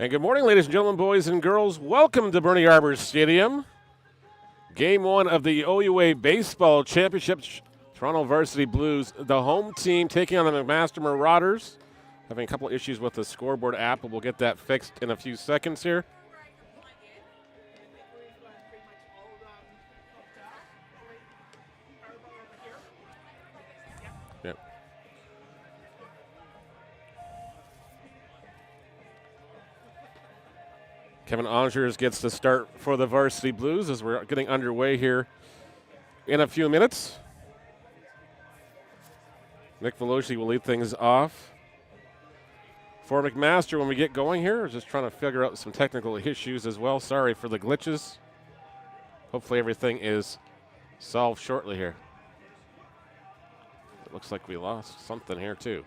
And good morning, ladies and gentlemen, boys and girls. Welcome to Bernie Arbour Stadium. Game one of the OUA Baseball Championship. Toronto Varsity Blues, the home team, taking on the McMaster Marauders. Having a couple issues with the scoreboard app, but we'll get that fixed in a few seconds here. Yep. Kevin Angers gets the start for the Varsity Blues as we're getting underway here in a few minutes. Nick Veloci will lead things off. For McMaster, when we get going here, we're just trying to figure out some technical issues as well. Sorry for the glitches. Hopefully everything is solved shortly here. It looks like we lost something here too.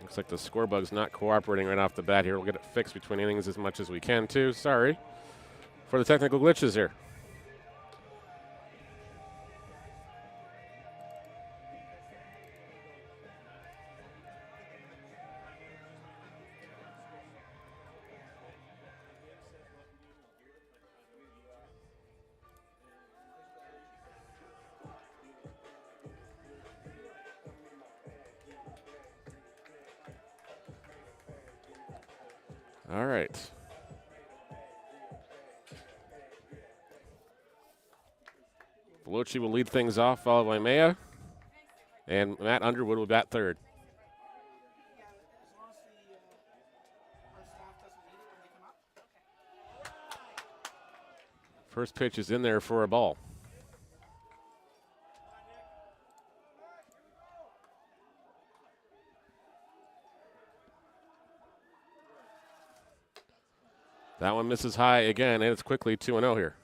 Looks like the score bug's not cooperating right off the bat here. We'll get it fixed between innings as much as we can too. Sorry for the technical glitches here. All right. Veloci will lead things off, followed by Maya. And Matt Underwood will bat third. First pitch is in there for a ball. That one misses high again, and it's quickly 2-0 here.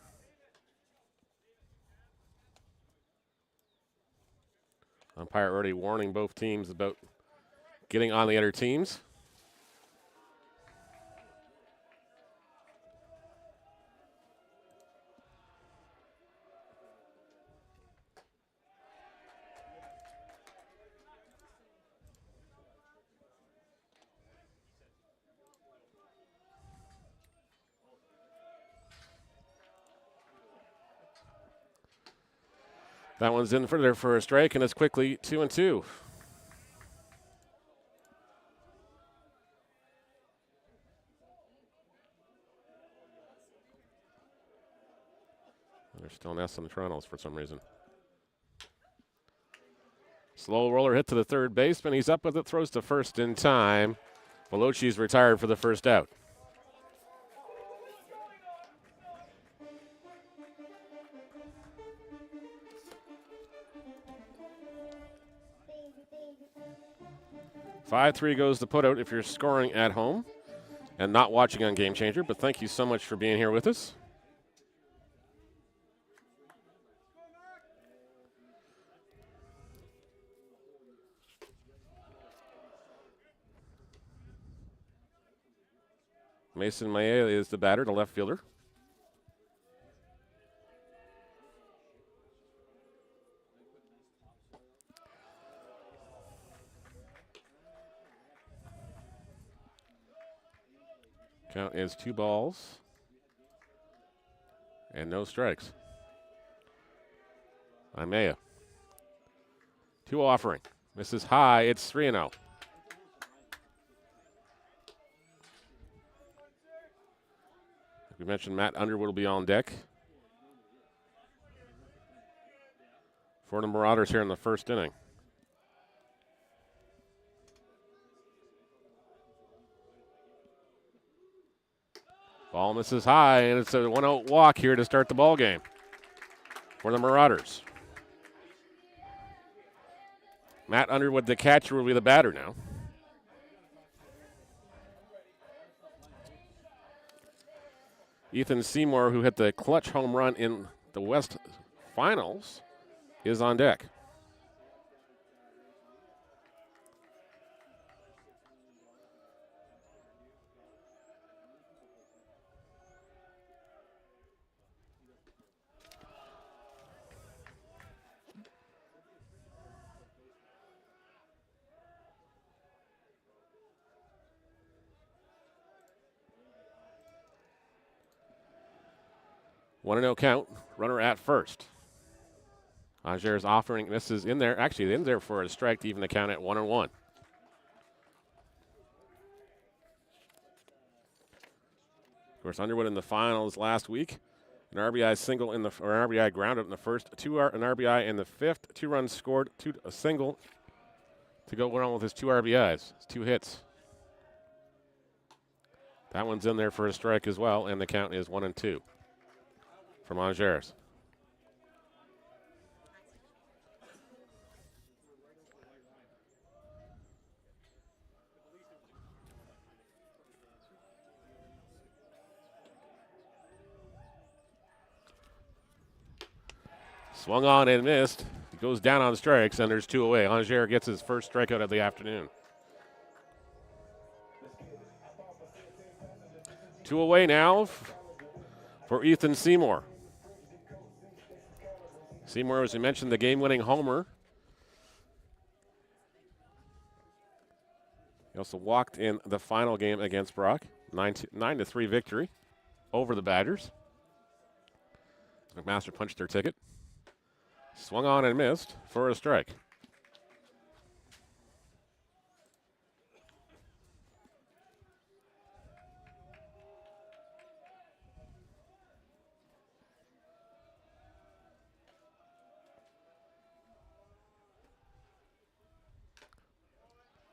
Umpire already warning both teams about getting on the other teams. That one's in for there for a strike, and it's quickly 2-2. There's still an S on the Torontos for some reason. Slow roller hit to the third baseman. He's up with it, throws to first in time. Veloci's retired for the first out. Five-3 goes the putout if you're scoring at home and not watching on Game Changer, but thank you so much for being here with us. Mason Maya is the batter, the left fielder. Count is 2 balls and no strikes. Maya. 2 offering. Misses high. It's 3-0. We mentioned Matt Underwood will be on deck for the Marauders here in the first inning. Ball misses high, and it's a 1-out walk here to start the ball game for the Marauders. Matt Underwood, the catcher, will be the batter now. Ethan Seymour, who hit the clutch home run in the West Finals, is on deck. One and no count. Runner at first. Angers offering, this is in there, actually in there for a strike to even the count at 1-1. Of course, Underwood in the finals last week. An RBI single in the, or an RBI grounded in the first, an RBI in the fifth, 2 runs scored, a single to go on with his 2 RBIs, his 2 hits. That one's in there for a strike as well, and the count is 1-2 from Angers. Swung on and missed. He goes down on strikes, and there's 2 away. Angers gets his first strikeout of the afternoon. 2 away now for Ethan Seymour. Seymour, as we mentioned, the game-winning homer. He also walked in the final game against Brock. 9-3 victory over the Badgers. McMaster punched their ticket. Swung on and missed for a strike.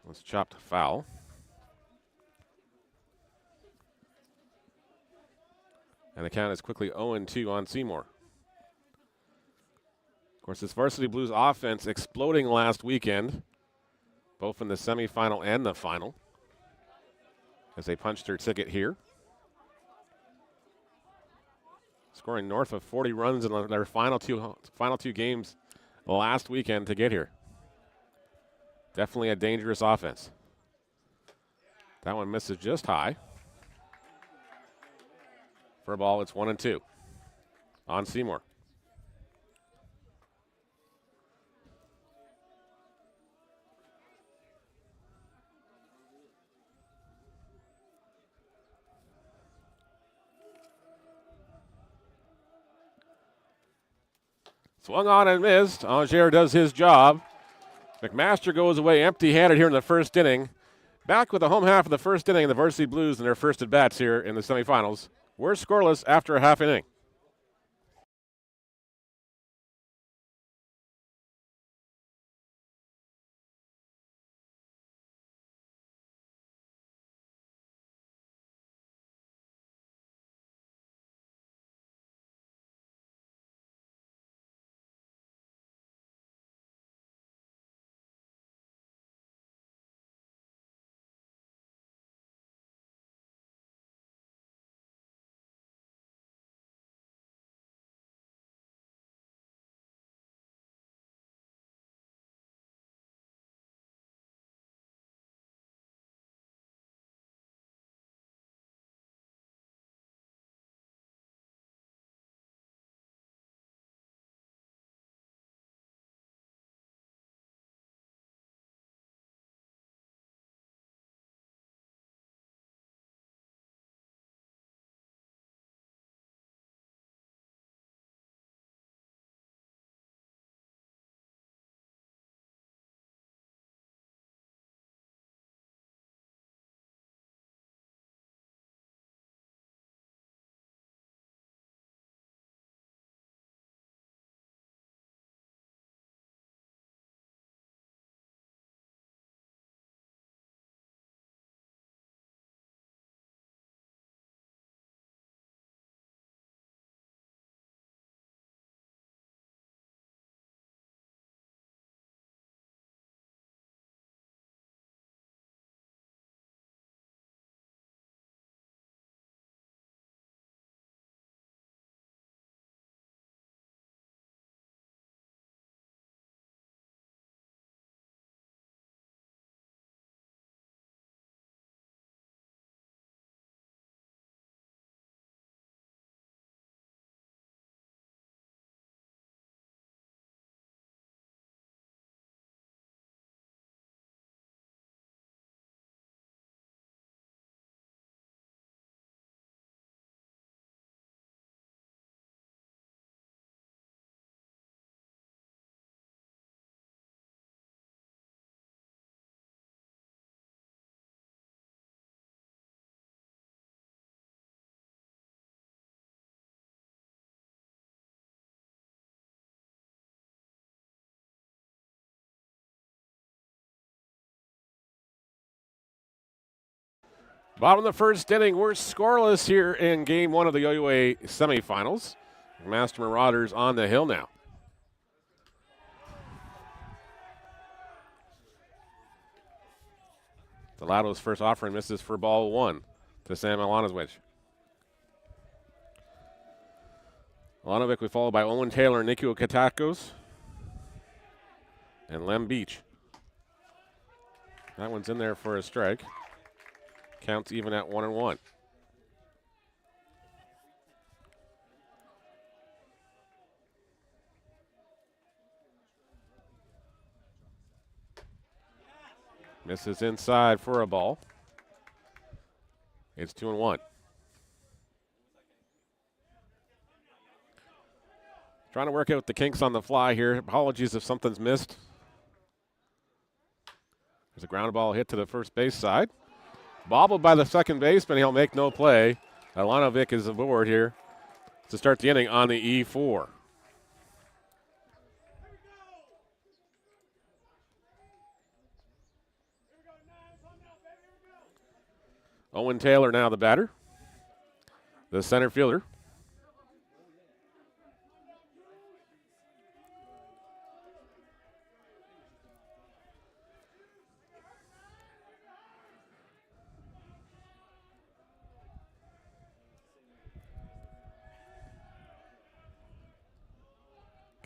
Was chopped foul. And the count is quickly 0-2 on Seymour. Of course, this Varsity Blues offense exploding last weekend, both in the semifinal and the final, as they punched their ticket here. Scoring north of 40 runs in their final two games last weekend to get here. Definitely a dangerous offense. That one misses just high. For a ball, it's 1-2 on Seymour. Swung on and missed. Angers does his job. McMaster goes away empty-handed here in the first inning. Back with the home half of the first inning, the Varsity Blues in their first at-bats here in the semifinals. We're scoreless after a half inning. Bottom of the first inning, we're scoreless here in game one of the OUA semifinals. McMaster Marauders on the hill now. Delato's first offering misses for ball one to Sam Alanovic. Alanovic will followed by Owen Taylor, Nikio Katakos, and Lem Beach. That one's in there for a strike. Counts even at 1-1. Misses inside for a ball. It's 2-1. Trying to work out the kinks on the fly here. Apologies if something's missed. There's a ground ball hit to the first base side. Bobbled by the second baseman. He'll make no play. Alanovic is aboard here to start the inning on the E4. Owen Taylor now the batter. The center fielder.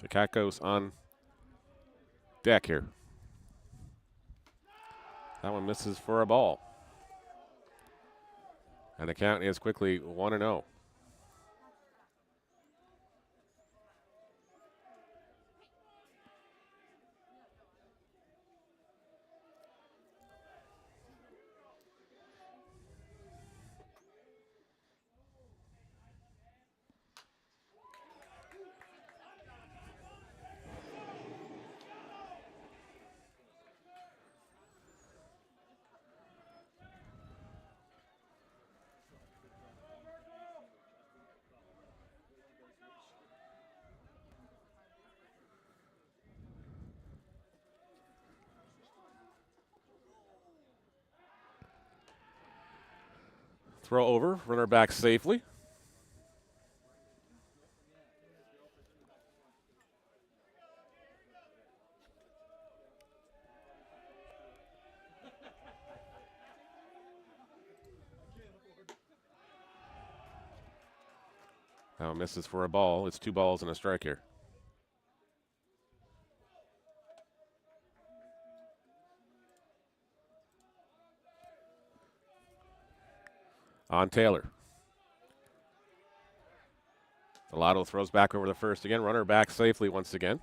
Kakakos on deck here. That one misses for a ball. And the count is quickly 1-0. Throw over, runner back safely. Now misses for a ball. It's 2 balls and a strike here. On Taylor. Delado throws back over the first again. Runner back safely once again.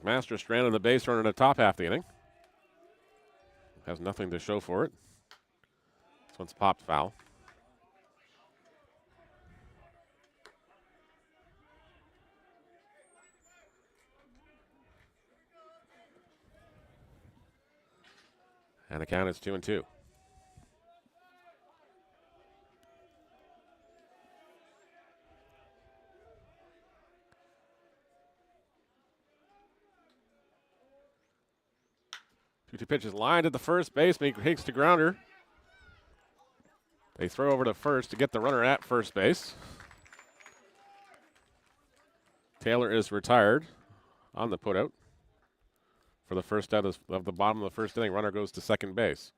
McMaster stranded on the base runner in the top half of the inning. Has nothing to show for it. This one's popped foul. And the count is 2-2. Two pitches lined at the first baseman. He takes the grounder. They throw over to first to get the runner at first base. Taylor is retired on the putout. For the first out of the bottom of the first inning, runner goes to second base.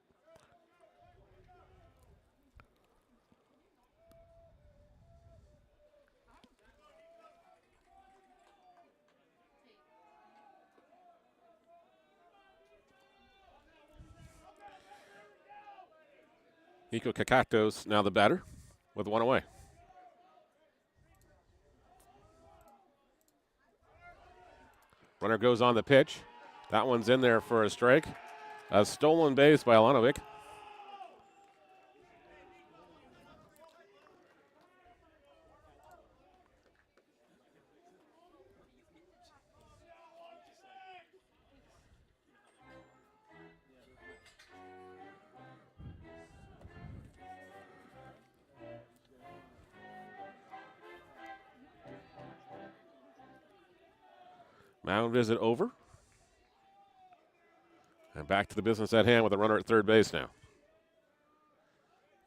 Nico Kakaktos now the batter with 1 away. Runner goes on the pitch. That one's in there for a strike. A stolen base by Alanovic. Mound visit over. And back to the business at hand with a runner at third base now.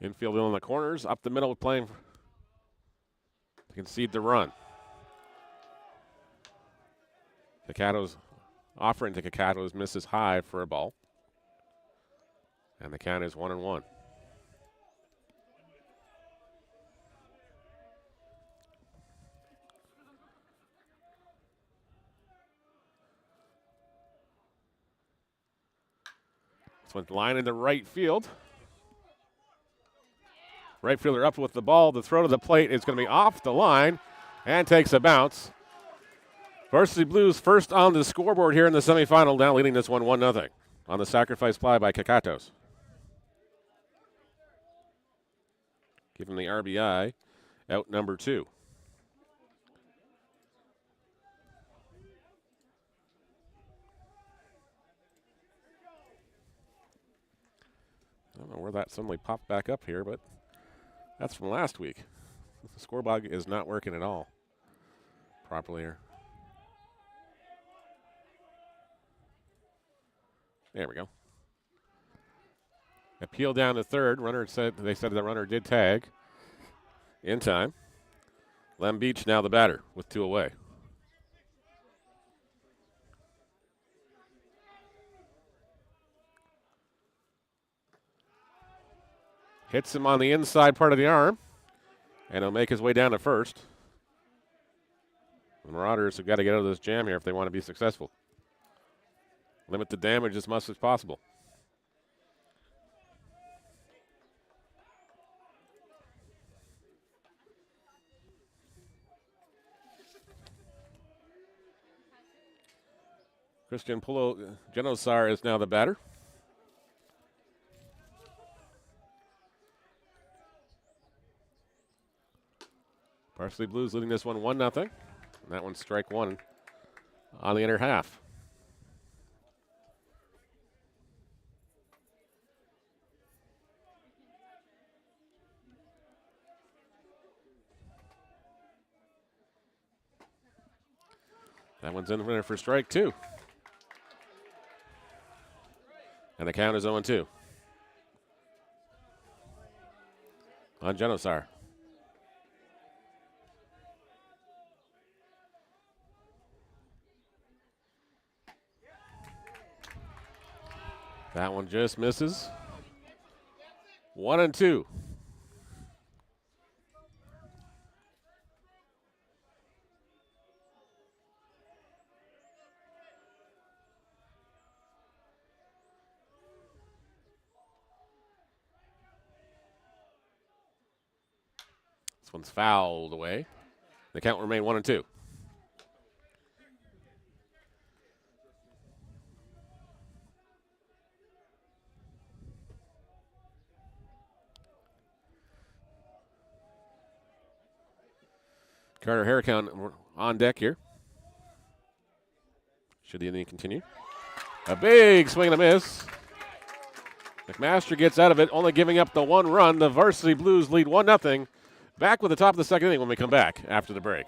Infield in the corners, up the middle playing to concede the run. Kakato's offering to Kakato's misses high for a ball. And the count is 1-1. This one's line into right field. Right fielder up with the ball. The throw to the plate is going to be off the line and takes a bounce. Varsity Blues first on the scoreboard here in the semifinal, now leading this one 1-0 on the sacrifice fly by Kakatos. Give him the RBI, out number 2. I don't know where that suddenly popped back up here, but that's from last week. The scoreboard is not working at all properly here. There we go. Appeal down to third. They said the runner did tag in time. Lem Beach now the batter with 2 away. Hits him on the inside part of the arm, and he'll make his way down to first. The Marauders have got to get out of this jam here if they want to be successful. Limit the damage as much as possible. Christian Pulo Genosar is now the batter. Varsity Blues leading this one 1-0. And that one's strike one on the inner half. That one's in there for strike 2. And the count is 0-2 on Genosar. That one just misses. 1-2. This one's fouled away. The count will remain 1-2. Carter Harricount on deck here. Should the inning continue? A big swing and a miss. McMaster gets out of it, only giving up the 1 run. The Varsity Blues lead 1-0. Back with the top of the second inning when we come back after the break.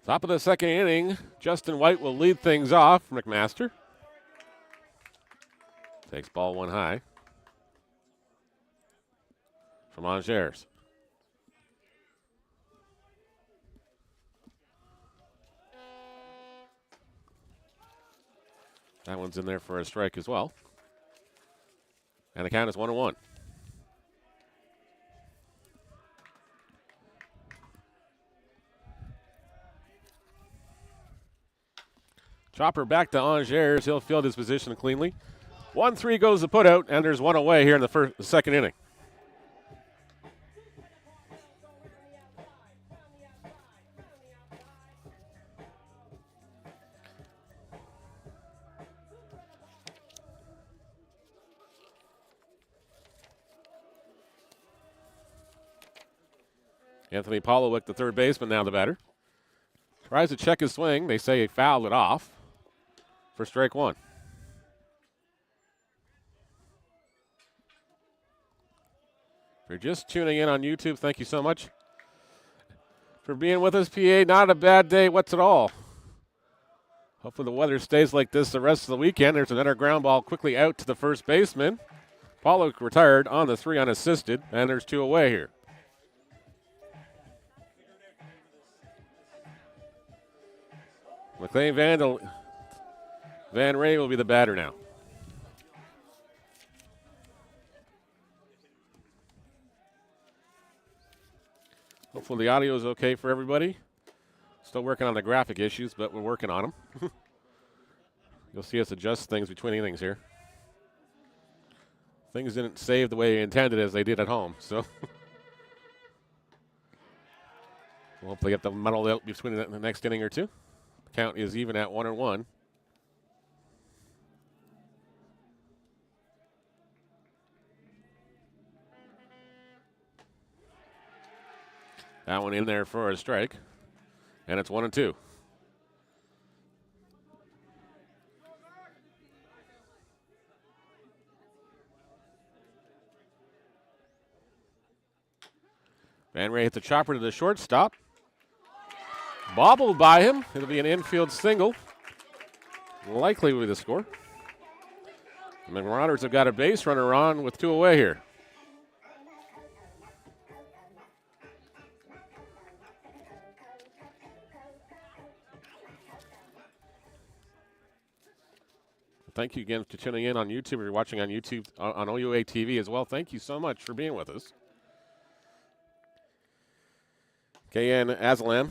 Top of the second inning, Justin White will lead things off. McMaster takes ball one high from Angers. That one's in there for a strike as well. And the count is 1-1. Chopper back to Angers. He'll field his position cleanly. 1-3 goes the putout, and there's one away here in the second inning. Anthony Polowick, the third baseman, now the batter. Tries to check his swing. They say he fouled it off for strike one. If you're just tuning in on YouTube, thank you so much for being with us, PA. Not a bad day, what's it all? Hopefully the weather stays like this the rest of the weekend. There's another ground ball quickly out to the first baseman. Polowick retired on the 3 unassisted, and there's 2 away here. McLean Van Ray will be the batter now. Hopefully the audio is okay for everybody. Still working on the graphic issues, but we're working on them. You'll see us adjust things between innings here. Things didn't save the way you intended as they did at home, so we'll hopefully get the muddled out between the next inning or two. Count is even at 1-1. That one in there for a strike, and it's 1-2. Van Ray hit the chopper to the shortstop. Bobbled by him. It'll be an infield single. Likely with the score. The Marauders have got a base runner on with 2 away here. Thank you again for tuning in on YouTube. If you're watching on YouTube, on OUA TV as well, thank you so much for being with us. KN Aslam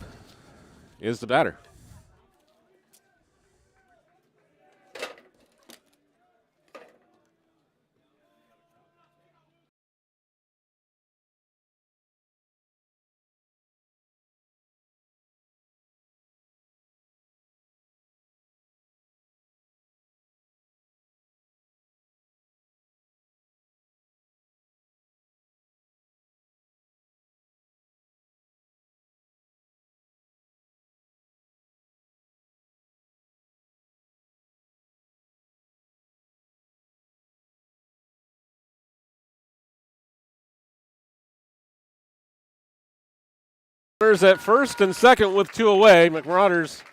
is the batter. Runners at first and second with 2 away. McMarauders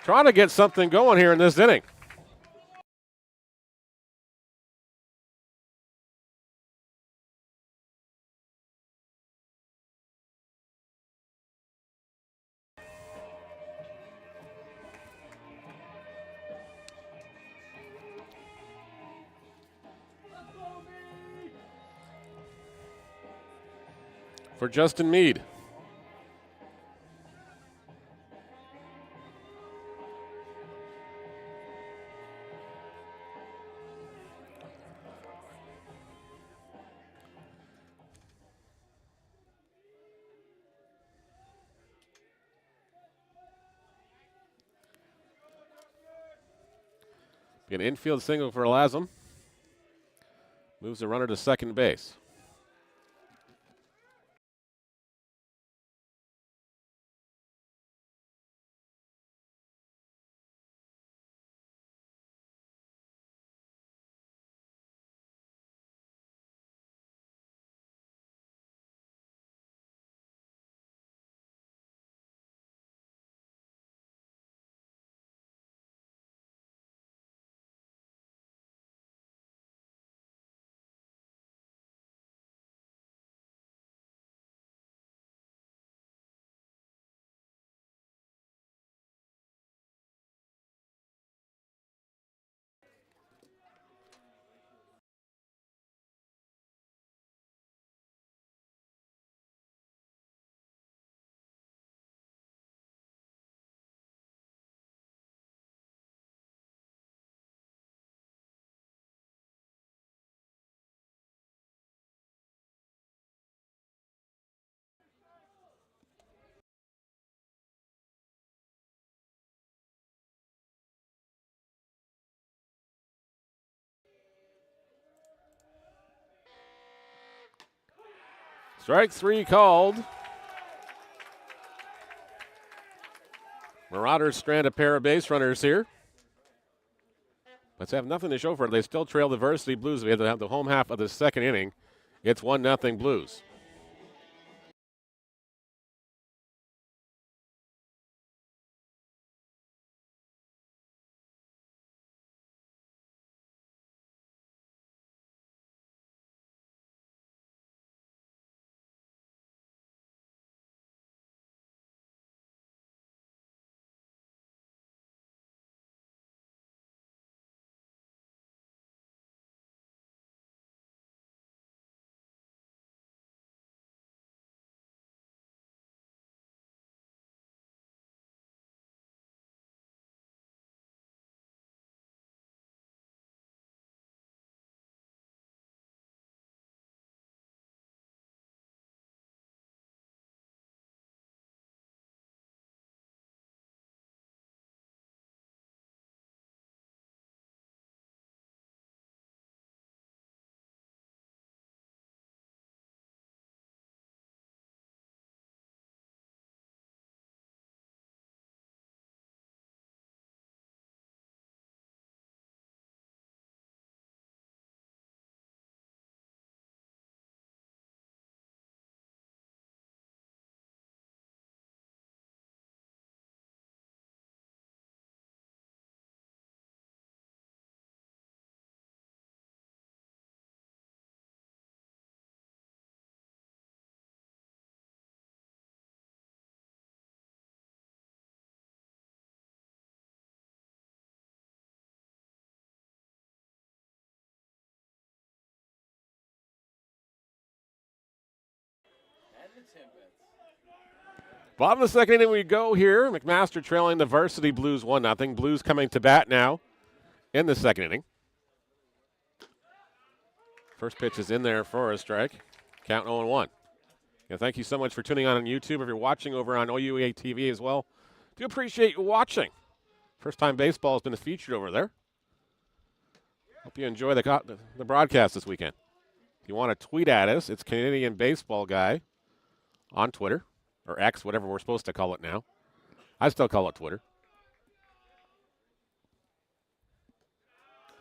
trying to get something going here in this inning. For Justin Meade. An infield single for Lasm. Moves the runner to second base. Strike 3 called. Marauders strand a pair of base runners here. But they have nothing to show for it. They still trail the Varsity Blues. We have to have the home half of the second inning. It's 1-0 Blues. Bottom of the second inning we go here. McMaster trailing the Varsity Blues 1-0. Blues coming to bat now in the second inning. First pitch is in there for a strike. Count 0-1. Yeah, thank you so much for tuning on YouTube. If you're watching over on OUA TV as well, do appreciate you watching. First time baseball has been featured over there. Hope you enjoy the broadcast this weekend. If you want to tweet at us, it's Canadian Baseball Guy on Twitter, or X, whatever we're supposed to call it now. I still call it Twitter.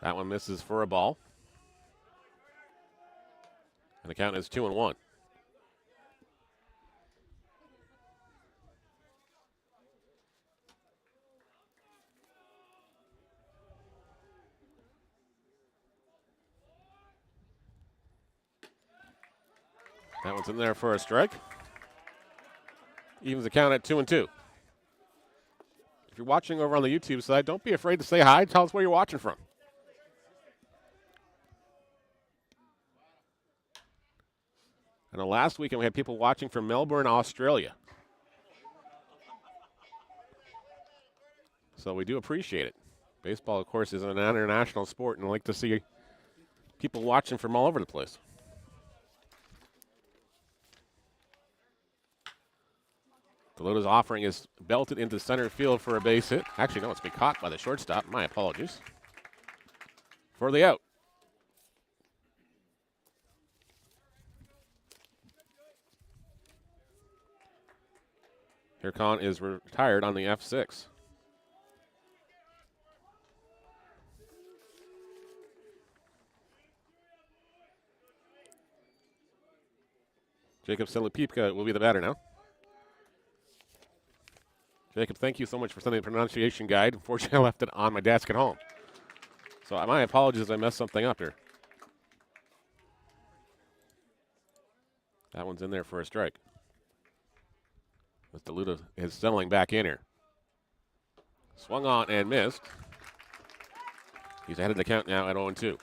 That one misses for a ball. And the count is 2-1. That one's in there for a strike. Evens the count at 2-2. If you're watching over on the YouTube side, don't be afraid to say hi. Tell us where you're watching from. And the last weekend we had people watching from Melbourne, Australia. So we do appreciate it. Baseball, of course, is an international sport, and I like to see people watching from all over the place. Delota's offering is belted into center field for a base hit. Actually, no, it's been caught by the shortstop. My apologies. For the out. Hircon is retired on the F6. Jacob Selipipka will be the batter now. Jacob, thank you so much for sending the pronunciation guide. Unfortunately, I left it on my desk at home. So my apologies, I messed something up here. That one's in there for a strike. As DeLuta is settling back in here. Swung on and missed. He's ahead of the count now at 0-2.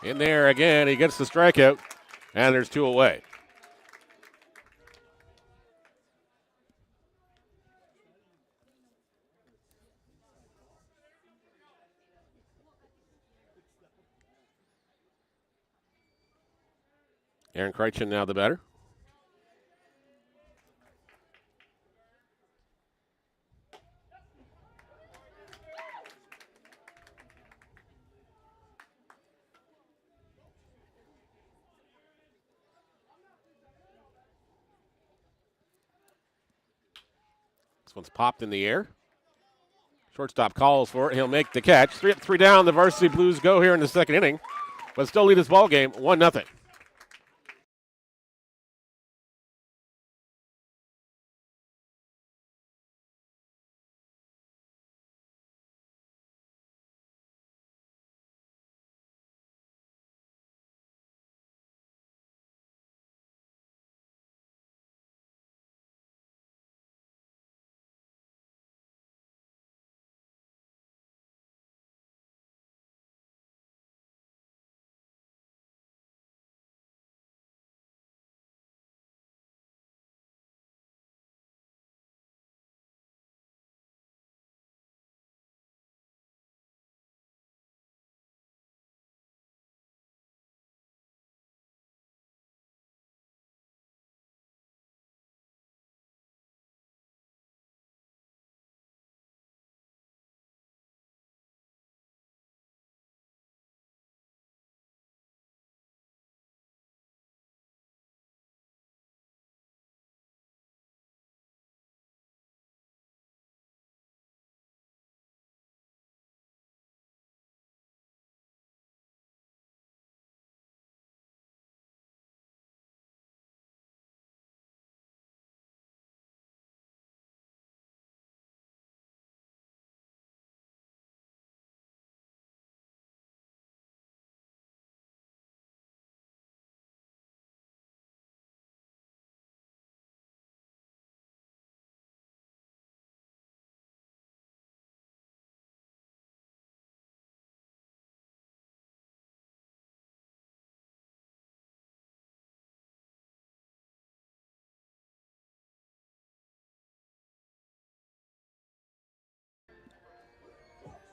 In there again, he gets the strikeout, and there's two away. Aaron Kreitchen now the batter. This one's popped in the air. Shortstop calls for it. He'll make the catch. 3 up, 3 down. The Varsity Blues go here in the second inning, but still lead this ball game 1-0.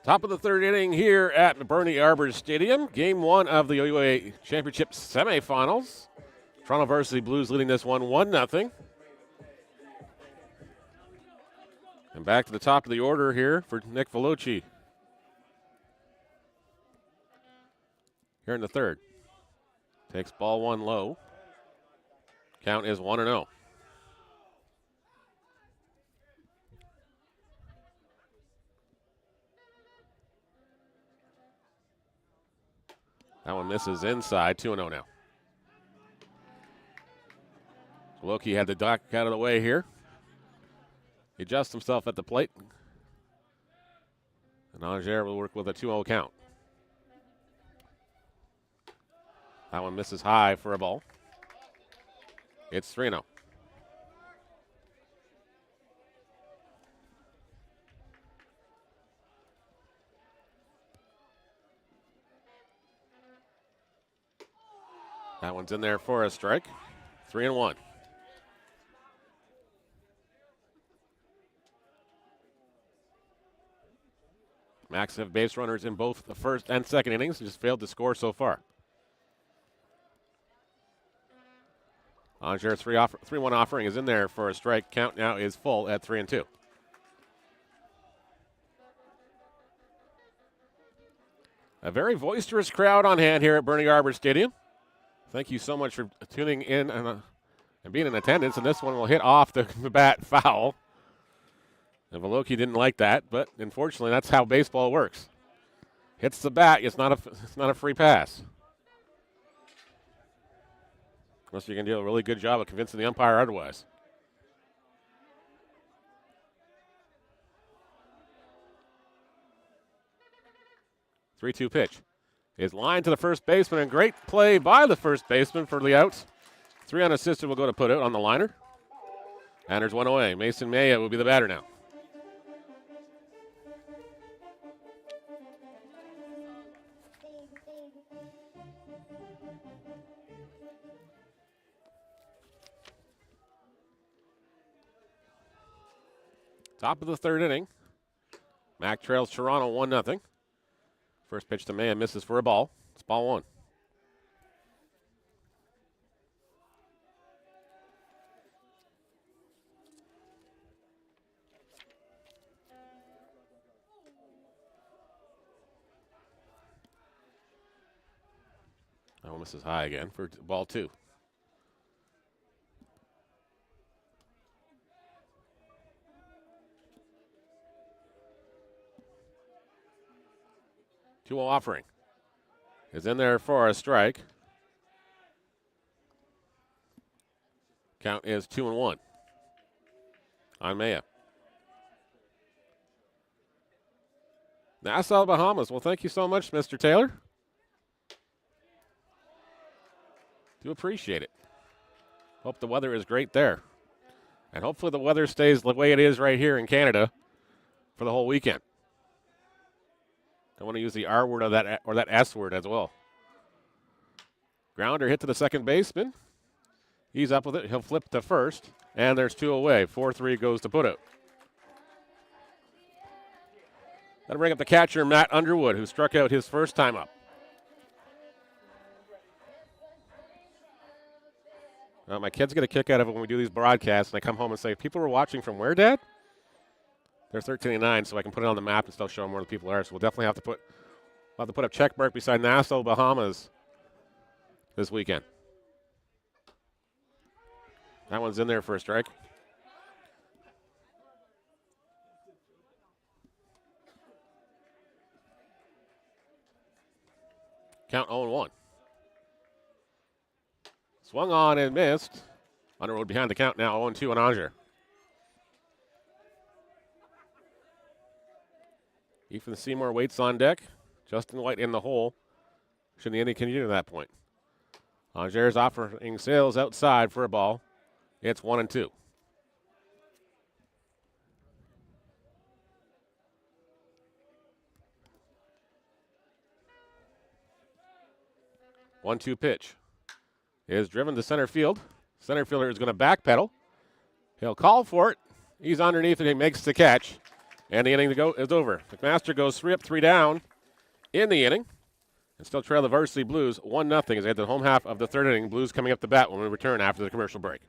Top of the third inning here at Bernie Arbour Stadium. Game 1 of the OUA Championship semifinals. Toronto Varsity Blues leading this one 1-0. And back to the top of the order here for Nick Veloci. Here in the third. Takes ball 1 low. Count is 1-0. That one misses inside, 2-0 now. Loki had the duck out of the way here. He adjusts himself at the plate. And Angers will work with a 2-0 count. That one misses high for a ball. It's 3-0. That one's in there for a strike. 3-1. Max have base runners in both the first and second innings. Just failed to score so far. Angers' 3-1 offering is in there for a strike. Count now is full at 3-2. A very boisterous crowd on hand here at Bernie Arbour Stadium. Thank you so much for tuning in and being in attendance. And this one will hit off the bat foul. And Veloci didn't like that, but unfortunately, that's how baseball works. Hits the bat, it's not a free pass. Unless you can do a really good job of convincing the umpire otherwise. The 3-2 pitch is lined to the first baseman, and great play by the first baseman for the outs. 3 unassisted will go to put out on the liner. And there's one away. Mason Maya will be the batter now. Top of the third inning. Mac trails Toronto 1-0. First pitch to Maya misses for a ball. It's ball 1. That one misses high again for ball 2. 2-0 offering is in there for a strike. Count is 2-1 on Maya. Nassau, Bahamas. Well, thank you so much, Mr. Taylor. Do appreciate it. Hope the weather is great there. And hopefully the weather stays the way it is right here in Canada for the whole weekend. Don't want to use the R word or that S word as well. Grounder hit to the second baseman. He's up with it. He'll flip to first. And there's 2 away. 4-3 goes to put out. That'll bring up the catcher, Matt Underwood, who struck out his first time up. My kids get a kick out of it when we do these broadcasts, and I come home and say, people were watching from where, Dad? They're 13 and 9, so I can put it on the map and still show them where the people are. So we'll definitely have to put a check mark beside Nassau, Bahamas this weekend. That one's in there for a strike. Count 0-1. Swung on and missed. Underwood behind the count now, 0-2 on Anger. Ethan Seymour waits on deck. Justin White in the hole. Should the inning continue at that point? Anger's offering Sales outside for a ball. It's 1-2. One-two pitch is driven to center field. Center fielder is going to backpedal. He'll call for it. He's underneath and he makes the catch. And the inning to go is over. McMaster goes 3 up, 3 down in the inning. And still trail the Varsity Blues 1-0 as they head to the home half of the third inning. Blues coming up the bat when we return after the commercial break.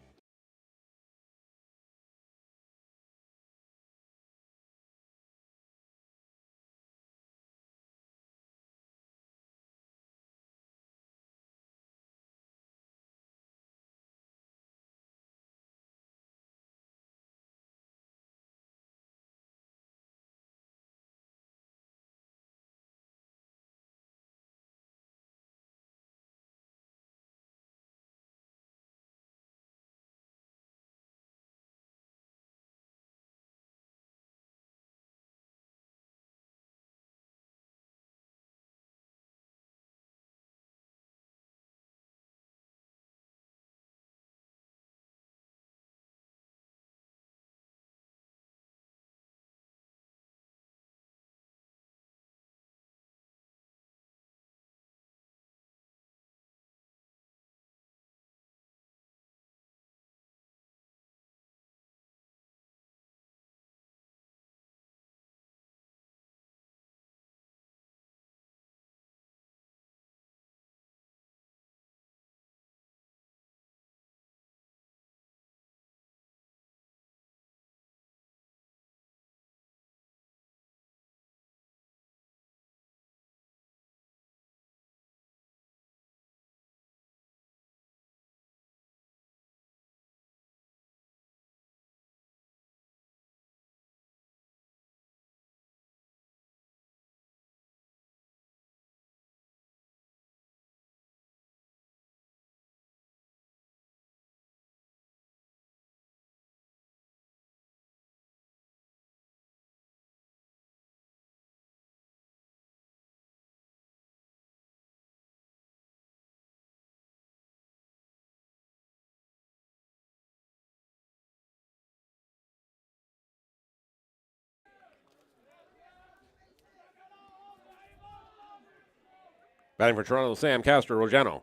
Batting for Toronto, Sam Castro-Rojano.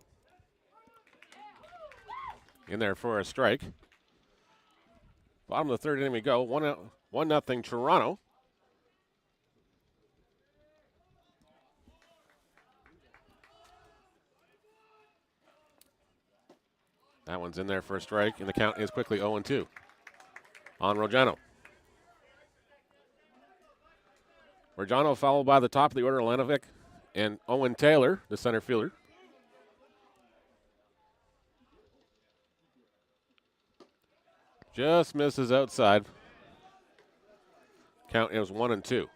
In there for a strike. Bottom of the third inning we go. 1-0 Toronto. That one's in there for a strike, and the count is quickly 0-2 on Rojano. Rojano followed by the top of the order, Lanovic and Owen Taylor, the center fielder. Just misses outside. Count is 1-2.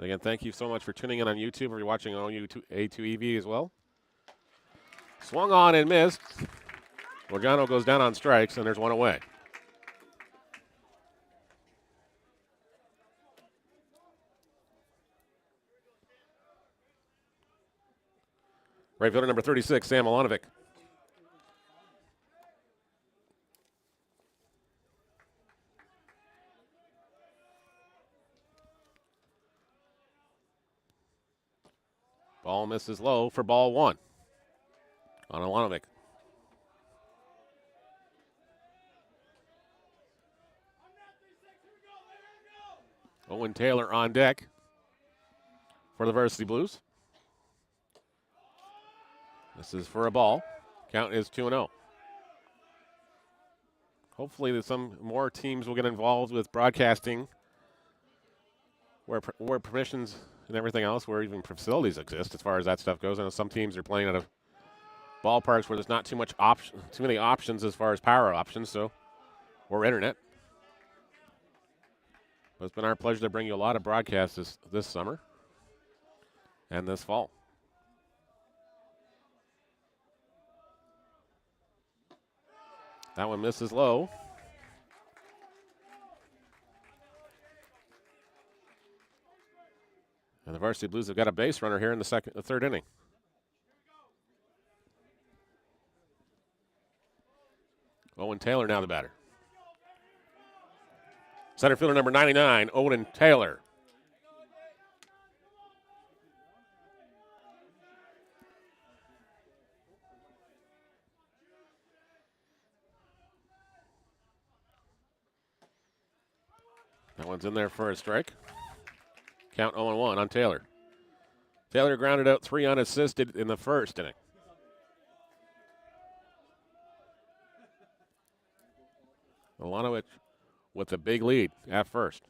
And again, thank you so much for tuning in on YouTube or you're watching on A2EV as well. Swung on and missed. Morgano goes down on strikes, and there's one away. Right fielder number 36, Sam Milanovic. Ball misses low for ball one on Milanovic. Owen Taylor on deck for the Varsity Blues. This is for a ball. Count is 2-0. Hopefully some more teams will get involved with broadcasting where permissions and everything else, where even facilities exist as far as that stuff goes. I know some teams are playing out of ballparks where there's not too many options as far as power options, or internet. But it's been our pleasure to bring you a lot of broadcasts this summer and this fall. That one misses low. And the Varsity Blues have got a base runner here in the third inning. Owen Taylor now the batter. Center fielder number 99, Owen Taylor. That one's in there for a strike. Count 0-1 on Taylor. Taylor grounded out 3 unassisted in the first inning. Milanovic with a big lead at first.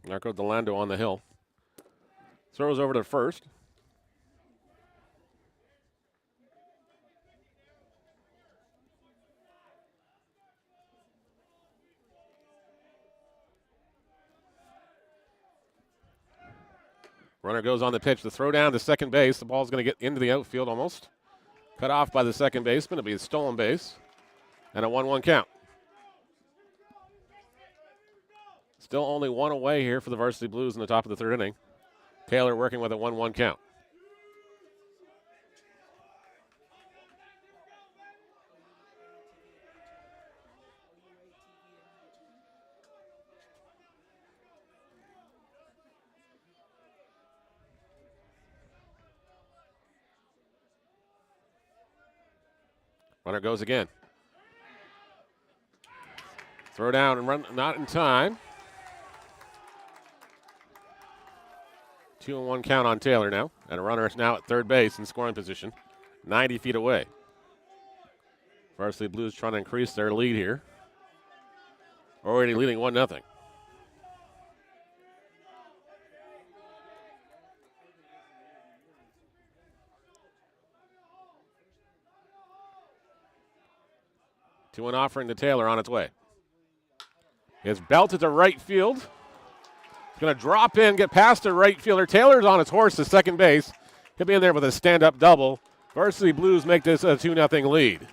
Marco Delando on the hill. Throws over to first. Runner goes on the pitch. The throw down to second base. The ball's going to get into the outfield almost. Cut off by the second baseman. It'll be a stolen base. And a 1-1 count. Still only one away here for the Varsity Blues in the top of the third inning. Taylor working with a 1-1 count. Runner goes again. Throw down and run, not in time. 2-1 count on Taylor now. And a runner is now at third base in scoring position, 90 feet away. Varsity Blues trying to increase their lead here. Already leading 1-0. To an offering to Taylor on its way. It's belted to right field. It's going to drop in, get past the right fielder. Taylor's on his horse to second base. He'll be in there with a stand-up double. Varsity Blues make this a 2-0 lead.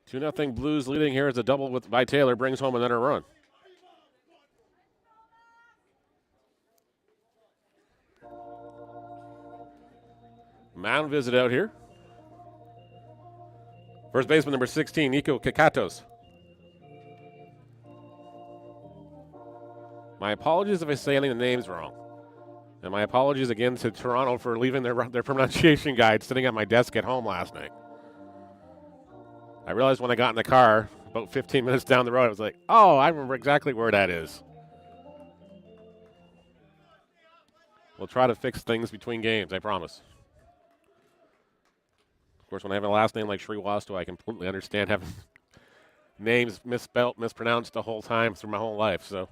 Two nothing Blues leading here as a double by Taylor brings home another run. Mound visit out here. First baseman number 16, Nico Kakatos. My apologies if I say any of the names wrong. And my apologies again to Toronto for leaving their pronunciation guide sitting at my desk at home last night. I realized when I got in the car about 15 minutes down the road, I was like, oh, I remember exactly where that is. We'll try to fix things between games, I promise. Of course, when I have a last name like Sriwasto, I completely understand having names misspelt, mispronounced the whole time through my whole life. So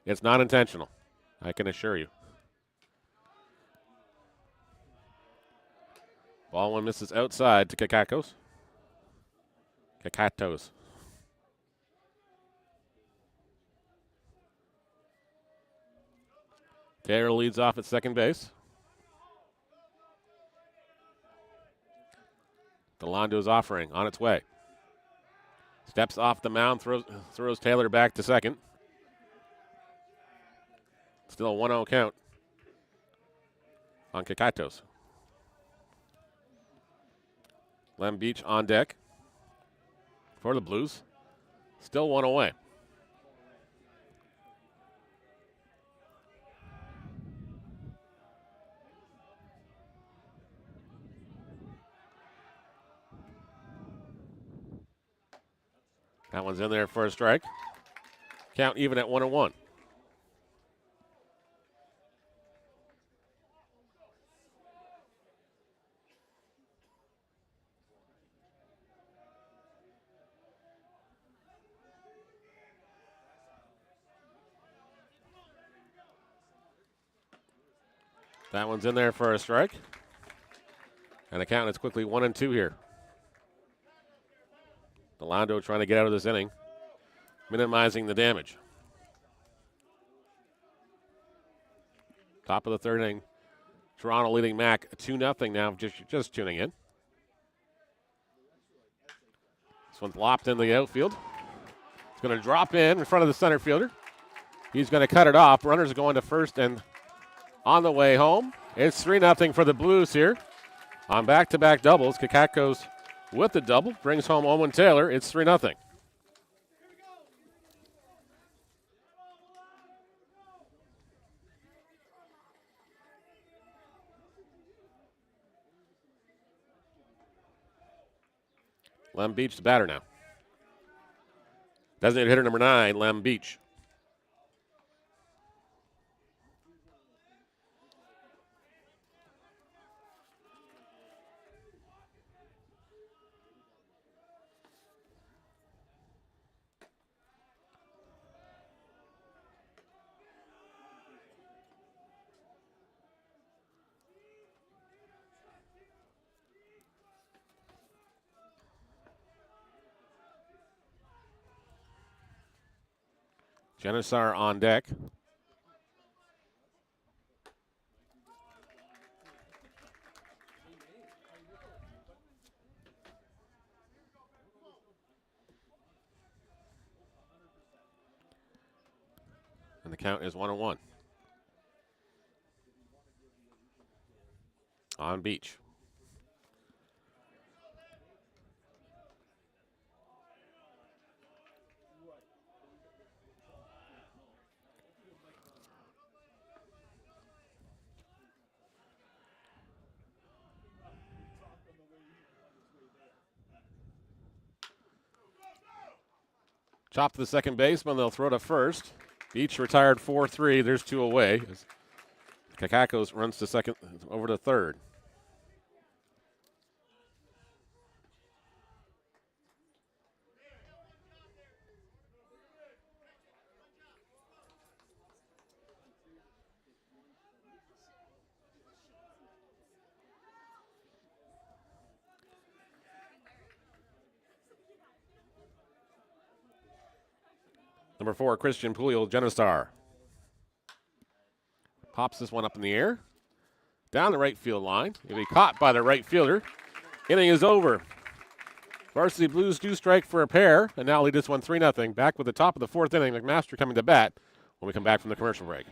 it's not intentional, I can assure you. Ball one misses outside to Kakatos. Taylor leads off at second base. Delando's offering on its way. Steps off the mound, throws Taylor back to second. Still a 1-0 count on Kakatos. Lem Beach on deck for the Blues. Still one away. That one's in there for a strike. Count even at 1-1. That one's in there for a strike. And the count is quickly 1-2 here. Delando trying to get out of this inning, minimizing the damage. Top of the third inning. Toronto leading Mac 2-0 now, just tuning in. This one's lopped in the outfield. It's going to drop in front of the center fielder. He's going to cut it off. Runners are going to first and on the way home. It's 3-0 for the Blues here on back-to-back doubles. Kakakos with the double brings home Owen Taylor. It's 3-0. Lem Beach, the batter now. Designated hitter number 9, Lem Beach. Genesar on deck. And the count is 1-1. On Beach. Chop to the second baseman. They'll throw to first. Beach retired 4-3. There's 2 away. Kakakos runs to second, over to third. Number 4, Christian Puyol, Genesar. Pops this one up in the air. Down the right field line. He'll be caught by the right fielder. Inning is over. Varsity Blues do strike for a pair, and now lead this one 3-0. Back with the top of the fourth inning. McMaster coming to bat when we come back from the commercial break.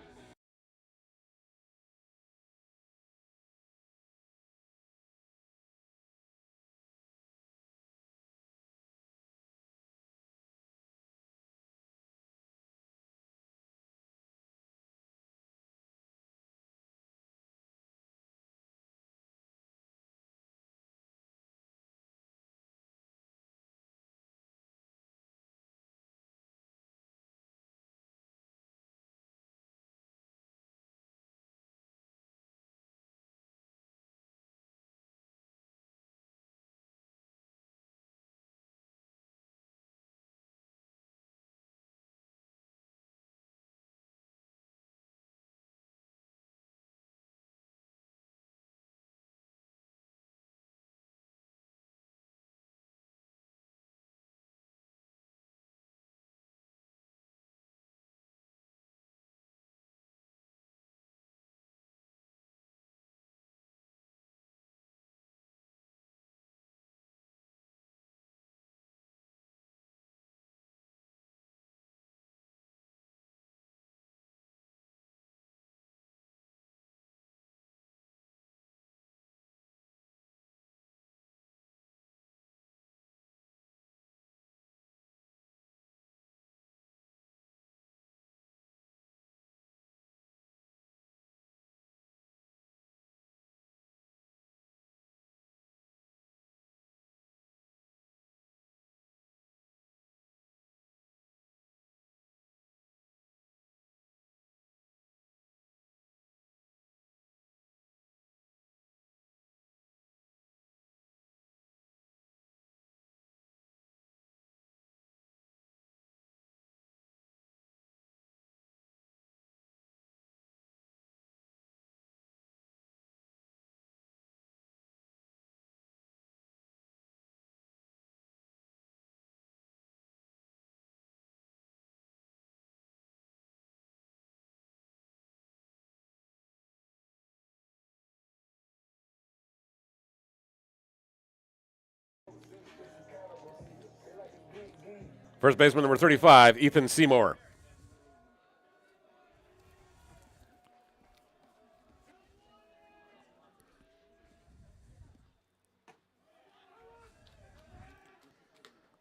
First baseman number 35, Ethan Seymour.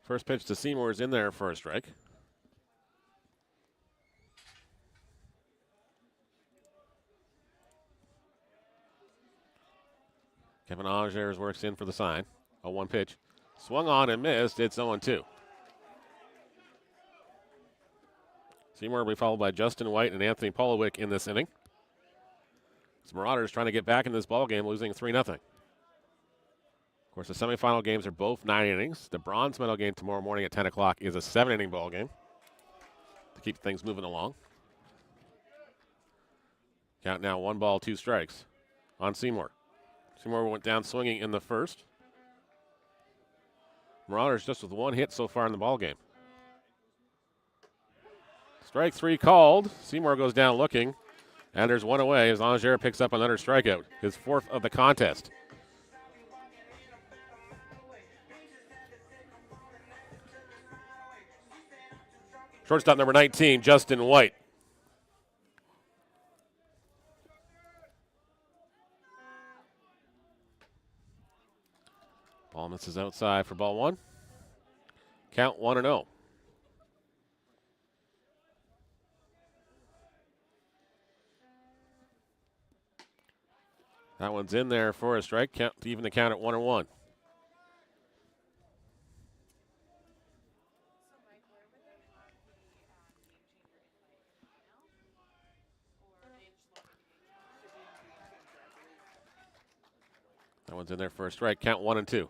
First pitch to Seymour is in there for a strike. Kevin Angers works in for the sign. 0-1 pitch. Swung on and missed. It's 0-2. Seymour will be followed by Justin White and Anthony Polowick in this inning. The Marauders trying to get back in this ballgame, losing 3-0. Of course, the semifinal games are both 9 innings. The bronze medal game tomorrow morning at 10 o'clock is a 7-inning ballgame to keep things moving along. Count now 1 ball, 2 strikes on Seymour. Seymour went down swinging in the first. Marauders just with 1 hit so far in the ballgame. Strike 3 called. Seymour goes down looking, and there's 1 away as Angers picks up another strikeout, his 4th of the contest. Shortstop number 19, Justin White. Ball misses outside for ball 1. Count 1-0. That one's in there for a strike. Count to even the count at 1-1. That one's in there for a strike. Count 1-2.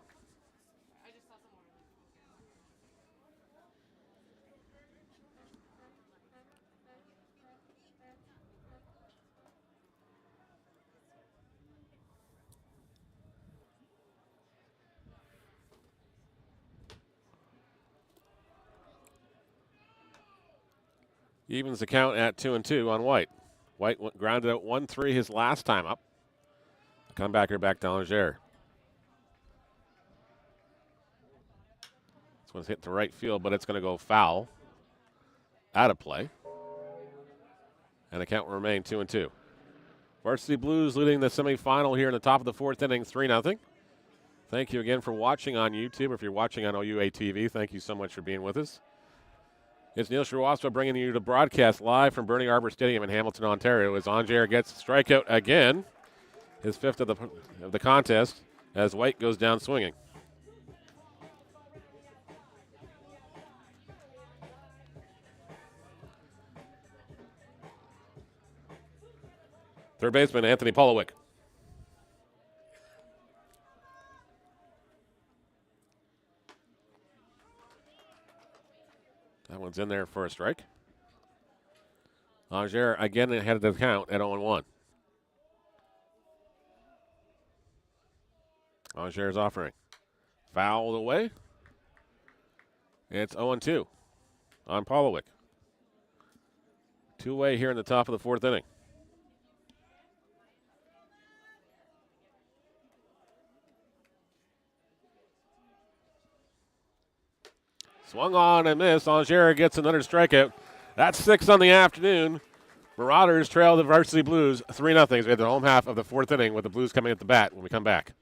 Evens the count at 2-2 on White. White grounded out 1-3 his last time up. Comebacker back to Angers. This one's hit to right field, but it's going to go foul. Out of play. And the count will remain 2-2. Varsity Blues leading the semifinal here in the top of the 4th inning, 3-0. Thank you again for watching on YouTube. If you're watching on OUA TV, thank you so much for being with us. It's Neil Sriwastava bringing you the broadcast live from Bernie Arbour Stadium in Hamilton, Ontario, as Angers gets a strikeout again, his 5th of the contest, as White goes down swinging. Third baseman Anthony Polowick. That one's in there for a strike. Angers again ahead of the count at 0-1. Angers offering. Fouled away. It's 0-2 on Polowick. 2-way here in the top of the 4th inning. Swung on and missed. Angers gets another strikeout. That's 6 on the afternoon. Marauders trail the Varsity Blues 3-0. We have the home half of the 4th inning with the Blues coming at the bat when we come back.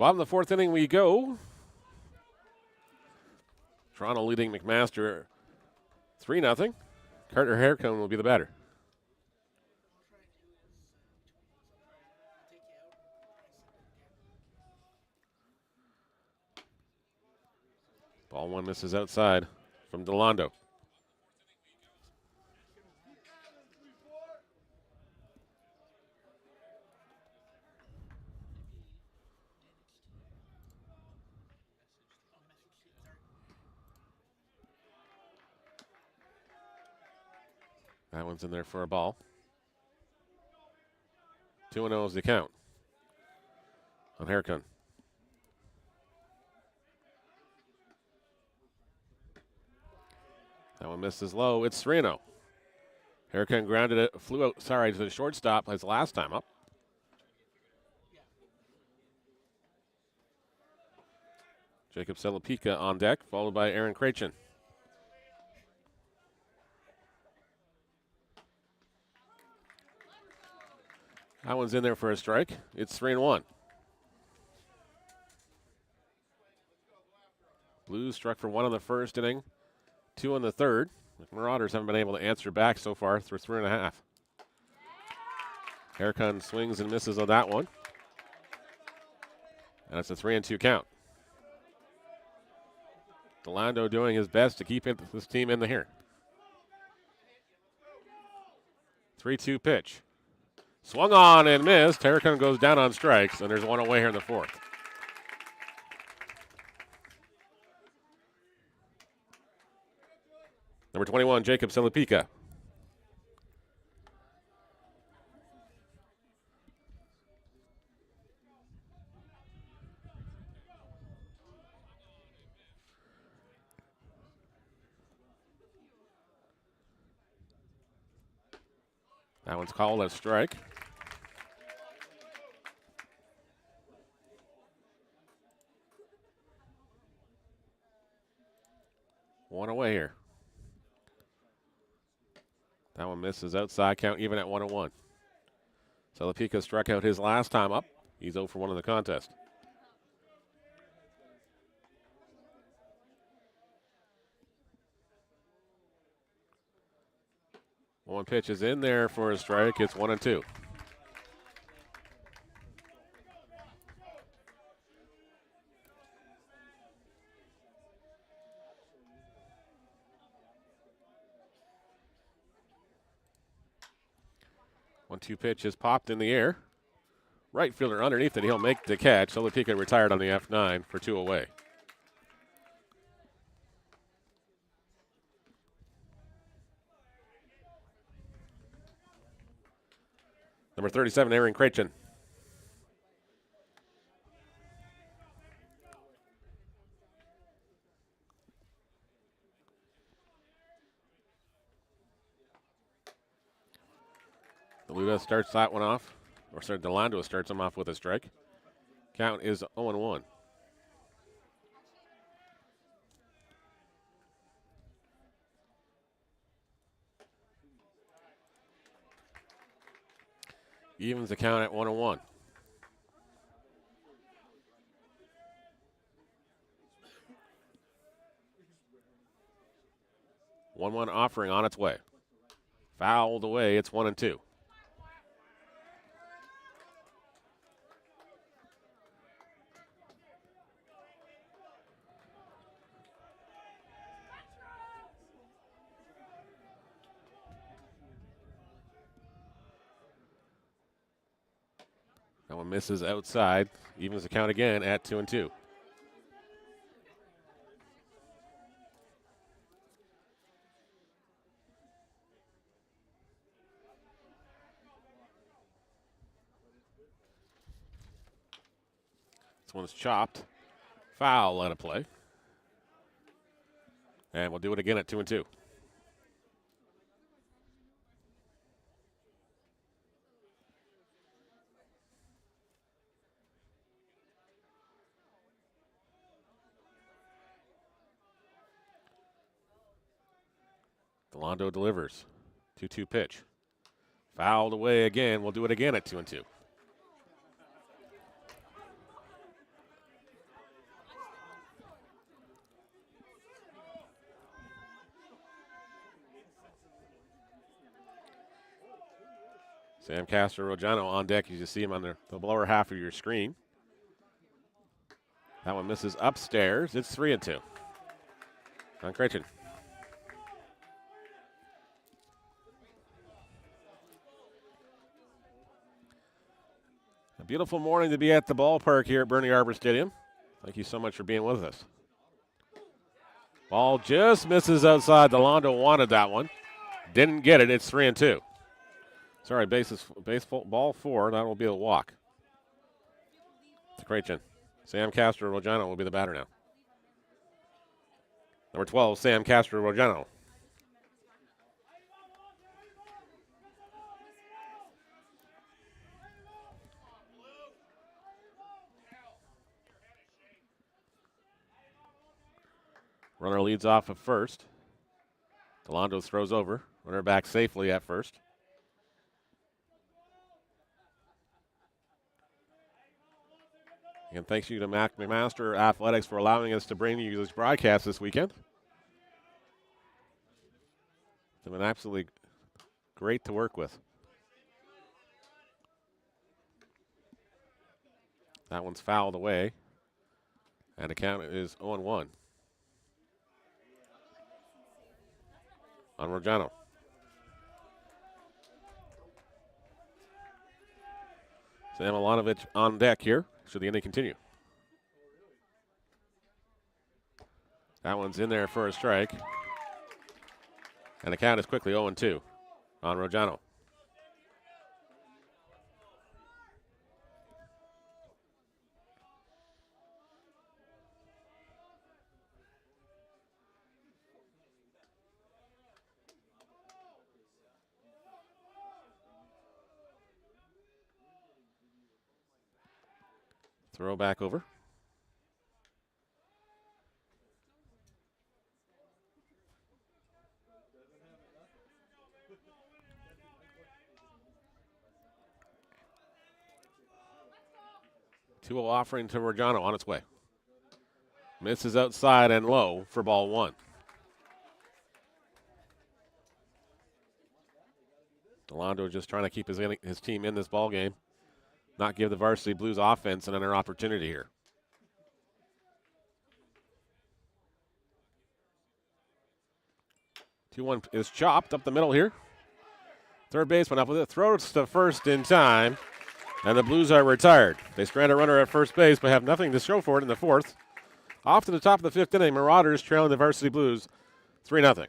Bottom of the fourth inning we go. Toronto leading McMaster 3-0. Carter Haircone will be the batter. Ball one misses outside from Delando. That one's in there for a ball. 2-0 is the count on Haircone. That one misses low. It's 3-0. Haircone grounded it, flew out, to the shortstop his last time up. Jacob Selipika on deck, followed by Aaron Krachin. That one's in there for a strike. It's 3-1. Blues struck for 1 in the first inning, 2 in the third. The Marauders haven't been able to answer back so far through 3.5. Haircone swings and misses on that one. And it's a 3-2 count. Delando doing his best to keep this team in the here. 3-2 pitch. Swung on and missed. Haircone goes down on strikes, and there's one away here in the fourth. Number 21, Jacob Selipika. That one's called a strike. One away here. That one misses outside, count even at 1-1. Selipika struck out his last time up. He's 0 for 1 in the contest. One pitch is in there for a strike. It's 1-2. One-two pitch is popped in the air. Right fielder underneath it. He'll make the catch. Selipika retired on the F9 for 2 away. Number 37, Aaron Krachin. Delando starts that one off. Delando starts him off with a strike. Count is 0-1. Evens the count at 1-1. One offering on its way. Fouled away. It's 1-2. That one misses outside. Evens the count again at 2-2. This one's chopped. Foul out of play. And we'll do it again at 2-2. Delando delivers. 2-2 pitch. Fouled away again. We'll do it again at 2-2. Sam Castro-Rojano on deck. You just see him on the lower half of your screen. That one misses upstairs. It's 3-2 on Creighton. A beautiful morning to be at the ballpark here at Bernie Arbour Stadium. Thank you so much for being with us. Ball just misses outside. Delando wanted that one. Didn't get it. It's 3-2. Sorry, ball 4. That will be a walk. It's a Creighton. Sam Castro-Rojano will be the batter now. Number 12, Sam Castro-Rojano. Runner leads off at first. Delando throws over. Runner back safely at first. And thanks you to McMaster Athletics for allowing us to bring you this broadcast this weekend. It's been absolutely great to work with. That one's fouled away. And the count is 0-1. On Rojano. Sam Milanovic on deck here. Should the inning continue? That one's in there for a strike. And the count is quickly 0-2 on Rojano. Throw back over. Two offering to Rojano on its way. Misses outside and low for ball 1. Delando just trying to keep his team in this ball game. Not give the Varsity Blues offense another opportunity here. 2-1 is chopped up the middle here. Third baseman up with it. Throws to first in time. And the Blues are retired. They strand a runner at first base but have nothing to show for it in the 4th. Off to the top of the 5th inning, Marauders trailing the Varsity Blues 3-0.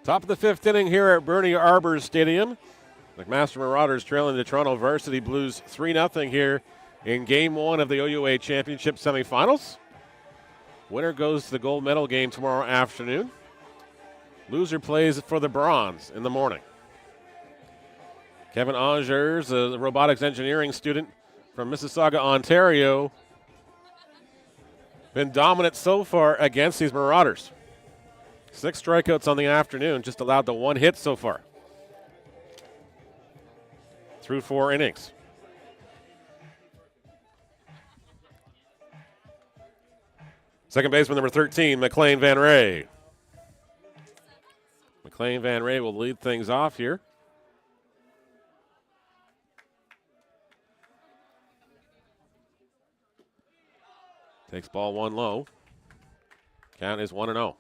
Top of the 5th inning here at Bernie Arbour Stadium. McMaster Marauders trailing the Toronto Varsity Blues 3-0 here in Game 1 of the OUA Championship semifinals. Winner goes to the gold medal game tomorrow afternoon. Loser plays for the bronze in the morning. Kevin Angers, a robotics engineering student from Mississauga, Ontario, been dominant so far against these Marauders. 6 strikeouts on the afternoon, just allowed the 1 hit so far through 4 innings. Second baseman number 13, McLean Van Ray. McLean Van Ray will lead things off here. Takes ball one low. Count is 1-0.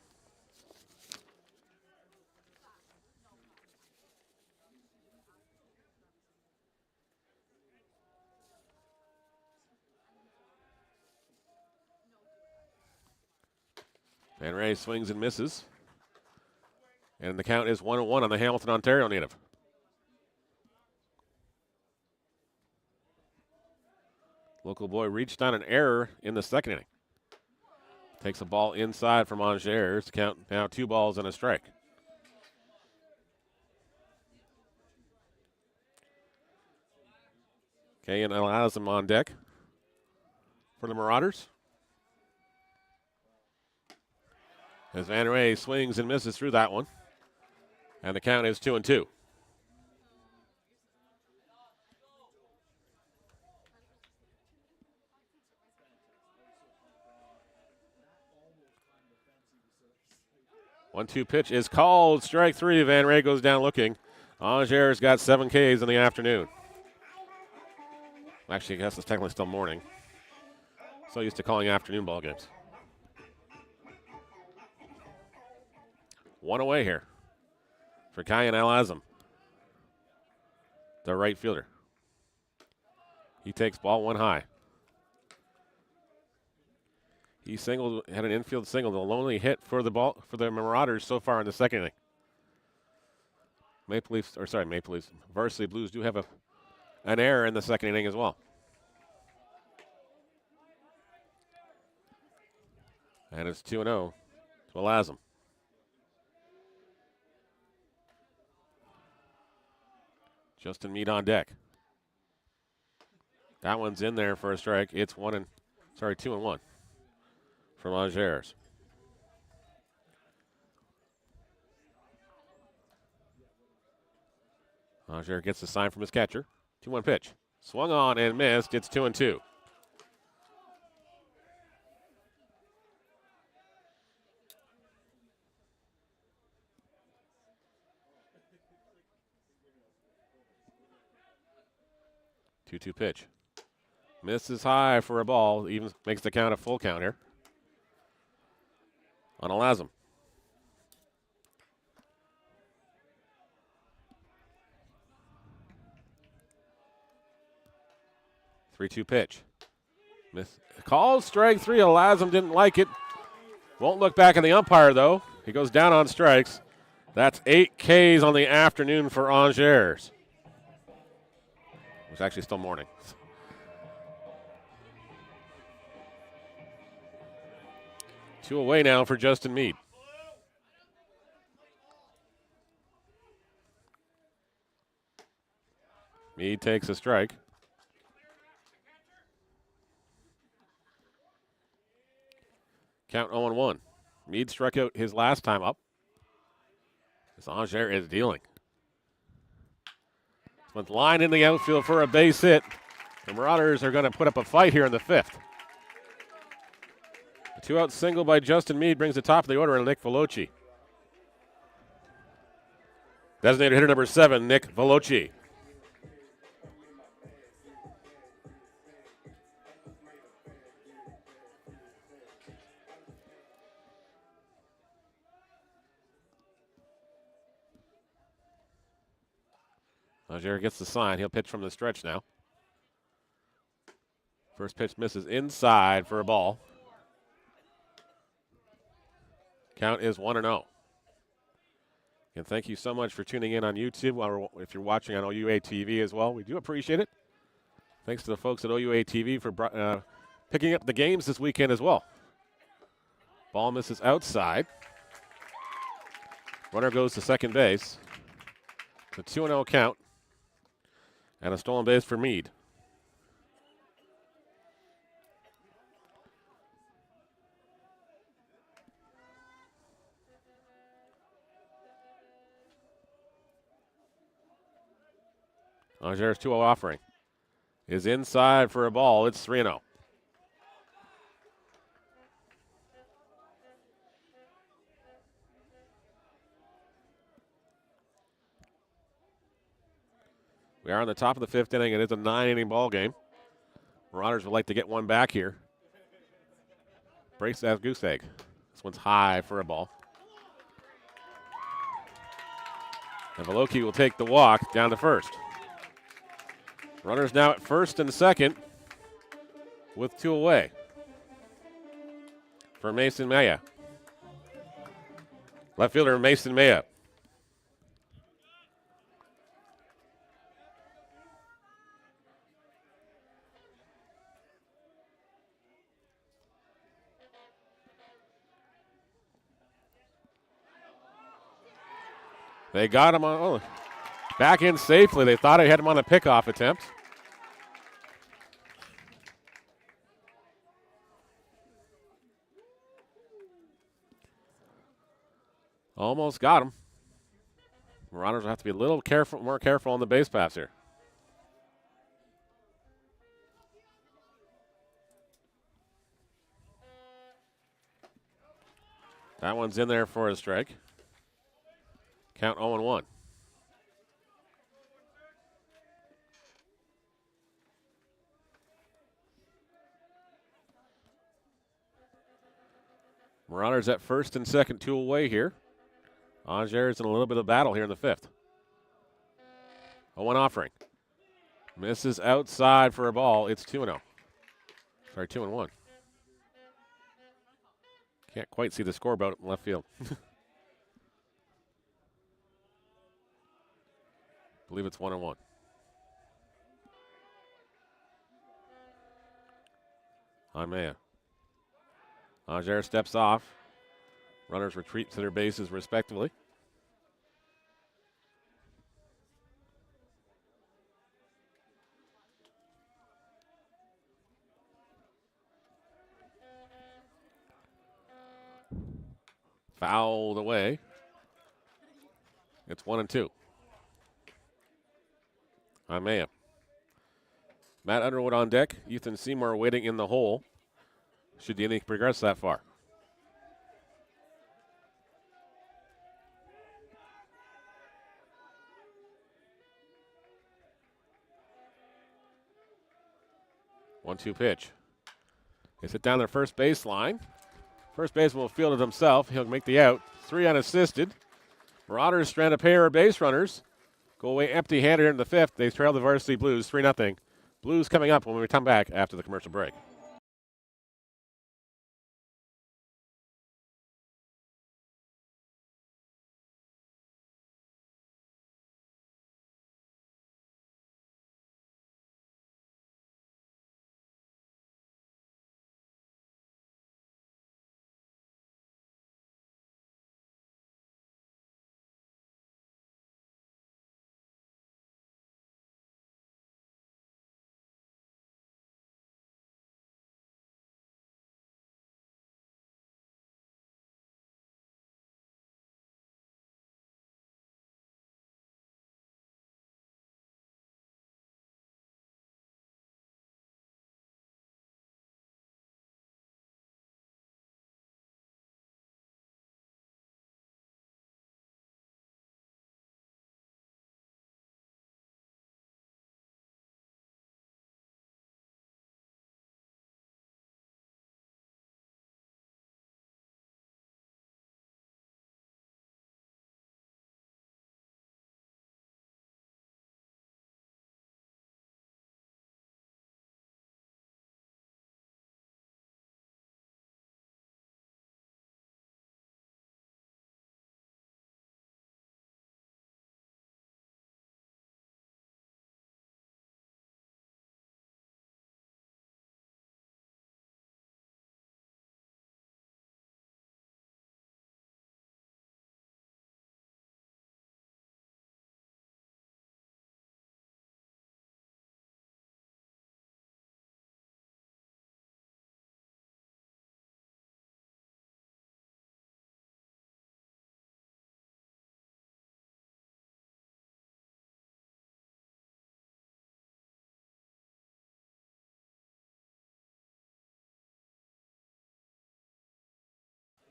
Van Ray swings and misses. And the count is 1-1 on the Hamilton, Ontario native. Local boy reached on an error in the second inning. Takes a ball inside from Angers. Count now 2 balls and a strike. Okay, and Elasm on deck for the Marauders. As Van Ray swings and misses through that one. And the count is 2-2. One-two pitch is called. Strike 3. Van Ray goes down looking. Angers got 7 Ks in the afternoon. Actually, I guess it's technically still morning. So used to calling afternoon ball games. 1 away here for Kyan Elasm, the right fielder. He takes ball 1 high. He had an infield single, the only hit for the Marauders so far in the second inning. Maple Leafs, Varsity Blues do have an error in the second inning as well. And it's 2-0 to Elasm. Justin Meade on deck. That one's in there for a strike. It's 2-1 from Angers. Angers gets the sign from his catcher. 2-1 pitch. Swung on and missed. It's 2-2. Two-two pitch. Misses high for a ball. Even makes the count a full count here on Elasm. Three-two pitch. Miss. Called strike 3. Elasm didn't like it. Won't look back at the umpire, though. He goes down on strikes. That's 8 Ks on the afternoon for Angers. It's actually still morning. Two away now for Justin Meade. Meade takes a strike. Count 0-1. Meade struck out his last time up. As Angers is dealing. With line in the outfield for a base hit. The Marauders are going to put up a fight here in the 5th. A 2-out single by Justin Meade brings the top of the order in Nick Veloci. Designated hitter number 7, Nick Veloci. Angers gets the sign. He'll pitch from the stretch now. First pitch misses inside for a ball. Count is 1-0. And thank you so much for tuning in on YouTube, or if you're watching on OUA TV as well. We do appreciate it. Thanks to the folks at OUA TV for picking up the games this weekend as well. Ball misses outside. Runner goes to second base. It's a 2-0 count. And a stolen base for Meade. Angers' 2-0 offering is inside for a ball. It's 3-0. We are on the top of the 5th inning. It is a 9-inning ball game. Marauders would like to get one back here. breaks that goose egg. This one's high for a ball. And Veloki will take the walk down to first. Runners now at first and second with 2 away for Mason Maya. Left fielder Mason Maya. They got him on back in safely. They thought he had him on a pickoff attempt. Almost got him. Runners will have to be a little more careful on the base paths here. That one's in there for a strike. Count 0-1. Marauders at first and second, 2 away here. Angers in a little bit of battle here in the 5th. 0-1 offering. Misses outside for a ball. It's 2-0. Sorry, 2-1. Can't quite see the scoreboard in left field. Believe it's 1-1. Maya. Angers steps off. Runners retreat to their bases respectively. Fouled away. It's 1-2. Maya. Matt Underwood on deck. Ethan Seymour waiting in the hole. Should the inning progress that far. One-two pitch. They sit down their first baseline. First baseman will field it himself. He'll make the out. 3 unassisted. Marauders strand a pair of base runners. Go away empty-handed in the 5th. They trail the Varsity Blues 3-0. Blues coming up when we come back after the commercial break.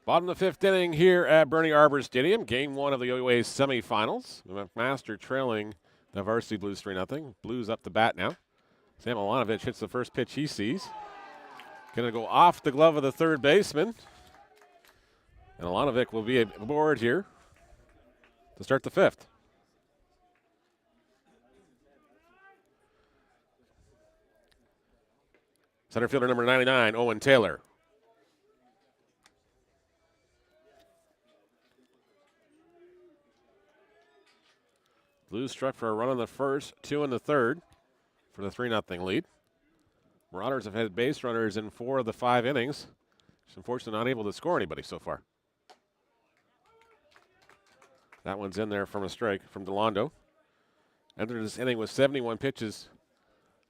Bottom of the 5th inning here at Bernie Arbour Stadium. Game 1 of the OUA semifinals. McMaster trailing the Varsity Blues 3-0. Blues up the bat now. Sam Milanovic hits the first pitch he sees. Going to go off the glove of the third baseman. And Alanovic will be aboard here to start the fifth. Center fielder number 99, Owen Taylor. Blues struck for a run on the first, 2 in the third for the 3-0 lead. Marauders have had base runners in 4 of the 5 innings. Just unfortunately not able to score anybody so far. That one's in there from a strike from Delondo. Entered this inning with 71 pitches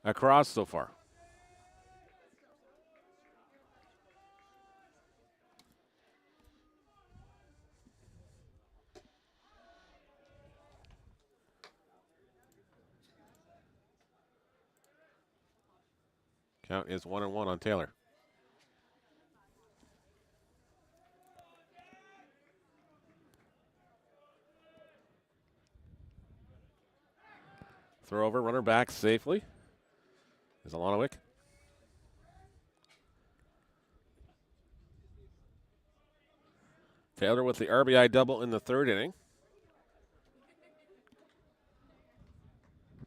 across so far. Count is 1-1 on Taylor. Throw over, runner back safely. Is Alanovic. Taylor with the RBI double in the third inning.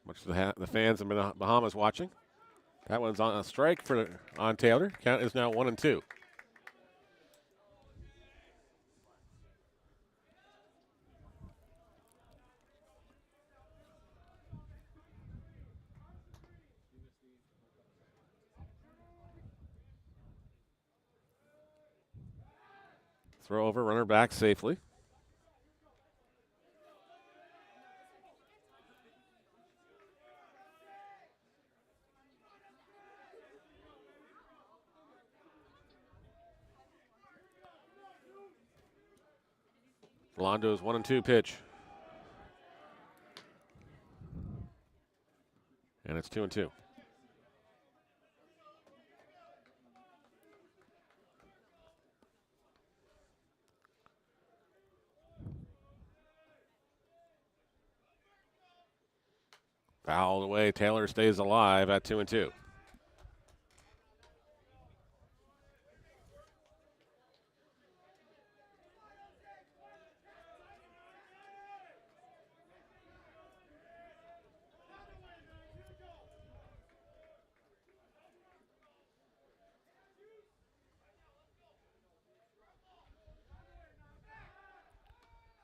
Much of the fans in the Bahamas watching. That one's on a strike on Taylor. Count is now 1-2. Throw over, runner back safely. Rolondo's 1-2 pitch. And it's 2-2. Fouled away. Taylor stays alive at 2-2.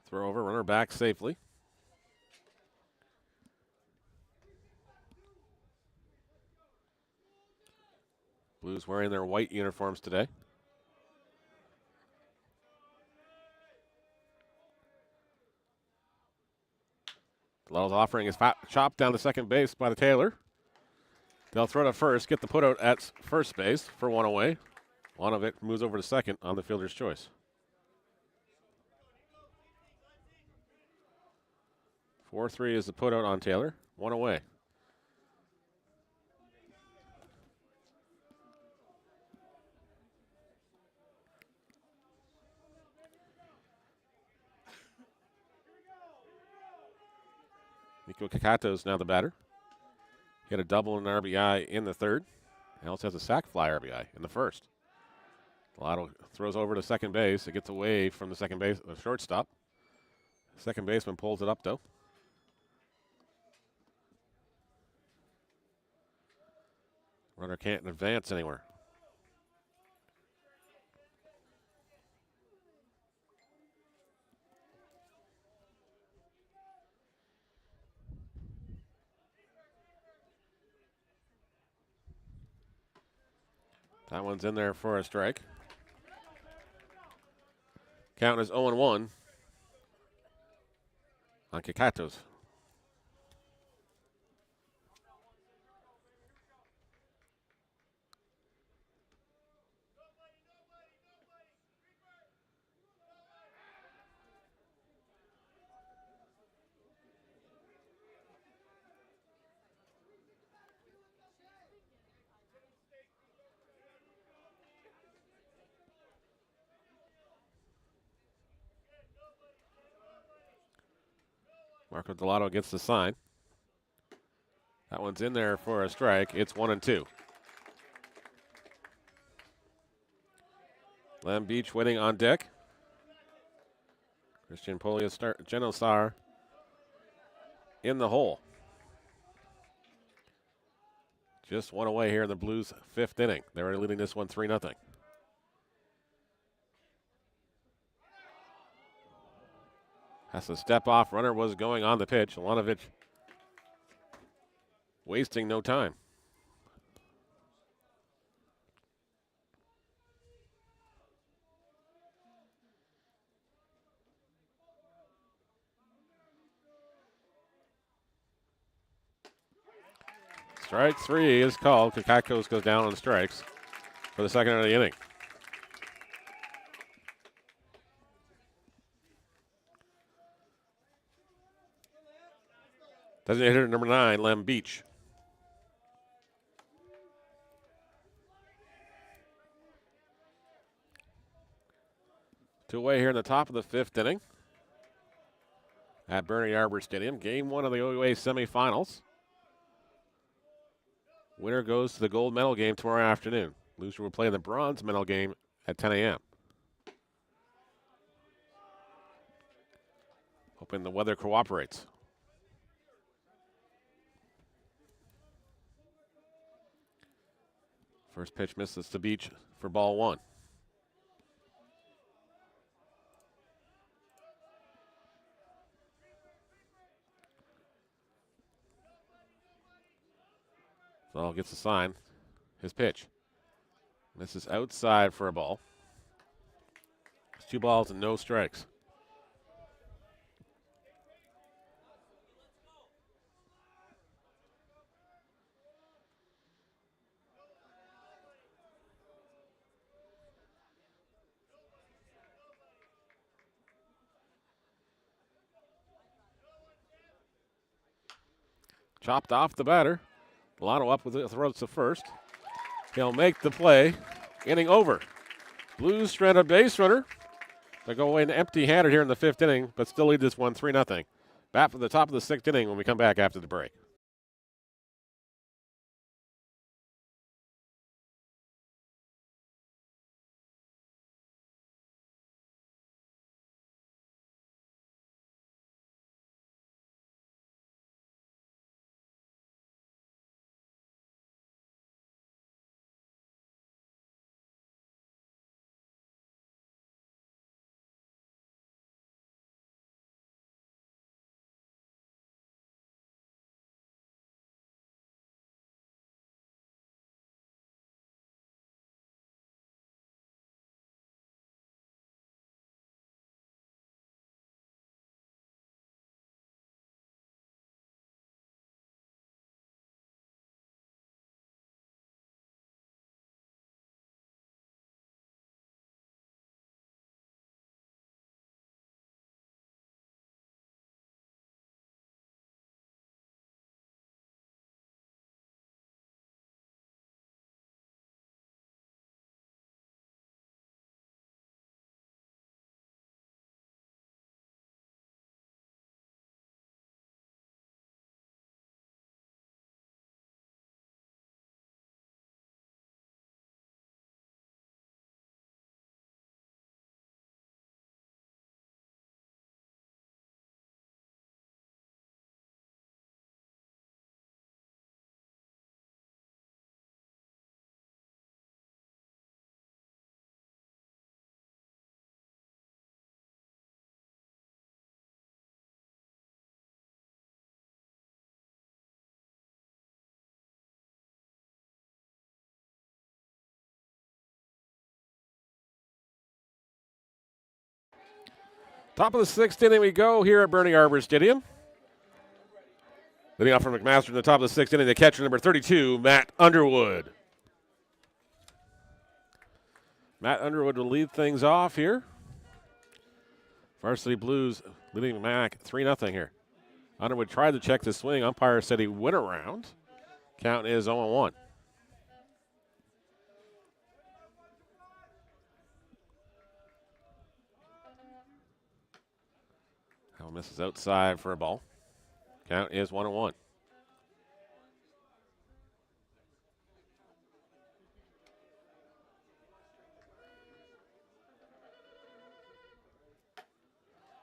Throw over, runner back safely. Blues wearing their white uniforms today. Lowell's offering is chopped down to second base by the Taylor. They'll throw to first, get the putout at first base for one away. One of it moves over to second on the fielder's choice. 4-3 is the putout on Taylor. One away. Nico Kakato's now the batter. He had a double and an RBI in the third. He also has a sac fly RBI in the first. Lotto throws over to second base. It gets away from the shortstop. Second baseman pulls it up, though. Runner can't advance anywhere. That one's in there for a strike. Count is 0-1 on Kakatos. Marco Delato gets the sign. That one's in there for a strike. It's 1-2. Lamb Beach waiting on deck. Christian Genosar in the hole. Just one away here in the Blues' 5th inning. They're already leading this one 3-0. Has to step off. Runner was going on the pitch. Alanovich wasting no time. Strike 3 is called. Kakakos goes down on strikes for the second of the inning. Designated hitter number 9, Lamb Beach. Two away here in the top of the 5th inning at Bernie Arbour Stadium. Game 1 of the OUA semifinals. Winner goes to the gold medal game tomorrow afternoon. Loser will play in the bronze medal game at 10 a.m. Hoping the weather cooperates. First pitch misses to Beach for ball 1. Saul gets a sign. His pitch. Misses outside for a ball. It's 2 balls and no strikes. Chopped off the batter. Milano up with the throws to first. He'll make the play. Inning over. Blues strand a base runner. They go away empty-handed here in the 5th inning, but still lead this one 3-0. Bat for the top of the 6th inning when we come back after the break. Top of the 6th inning we go here at Bernie Arbour Stadium. Leading off from McMaster in the top of the 6th inning, the catcher number 32, Matt Underwood. Matt Underwood will lead things off here. Varsity Blues leading Mac 3-0 here. Underwood tried to check the swing. Umpire said he went around. Count is 0-1. Howell misses outside for a ball. Count is 1-1.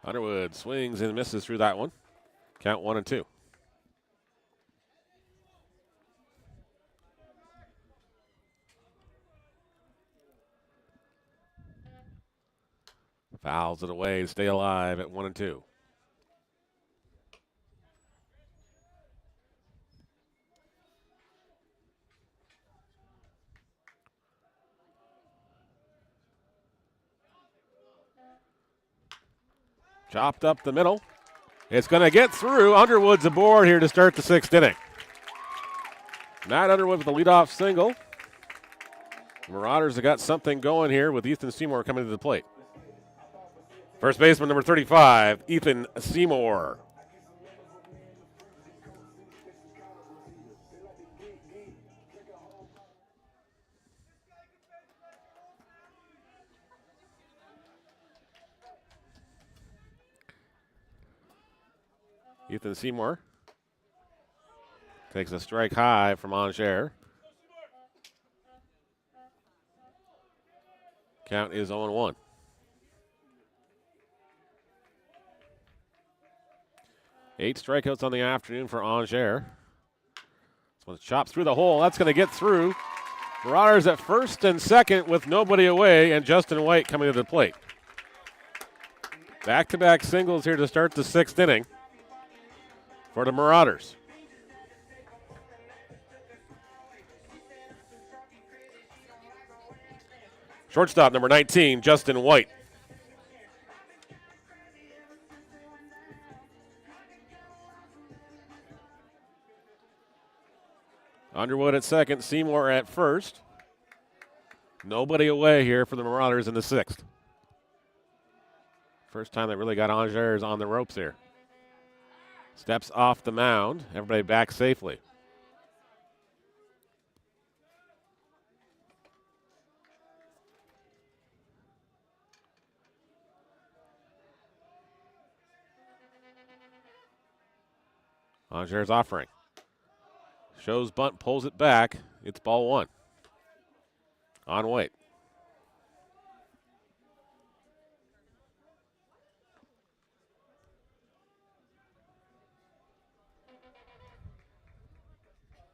Underwood swings and misses through that one. Count 1-2. Fouls it away to stay alive at 1-2. Chopped up the middle. It's going to get through. Underwood's aboard here to start the 6th inning. Matt Underwood with the leadoff single. Marauders have got something going here with Ethan Seymour coming to the plate. First baseman number 35, Ethan Seymour. Ethan Seymour takes a strike high from Angers. Count is 0-1. Eight strikeouts on the afternoon for Angers. This one's chopped through the hole. That's going to get through. Marauders at first and second with nobody away, and Justin White coming to the plate. Back-to-back singles here to start the 6th inning for the Marauders. Shortstop number 19, Justin White. Underwood at second, Seymour at first. Nobody away here for the Marauders in the 6th. First time they really got Angers on the ropes here. Steps off the mound. Everybody back safely. Angers offering. Shows bunt, pulls it back. It's ball 1. On White.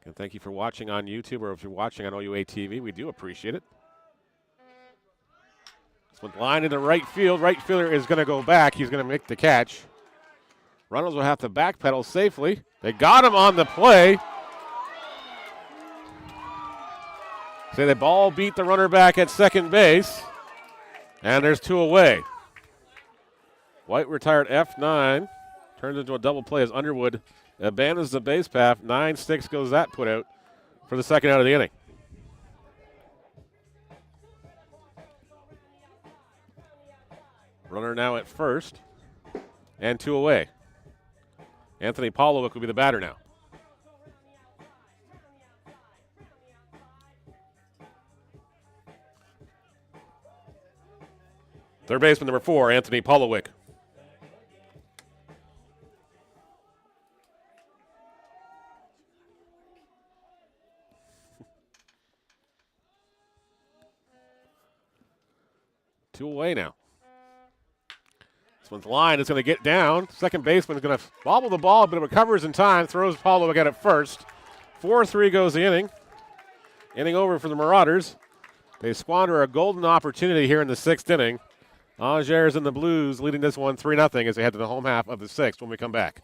And thank you for watching on YouTube, or if you're watching on OUA TV, we do appreciate it. This one line into right field. Right fielder is going to go back. He's going to make the catch. Runnels will have to backpedal safely. They got him on the play. So the ball beat the runner back at second base. And there's 2 away. White retired F9. Turns into a double play as Underwood abandons the base path. 9-6 goes that put out for the second out of the inning. Runner now at first. And 2 away. Anthony Pawlowick will be the batter now. Third baseman number 4, Anthony Pawlowick. Two away now. This one's line is going to get down. Second baseman is going to bobble the ball, but it recovers in time. Throws Pawlowick at it first. 4-3 goes the inning. Inning over for the Marauders. They squander a golden opportunity here in the 6th inning. Angers and the Blues leading this one 3-0 as they head to the home half of the 6th when we come back.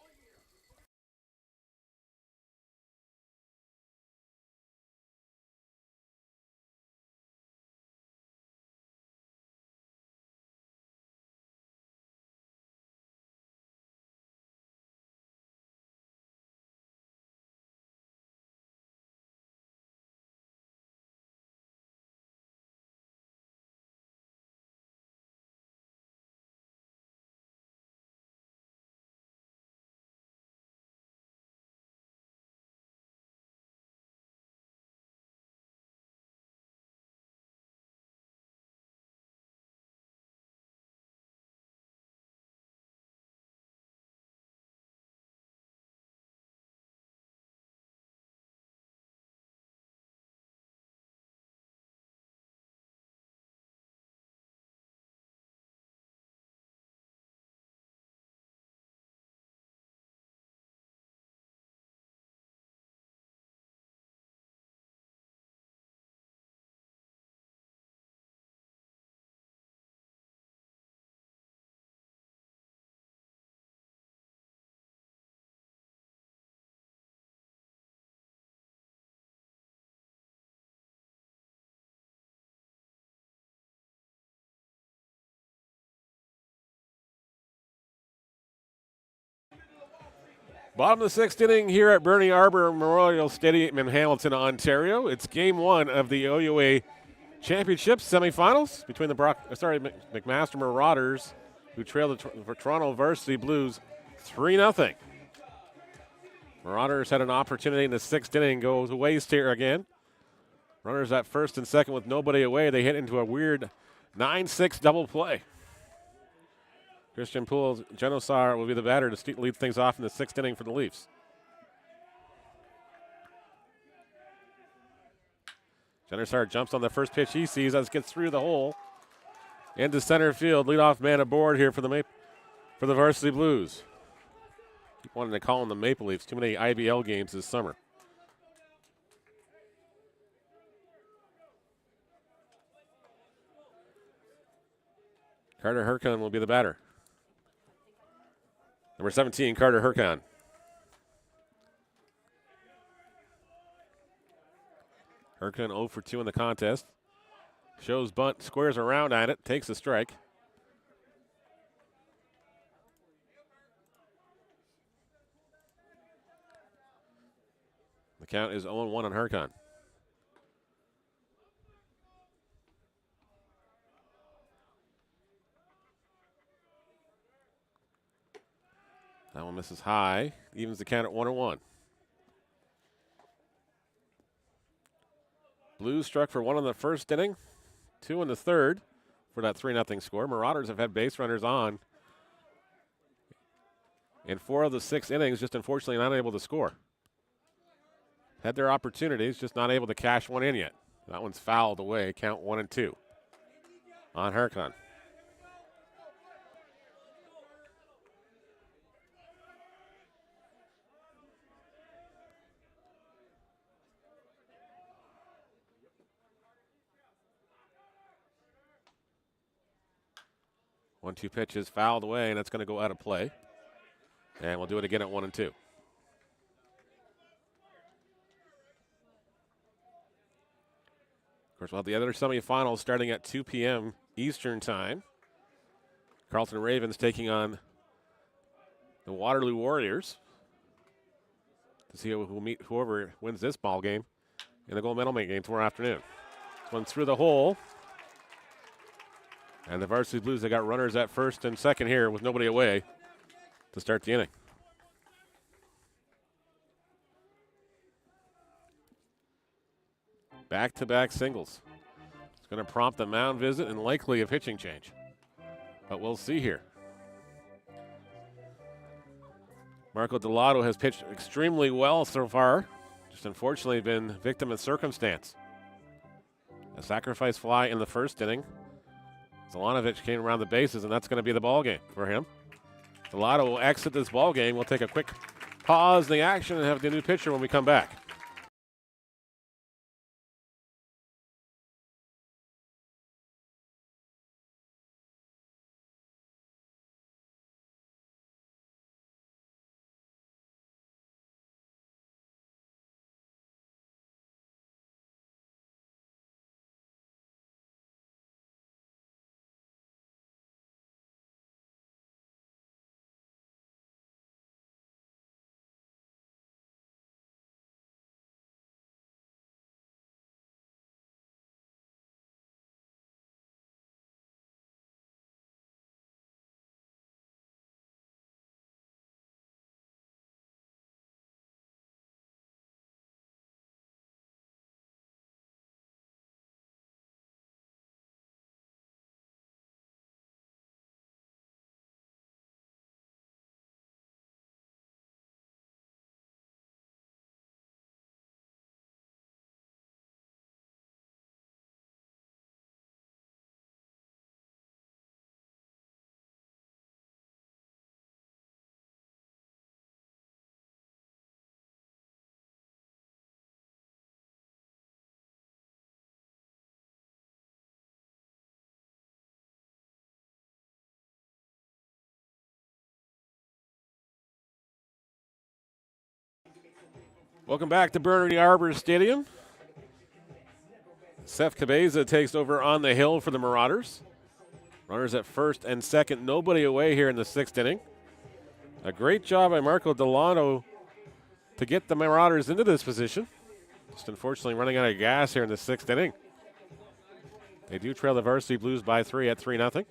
Bottom of the sixth inning here at Bernie Arbour Memorial Stadium in Hamilton, Ontario. It's game one of the OUA Championship semifinals between the McMaster Marauders, who trailed the Toronto Varsity Blues 3-0. Marauders had an opportunity in the sixth inning, go to waste here again. Runners at first and second with nobody away. They hit into a weird 9-6 double play. Christian Poole, Genosar will be the batter to lead things off in the sixth inning for the Leafs. Genosar jumps on the first pitch he sees as it gets through the hole into center field. Leadoff man aboard here for the Varsity Blues. Keep wanting to call them the Maple Leafs. Too many IBL games this summer. Carter Hurkan will be the batter. Number 17, Carter Hurkan. Hurkan 0 for 2 in the contest. Shows bunt, squares around at it, takes a strike. The count is 0-1 on Hurkan. That one misses high, evens the count at 1-1. Blues struck for 1 in the first inning, 2 in the third for that 3-0 score. Marauders have had base runners on in 4 of the 6 innings, just unfortunately not able to score. Had their opportunities, just not able to cash one in yet. That one's fouled away, count 1-2 on Hurkan. One-two pitches fouled away, and that's going to go out of play. And we'll do it again at 1-2. Of course, we'll have the other semifinals starting at 2 p.m. Eastern Time. Carleton Ravens taking on the Waterloo Warriors to see who will meet whoever wins this ball game in the gold medal game tomorrow afternoon. This one through the hole. And the Varsity Blues, they got runners at first and second here with nobody away to start the inning. Back-to-back singles. It's going to prompt a mound visit and likely a pitching change. But we'll see here. Marco Delato has pitched extremely well so far. Just unfortunately been victim of circumstance. A sacrifice fly in the first inning. Zelanovic came around the bases, and that's going to be the ball game for him. Delato will exit this ball game. We'll take a quick pause in the action and have the new pitcher when we come back. Welcome back to Bernie Arbour Stadium. Seth Cabeza takes over on the hill for the Marauders. Runners at first and second, nobody away here in the sixth inning. A great job by Marco Delano to get the Marauders into this position. Just unfortunately running out of gas here in the 6th inning. They do trail the Varsity Blues by 3 at 3-0.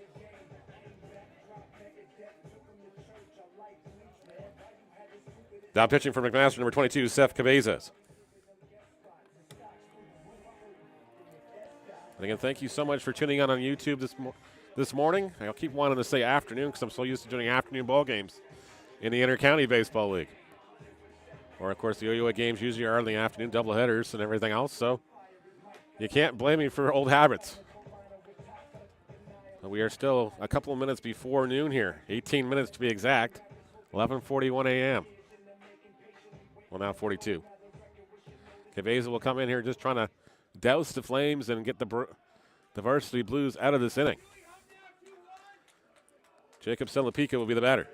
Now pitching for McMaster, number 22, Seth Cabezas. And again, thank you so much for tuning in on YouTube this morning. I'll keep wanting to say afternoon because I'm so used to doing afternoon ball games in the Inter-County Baseball League. Or, of course, the OUA games usually are in the afternoon, doubleheaders and everything else, so you can't blame me for old habits. But we are still a couple of minutes before noon here, 18 minutes to be exact, 11:41 a.m. Well, now 42. Cabeza will come in here just trying to douse the Flames and get the Varsity Blues out of this inning. Jacob Selapica will be the batter.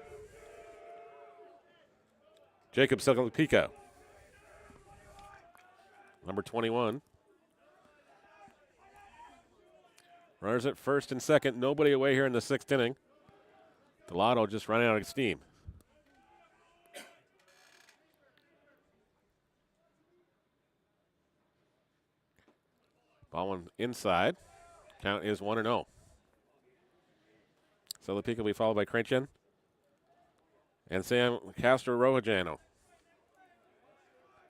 Jacob Selapica, number 21. Runners at first and second. Nobody away here in the 6th inning. Delotto just running out of steam. Ball one inside. Count is 1-0. Selapica will be followed by Crenchen and Sam Castro Rojano.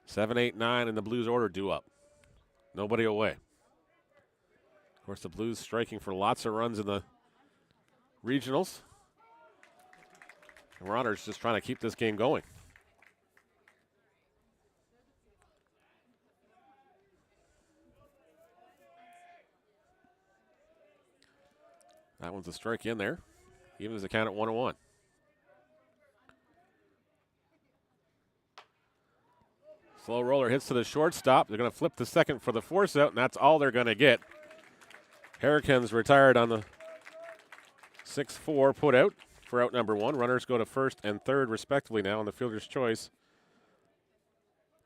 7, 8, 9 in the Blues order due up. Nobody away. Of course, the Blues striking for lots of runs in the regionals. The Marauders just trying to keep this game going. That one's a strike in there. Even as the count at 1-1. Slow roller hits to the shortstop. They're going to flip the second for the force out, and that's all they're going to get. Hurricanes retired on the 6-4 put out for out number 1. Runners go to first and third, respectively, now on the fielder's choice.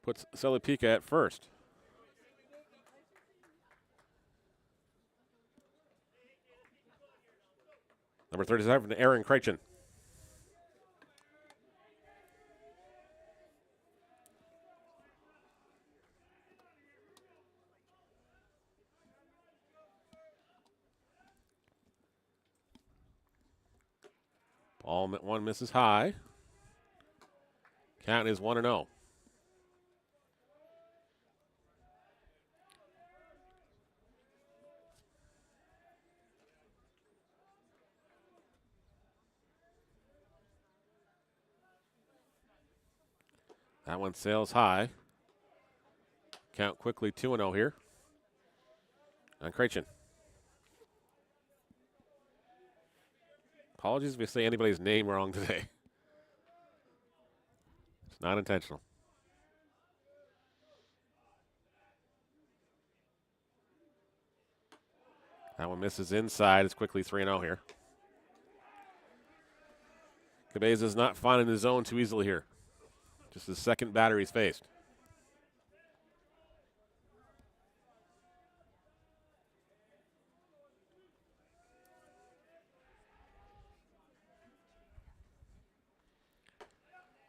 Puts Selapica at first. Number 37, Aaron Creighton. Ball one misses high. Count is 1-0. That one sails high. Count quickly 2-0 here on Creighton. Apologies if we say anybody's name wrong today. It's not intentional. That one misses inside. It's quickly 3-0 here. Cabeza's not finding the zone too easily here. Just the second batter he's faced.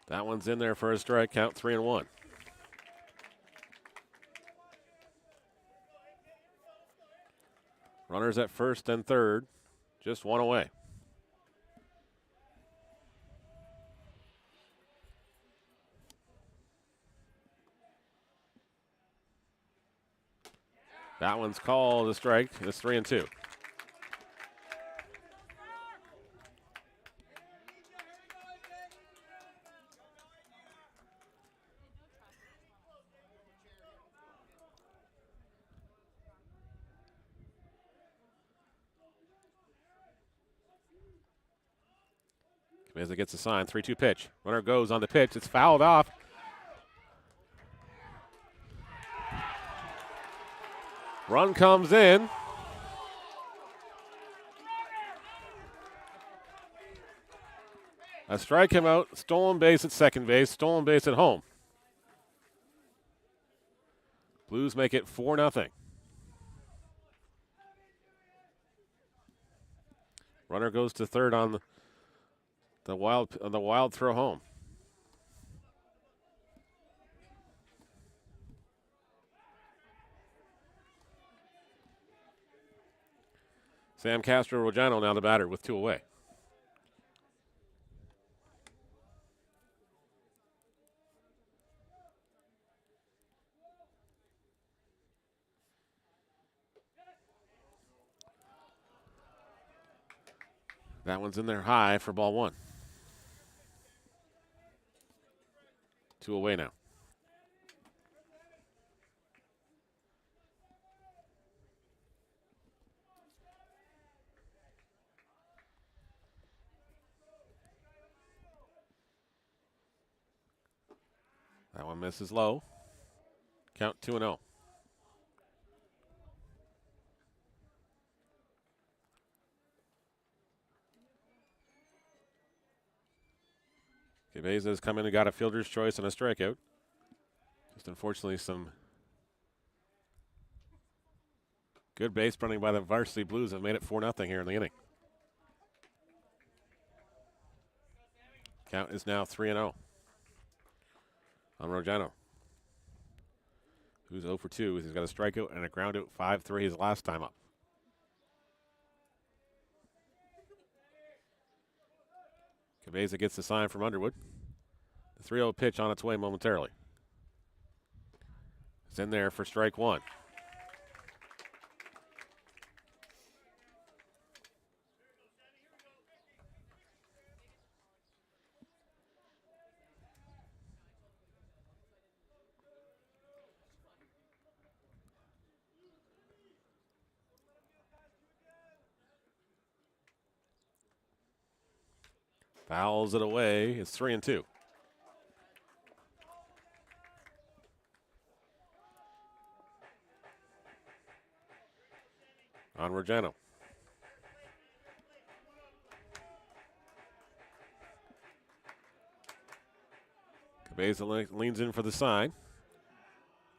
That one's in there for a strike, count 3-1. Runners at first and third, just one away. That one's called a strike. It's 3-2. As it gets a sign, 3-2 pitch. Runner goes on the pitch. It's fouled off. Run comes in. A strike him out. Stolen base at second base. Stolen base at home. Blues make it 4-0. Runner goes to third on the wild throw home. Sam Castro-Rojano now the batter with 2 away. That one's in there high for ball 1. 2 away now. That one misses low. Count 2-0. Cabeza has come in and got a fielder's choice and a strikeout. Just unfortunately some good base running by the Varsity Blues have made it 4-0 here in the inning. Count is now 3-0 on Rojano, who's 0 for 2. He's got a strikeout and a groundout, 5-3 his last time up. Cabeza gets the sign from Underwood. The 3-0 pitch on its way momentarily. It's in there for strike 1. Fouls it away. It's 3-2. On Rojano. Cabeza leans in for the sign.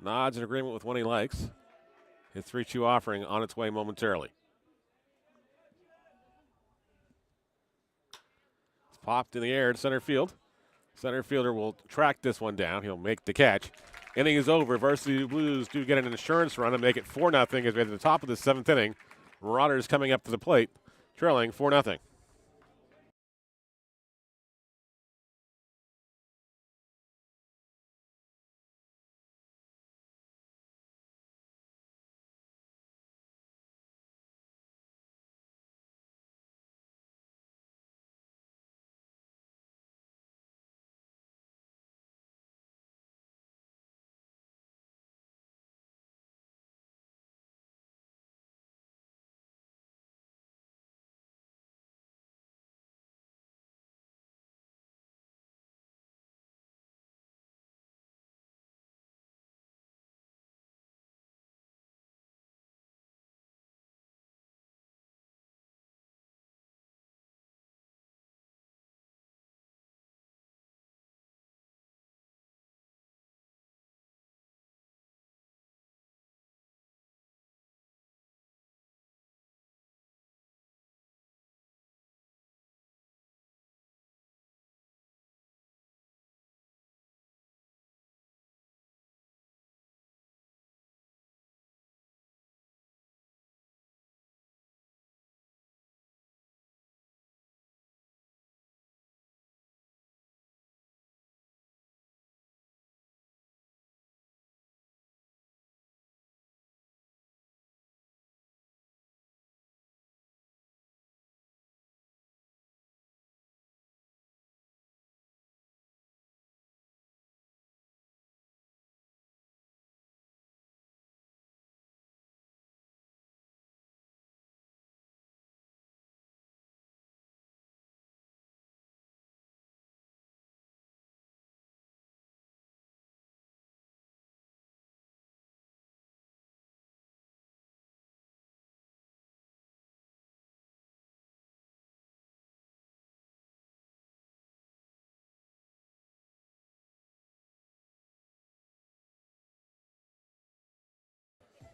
Nods in agreement with one he likes. His 3-2 offering on its way momentarily. It's popped in the air to center field. Center fielder will track this one down. He'll make the catch. Inning is over. Varsity Blues do get an insurance run and make it 4-0 as we're at the top of the 7th inning. Marauders coming up to the plate, trailing 4-0.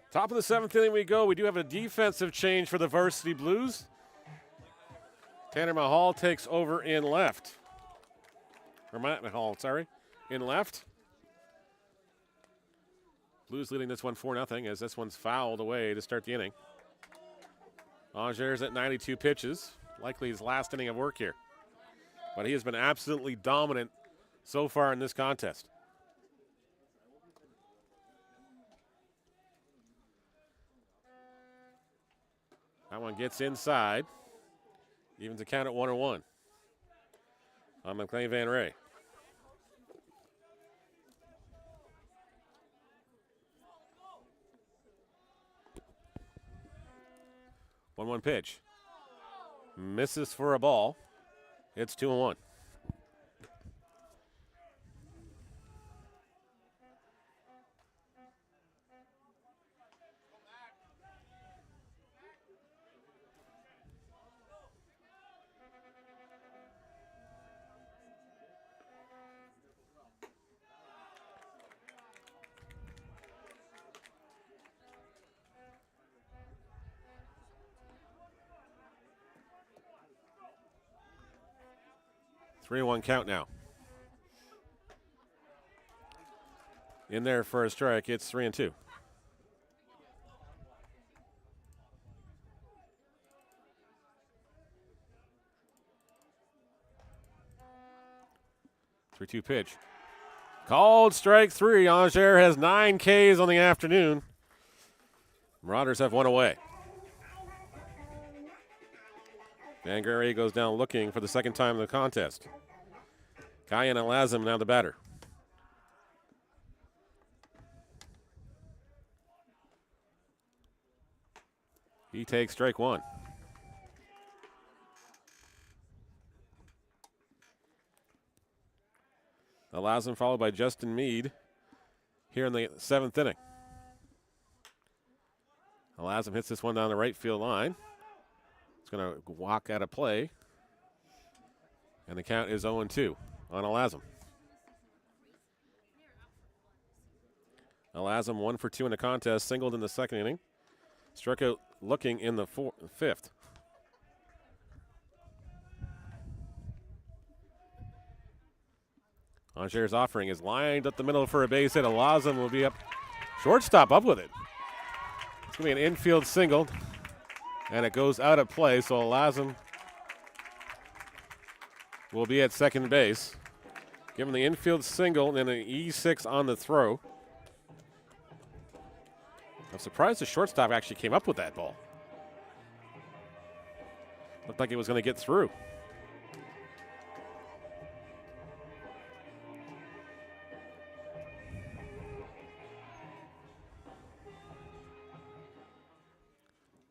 Top of the 7th inning we go. We do have a defensive change for the Varsity Blues. Tanner Mahal takes over in left. Or Matt Mahal, sorry, in left. Blues leading this one 4-0 as this one's fouled away to start the inning. Angers at 92 pitches. Likely his last inning of work here. But he has been absolutely dominant so far in this contest. That one gets inside. Evens the count at 1-1 on McLean Van Ray. One pitch. Misses for a ball. It's 2-1. Three-one count now. In there for a strike, it's 3-2. Three-two pitch. Called strike three. Angers has 9 Ks on the afternoon. Marauders have one away. Van Ray goes down looking for the second time in the contest. Kayan Alazim now the batter. He takes strike one. Alazim followed by Justin Meade here in the 7th inning. Alazim hits this one down the right field line. It's going to walk out of play. And the count is 0-2 on Alazim. Alazim 1 for 2 in the contest, singled in the 2nd inning. Struck out looking in the 5th. Angers' offering is lined up the middle for a base hit. Alazim will be up. Shortstop up with it. It's going to be an infield single. And it goes out of play, so Alazim will be at second base. Give him the infield single and an E6 on the throw. I'm surprised the shortstop actually came up with that ball. Looked like it was going to get through.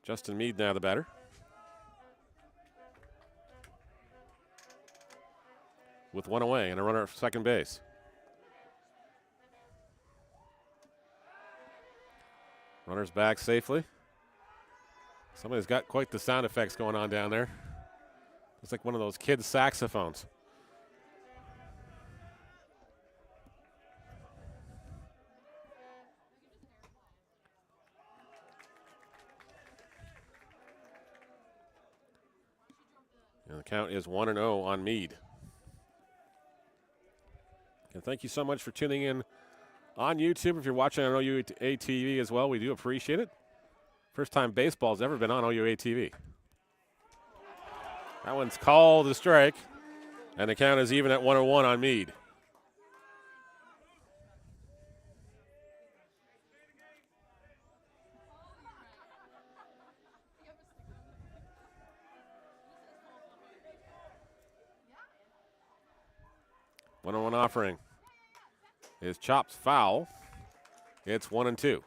Justin Meade now the batter. With one away and a runner at second base. Runner's back safely. Somebody's got quite the sound effects going on down there. It's like one of those kids' saxophones. And the count is 1-0 on Meade. And thank you so much for tuning in on YouTube. If you're watching on OUA TV as well, we do appreciate it. First time baseball's ever been on OUA TV. That one's called a strike, and the count is even at 1-1 on Meade. One-on-one offering is chopped foul. It's 1-2.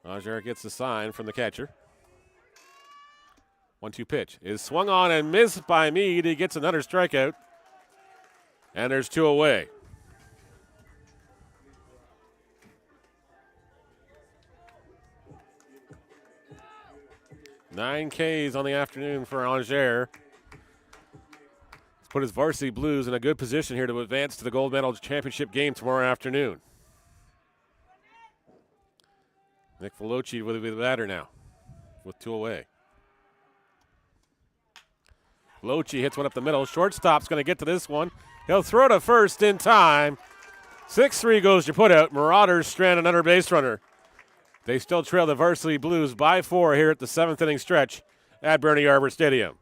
Angers gets the sign from the catcher. 1-2 pitch is swung on and missed by Meade. He gets another strikeout. And there's two away. Nine Ks on the afternoon for Angers. He's put his varsity Blues in a good position here to advance to the gold medal championship game tomorrow afternoon. Nick Veloci will be the batter now. with 2 away. Lochi hits one up the middle. Shortstop's going to get to this one. He'll throw to first in time. 6-3 goes your putout. Marauders strand another base runner. They still trail the Varsity Blues by 4 here at the 7th inning stretch at Bernie Arbour Stadium.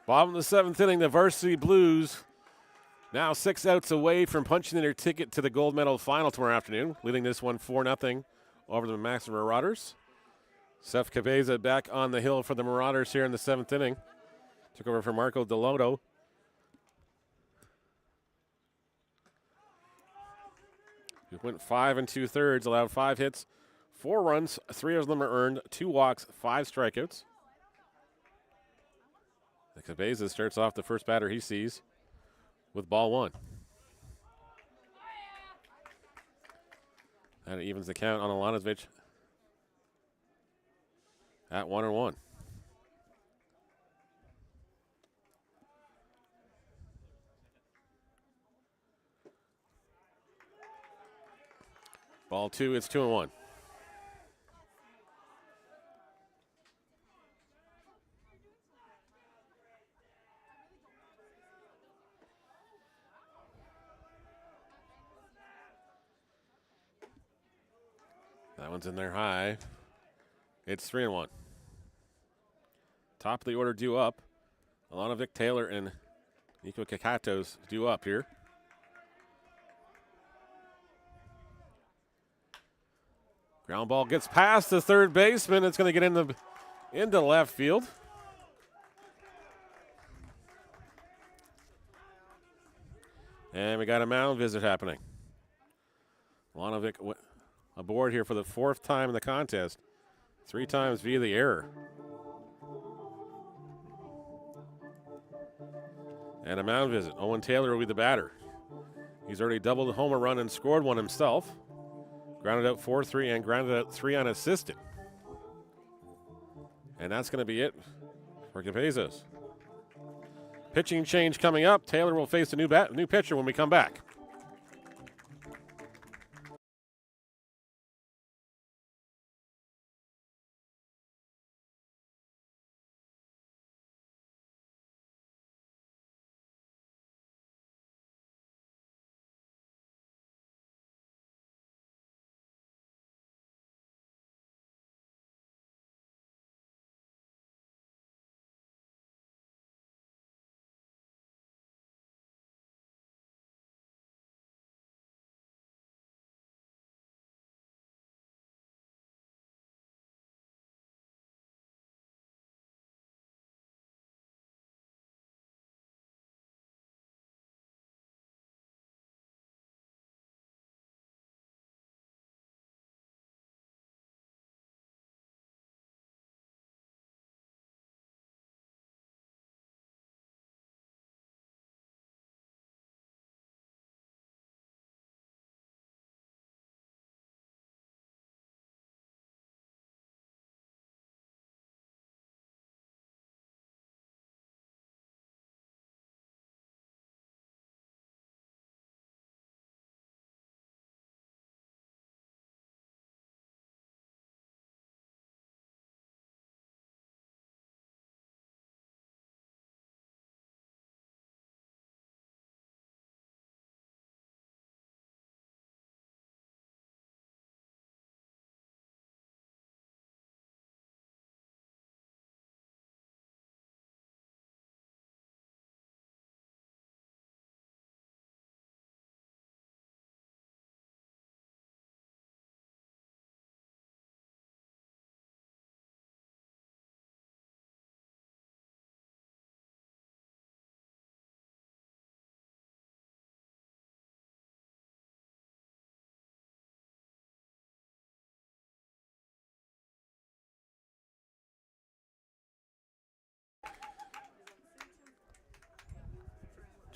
Bottom of the 7th inning, the Varsity Blues now 6 outs away from punching in their ticket to the gold medal final tomorrow afternoon, leading this one 4-0 over the McMaster Marauders. Seth Cabeza back on the hill for the Marauders here in the 7th inning. Took over for Marco Deloto. He went 5 2/3, allowed 5 hits, 4 runs, 3 of them are earned, 2 walks, 5 strikeouts. Cabeza starts off the first batter he sees with ball 1. And it evens the count on Alanovic at 1-1. Ball 2, it's 2-1. That one's in there high. It's 3-1. Top of the order due up. Alanovic, Taylor, and Nico Kakatos due up here. Ground ball gets past the third baseman. It's going to get into left field. And we got a mound visit happening. Alanovic aboard here for the 4th time in the contest. 3 times via the error. And a mound visit. Owen Taylor will be the batter. He's already doubled a home run and scored one himself. Grounded out 4-3 and grounded out 3 unassisted. And that's going to be it for Cabezas. Pitching change coming up. Taylor will face a new pitcher when we come back.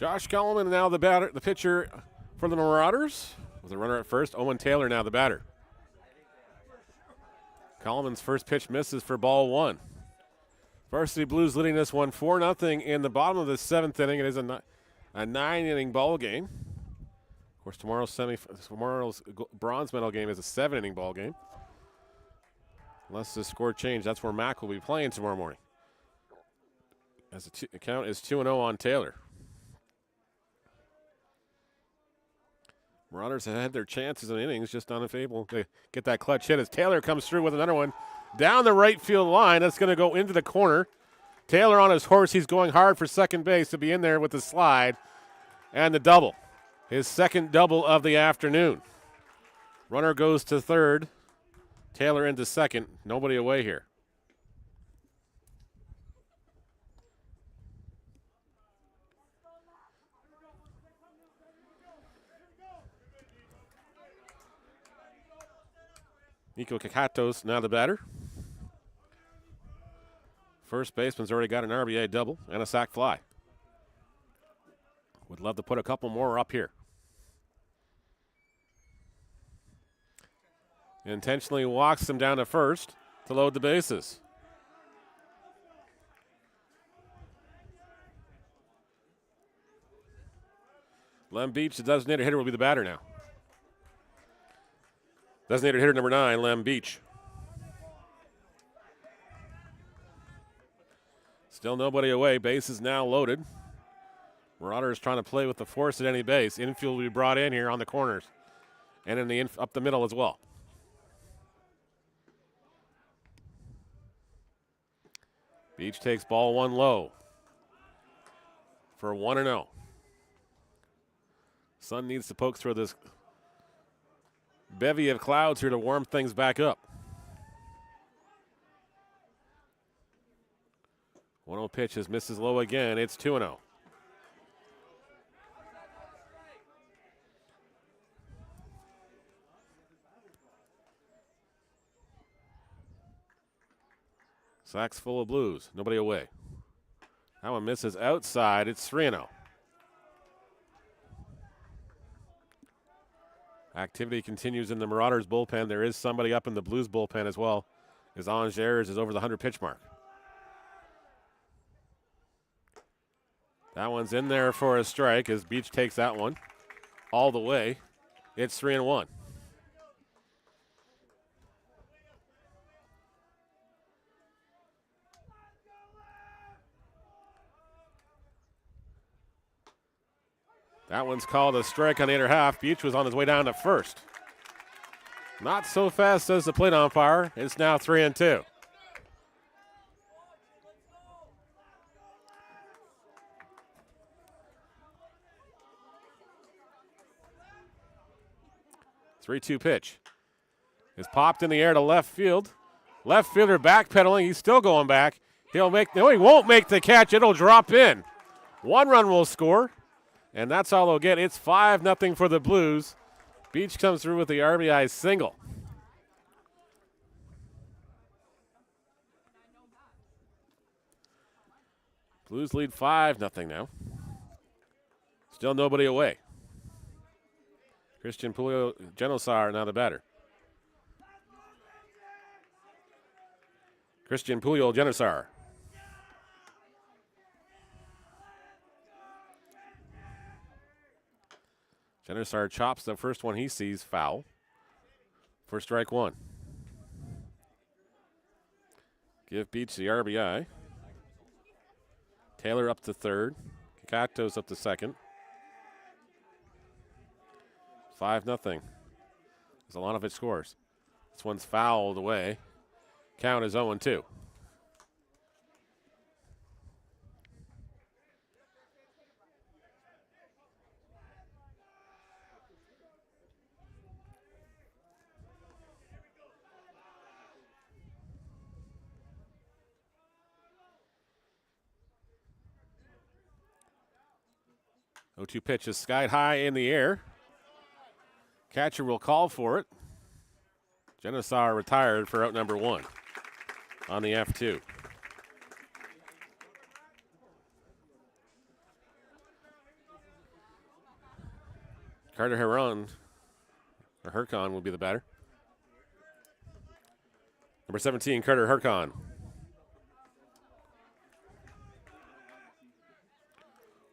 Josh Coleman now the pitcher for the Marauders. With a runner at first, Owen Taylor now the batter. Coleman's first pitch misses for ball one. Varsity Blues leading this one 4-0 in the bottom of the 7th inning. It is a 9-inning ball game. Of course, tomorrow's bronze medal game is a 7-inning ball game. Unless the score changes, that's where Mac will be playing tomorrow morning. As the count is 2-0 on Taylor. Marauders have had their chances in innings, just unable to get that clutch hit as Taylor comes through with another one down the right field line. That's going to go into the corner. Taylor on his horse. He's going hard for second base to be in there with the slide and the double. His second double of the afternoon. Runner goes to third. Taylor into second. Nobody away here. Nico Kakatos now the batter. First baseman's already got an RBI double and a sac fly. Would love to put a couple more up here. Intentionally walks him down to first to load the bases. Lem Beach, the designated hitter, will be the batter now. Designated hitter number 9, Lem Beach. Still nobody away. Base is now loaded. Marauders trying to play with the force at any base. Infield will be brought in here on the corners and in the up the middle as well. Beach takes ball one low for 1-0. Sun needs to poke through this bevy of clouds here to warm things back up. 1-0 pitch is misses low again. It's 2-0. Sacks full of Blues. Nobody away. That one misses outside. It's 3-0. Activity continues in the Marauders bullpen. There is somebody up in the Blues bullpen as well, as Angers is over the 100-pitch mark. That one's in there for a strike as Beach takes that one all the way. It's 3-1. That one's called a strike on the other half. Beach was on his way down to first. Not so fast, says the plate umpire. It's now 3-2. Three-two pitch is popped in the air to left field. Left fielder backpedaling. He's still going back. He won't make the catch. It'll drop in. One run will score. And that's all they'll get. It's 5-0 for the Blues. Beach comes through with the RBI single. Blues lead 5-0 now. Still nobody away. Christian Pulio Genosar now the batter. Christian Pulio Genosar. Genosar chops the first one he sees foul for strike one. Give Beach the RBI. Taylor up to third. Kakatos up to second. 5-0. There's a lot of it scores. This one's fouled away. Count is 0-2. The 0-2 pitch is skied high in the air. Catcher will call for it. Genosar retired for out number one on the F2. Carter Herron, or Hercon, will be the batter. Number 17, Carter Hercon.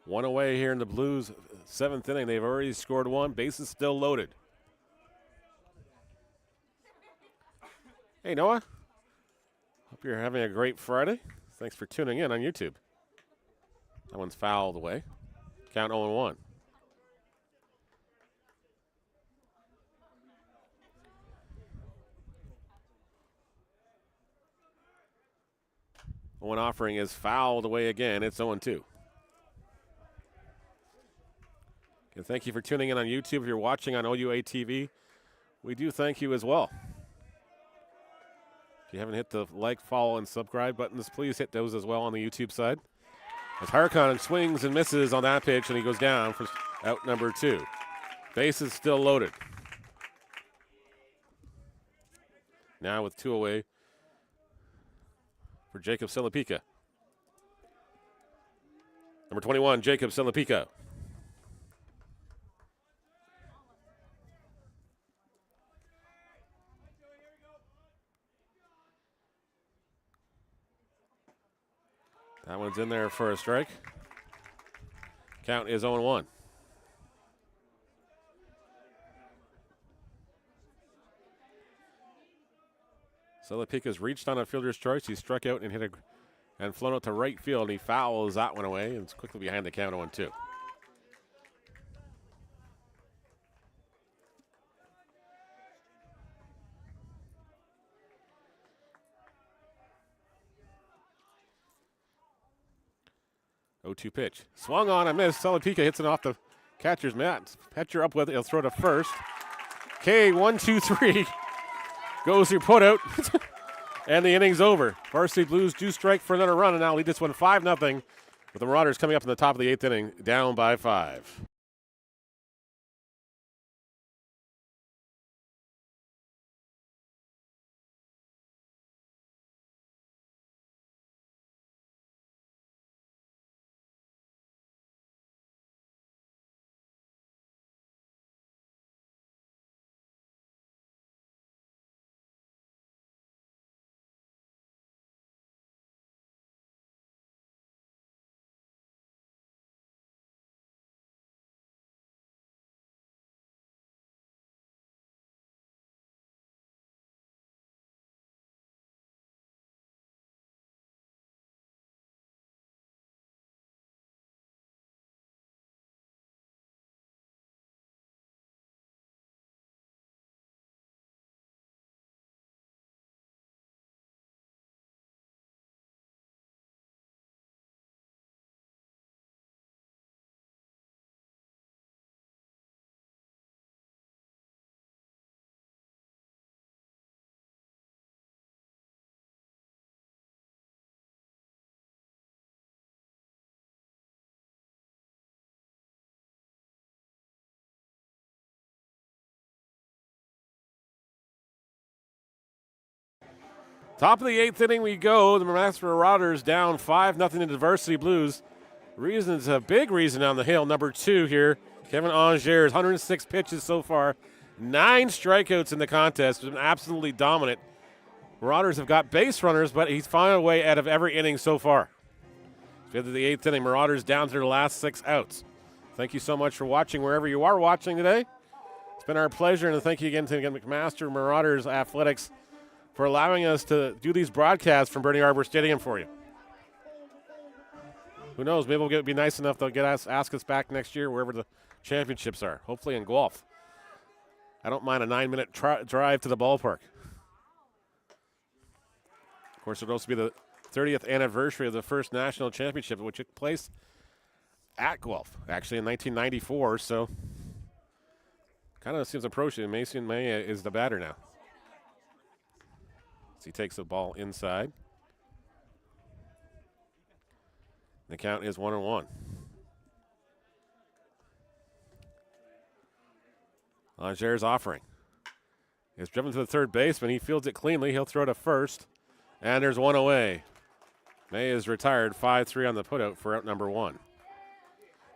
One away here in the Blues' 7th inning. They've already scored one. Bases still loaded. Hey, Noah. Hope you're having a great Friday. Thanks for tuning in on YouTube. That one's fouled away. Count 0-1. One offering is fouled away again. It's 0-2. And thank you for tuning in on YouTube. If you're watching on OUA TV, we do thank you as well. If you haven't hit the like, follow, and subscribe buttons, please hit those as well on the YouTube side. As Harkon swings and misses on that pitch, and he goes down for out number 2. Base is still loaded. Now with 2 away for Jacob Silapika. Number 21, Jacob Silapika. That one's in there for a strike. Count is 0-1. Silapika's reached on a fielder's choice. He struck out and and flown out to right field, and he fouls that one away, and it's quickly behind the count 0-2. Oh-2 pitch. Swung on and missed. Silapika hits it off the catcher's mat. Catcher up with it. He'll throw to first. K, 1-2-3. Goes your put out. And the inning's over. Varsity Blues do strike for another run, and now lead this one 5-0 with the Marauders coming up in the top of the 8th inning, down by 5. Top of the 8th inning we go. The McMaster Marauders down 5-0 in Varsity Blues. Reasons, a big reason on the hill. Number 2 here, Kevin Angers, 106 pitches so far. 9 strikeouts in the contest. Been absolutely dominant. Marauders have got base runners, but he's found a way out of every inning so far. Fifth of the 8th inning, Marauders down to their last 6 outs. Thank you so much for watching wherever you are watching today. It's been our pleasure, and thank you again to McMaster Marauders Athletics for allowing us to do these broadcasts from Bernie Arbour Stadium for you. Who knows, maybe we'll be nice enough to ask us back next year wherever the championships are, hopefully in golf. I don't mind a 9-minute drive to the ballpark. Of course, it'll also be the 30th anniversary of the first national championship, which took place at Guelph, actually in 1994, so kind of seems approaching. Mason Maya is the batter now. So he takes the ball inside. The count is 1-1. Angers offering. It's driven to the third baseman. He fields it cleanly. He'll throw to first. And there's one away. May is retired. 5-3 on the putout for out number 1.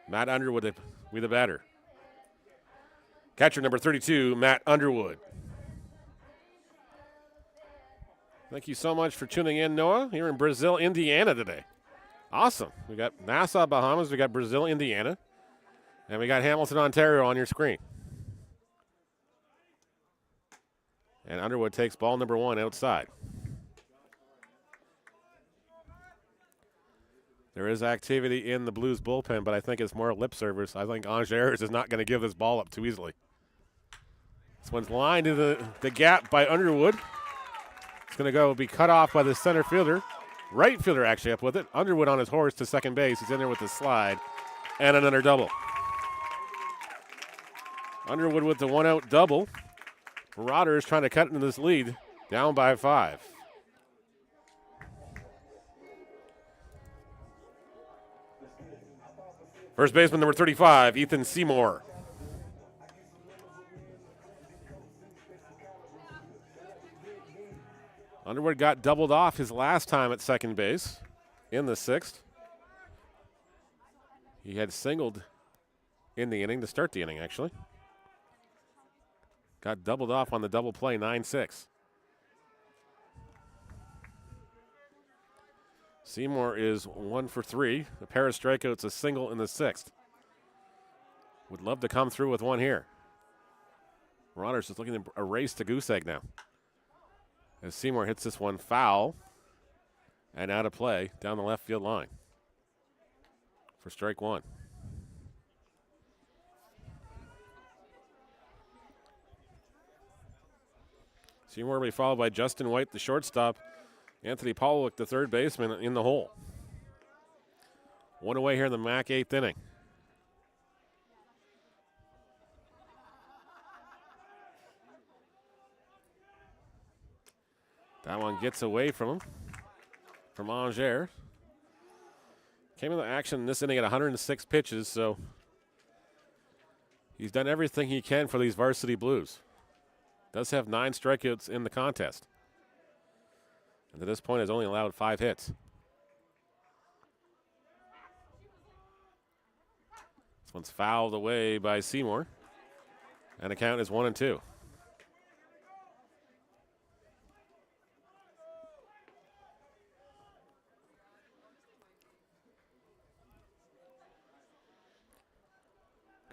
Matt Underwood with the batter. Catcher number 32, Matt Underwood. Thank you so much for tuning in, Noah, here in Brazil, Indiana today. Awesome. We got Nassau, Bahamas. We got Brazil, Indiana. And we got Hamilton, Ontario on your screen. And Underwood takes ball number 1 outside. There is activity in the Blues bullpen, but I think it's more lip service. I think Angers is not going to give this ball up too easily. This one's lined into the gap by Underwood. It's going to be cut off by the center fielder. Right fielder actually up with it. Underwood on his horse to second base. He's in there with the slide. And another double. Underwood with the 1-out double. Marauders trying to cut into this lead. Down by 5. First baseman number 35, Ethan Seymour. Underwood got doubled off his last time at second base in the 6th. He had singled in the inning to start the inning, actually. Got doubled off on the double play, 9-6. Seymour is 1 for 3. A pair of strikeouts, a single in the 6th. Would love to come through with one here. Marauders is looking to erase the goose egg now. As Seymour hits this one foul and out of play down the left field line for strike 1. Seymour will be followed by Justin White, the shortstop. Anthony Pollock, the third baseman, in the hole. 1 away here in the MAC 8th inning. That one gets away from him, from Angers. Came into action this inning at 106 pitches, so he's done everything he can for these varsity Blues. Does have 9 strikeouts in the contest. And to this point has only allowed 5 hits. This one's fouled away by Seymour. And the count is 1-2.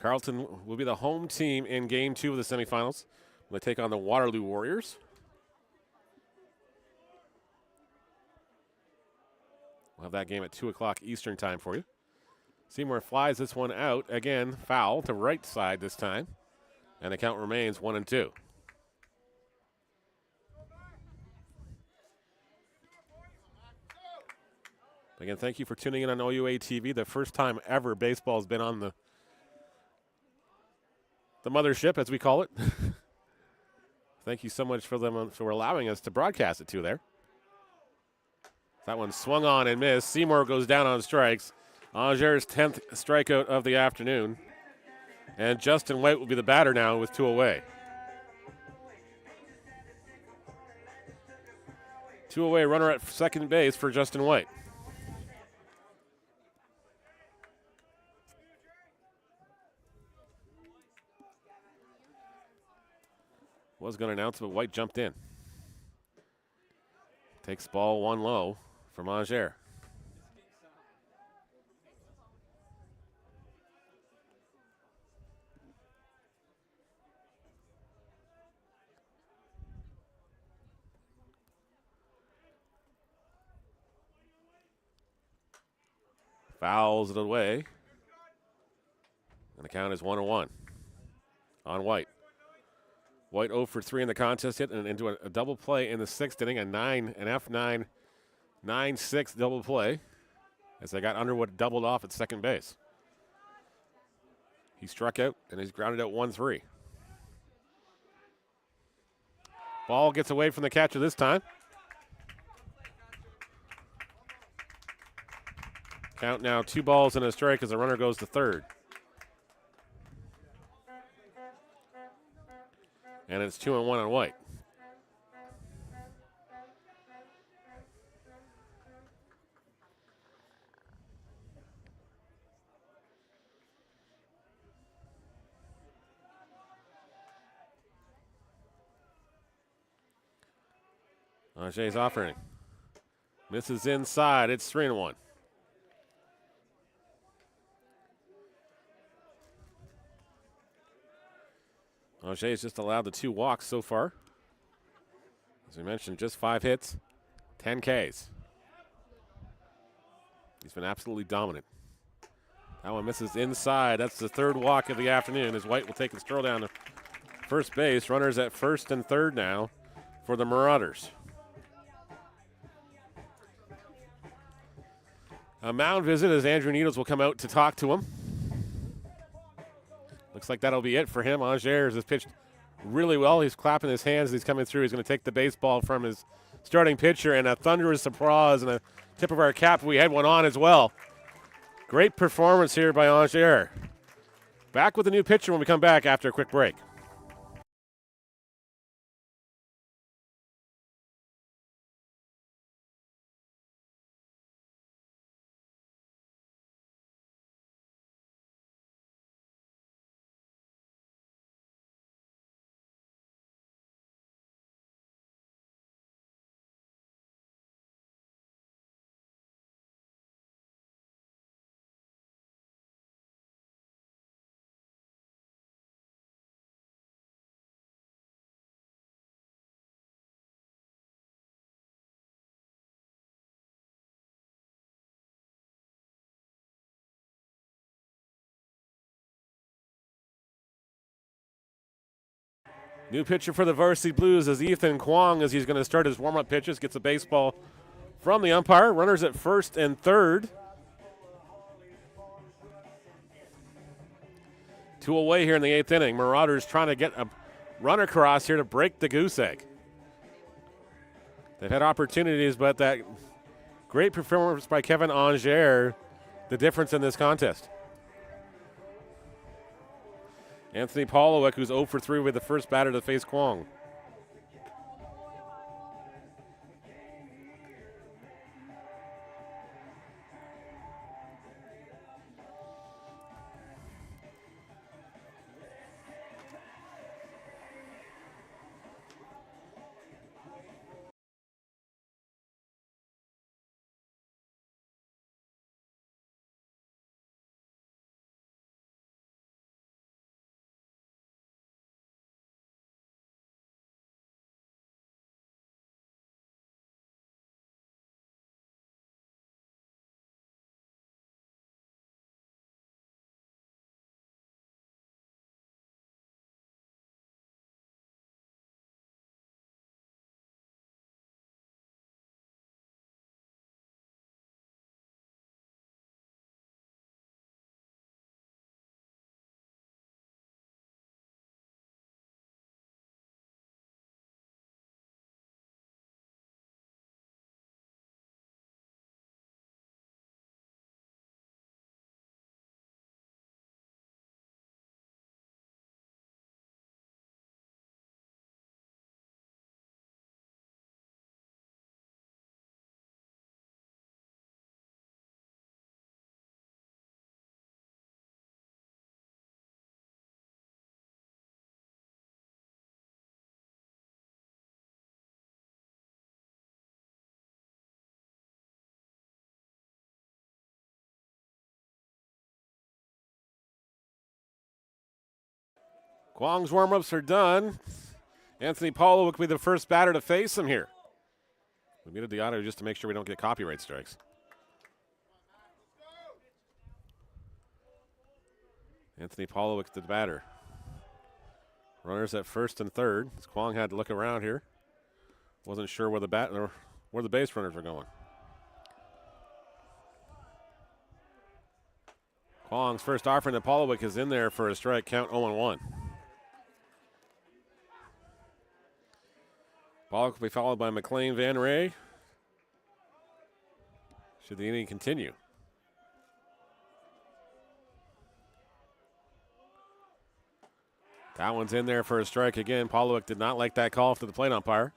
Carleton will be the home team in Game 2 of the semifinals. They take on the Waterloo Warriors. We'll have that game at 2 o'clock Eastern time for you. Seymour flies this one out. Again, foul to right side this time. And the count remains 1-2. Again, thank you for tuning in on OUA TV. The first time ever baseball's been on the mothership, as we call it. Thank you so much for allowing us to broadcast it to there. That one swung on and missed. Seymour goes down on strikes. Angers' 10th strikeout of the afternoon. And Justin White will be the batter now with 2 away. 2 away, runner at second base for Justin White. Was going to announce, but White jumped in. Takes ball 1 low from Angers. Fouls it away. And the count is 1-1 on White. White 0 for 3 in the contest hit and into a double play in the 6th inning, an F9, 9-6 double play as they got Underwood doubled off at second base. He struck out and he's grounded out 1-3. Ball gets away from the catcher this time. Count now 2 balls and a strike as the runner goes to third. And it's 2-1 on White. Ajay's offering. Misses inside. It's 3-1. Ajay's just allowed the 2 walks so far. As we mentioned, just 5 hits, 10 Ks. He's been absolutely dominant. That one misses inside. That's the 3rd walk of the afternoon as White will take the stroll down to first base. Runners at 1st and 3rd now for the Marauders. A mound visit as Andrew Needles will come out to talk to him. Looks like that'll be it for him. Angers has pitched really well. He's clapping his hands as he's coming through. He's going to take the baseball from his starting pitcher, and a thunderous applause and a tip of our cap. We had one on as well. Great performance here by Angers. Back with a new pitcher when we come back after a quick break. New pitcher for the Varsity Blues is Ethan Kwong as he's going to start his warm-up pitches. Gets a baseball from the umpire. Runners at 1st and 3rd. 2 away here in the 8th inning. Marauders trying to get a run across here to break the goose egg. They've had opportunities, but that great performance by Kevin Angers, the difference in this contest. Anthony Polowick, who's 0 for 3 with the first batter to face Kwong. Kwong's warm-ups are done. Anthony Polowick will be the first batter to face him here. We muted the audio just to make sure we don't get copyright strikes. Anthony Polowick, the batter. Runners at 1st and 3rd. As Kwong had to look around here. Wasn't sure where the base runners were going. Kwong's first offering to Polowick is in there for a strike count 0-1. Pollock will be followed by McLean Van Ray. Should the inning continue? That one's in there for a strike again. Polowick did not like that call to the plate umpire.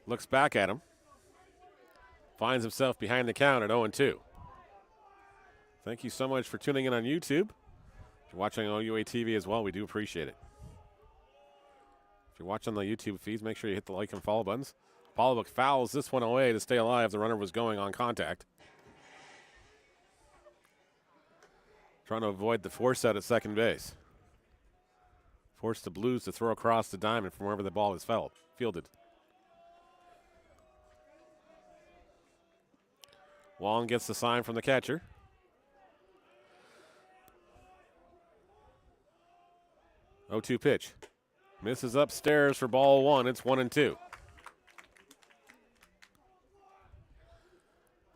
Looks back at him. Finds himself behind the count at 0-2. Thank you so much for tuning in on YouTube. If you're watching on OUA TV as well, we do appreciate it. If you're watching on the YouTube feeds, make sure you hit the like and follow buttons. Polovic fouls this one away to stay alive. The runner was going on contact. Trying to avoid the force out at second base. Force the Blues to throw across the diamond from wherever the ball is fielded. Wong gets the sign from the catcher. Oh, 2 pitch. Misses upstairs for ball 1. It's 1-2.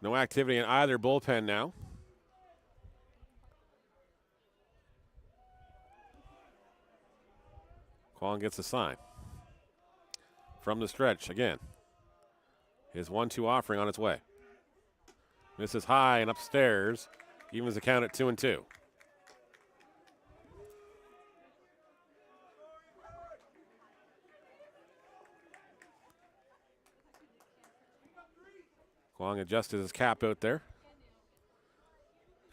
No activity in either bullpen now. Kwong gets a sign. From the stretch again. His 1-2 offering on its way. Misses high and upstairs. Evens the count at 2-2. Kwong adjusted his cap out there.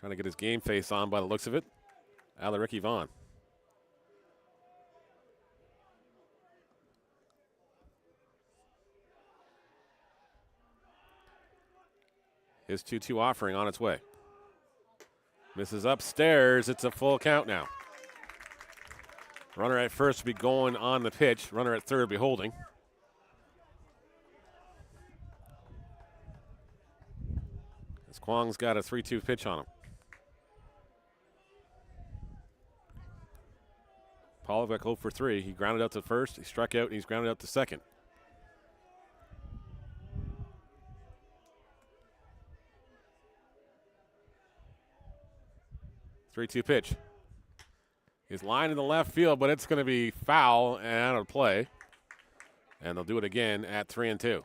Trying to get his game face on by the looks of it. Ricky Vaughn. His 2-2 offering on its way. Misses upstairs. It's a full count now. Runner at first will be going on the pitch. Runner at third will be holding. As Kwong's got a 3-2 pitch on him. Polovic 0 for 3. He grounded out to first. He struck out and he's grounded out to second. Three-two pitch. He's lined in the left field, but it's going to be foul and out of play. And they'll do it again at 3-2.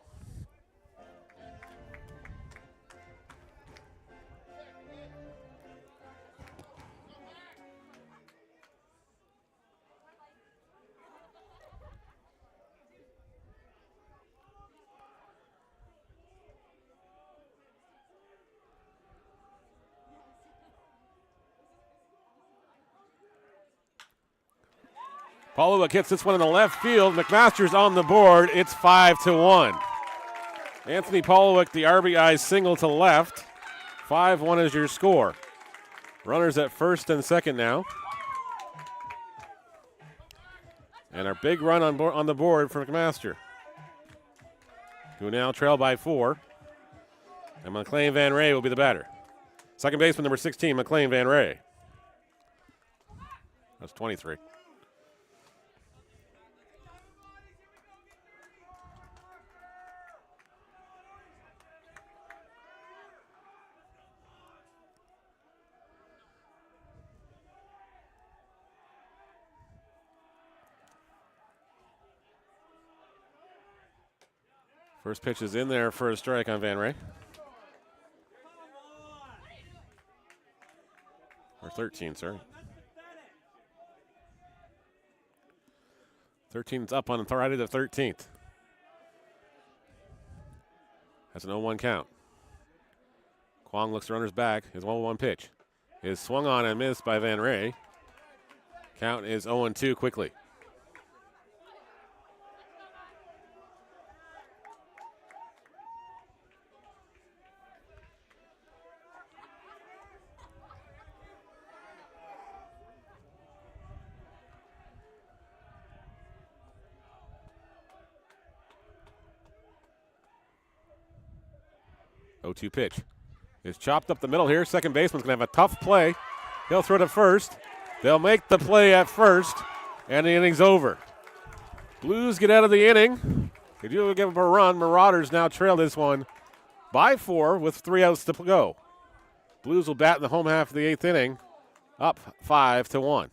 Polovic hits this one in the left field. McMaster's on the board. It's 5-1. Anthony Polovic, the RBI single to left. 5-1 is your score. Runners at first and second now. And our big run on the board for McMaster, who now trail by 4. And McLean Van Ray will be the batter. Second baseman, number 16, McLean Van Ray. That's 23. First pitch is in there for a strike on Van Ray. Or 13, sorry. 13's up on Friday the 13th. That's an 0-1 count. Kwong looks runners back. His 1-1 pitch is swung on and missed by Van Ray. Count is 0-2 quickly. Oh-2 pitch is chopped up the middle here. Second baseman's going to have a tough play. He'll throw to first. They'll make the play at first, and the inning's over. Blues get out of the inning. They do give up a run. Marauders now trail this one by 4 with 3 outs to go. Blues will bat in the home half of the 8th inning, up 5-1.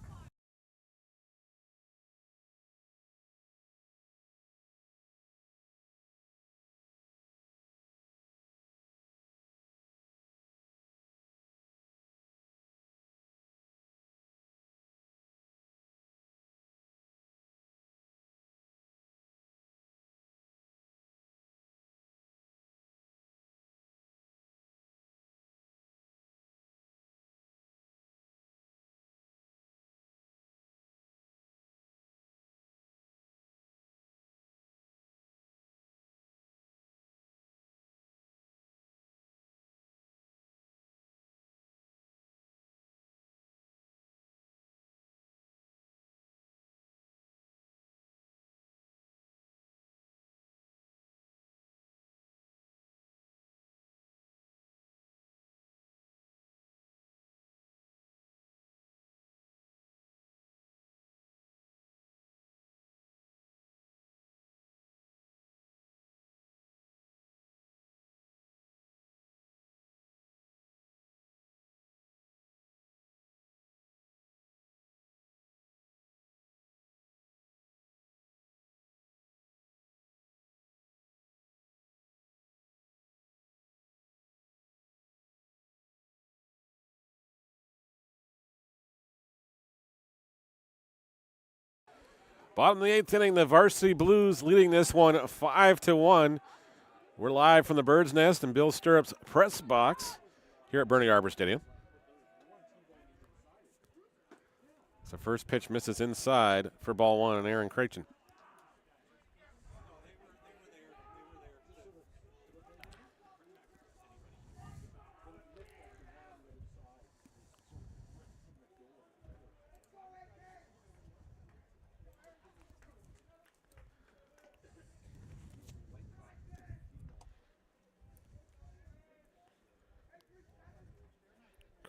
Bottom of the 8th inning, the Varsity Blues leading this one 5-1. We're live from the Bird's Nest and Bill Stirrup's press box here at Bernie Arbour Stadium. So first pitch misses inside for ball one, and Aaron Krejcin.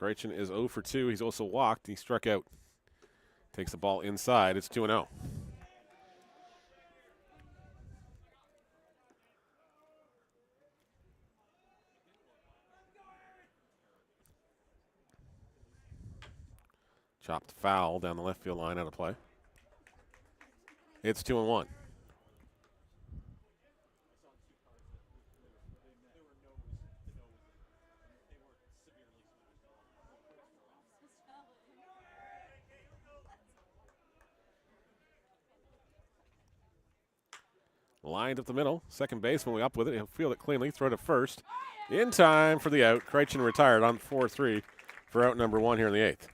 Krejcin is 0 for 2. He's also walked. He struck out. Takes the ball inside. It's 2-0. Chopped foul down the left field line, out of play. It's 2-1. Lined up the middle. Second baseman, we up with it. He'll field it cleanly. Throw to first. In time for the out. Krejcin retired on 4-3 for out number 1 here in the 8th.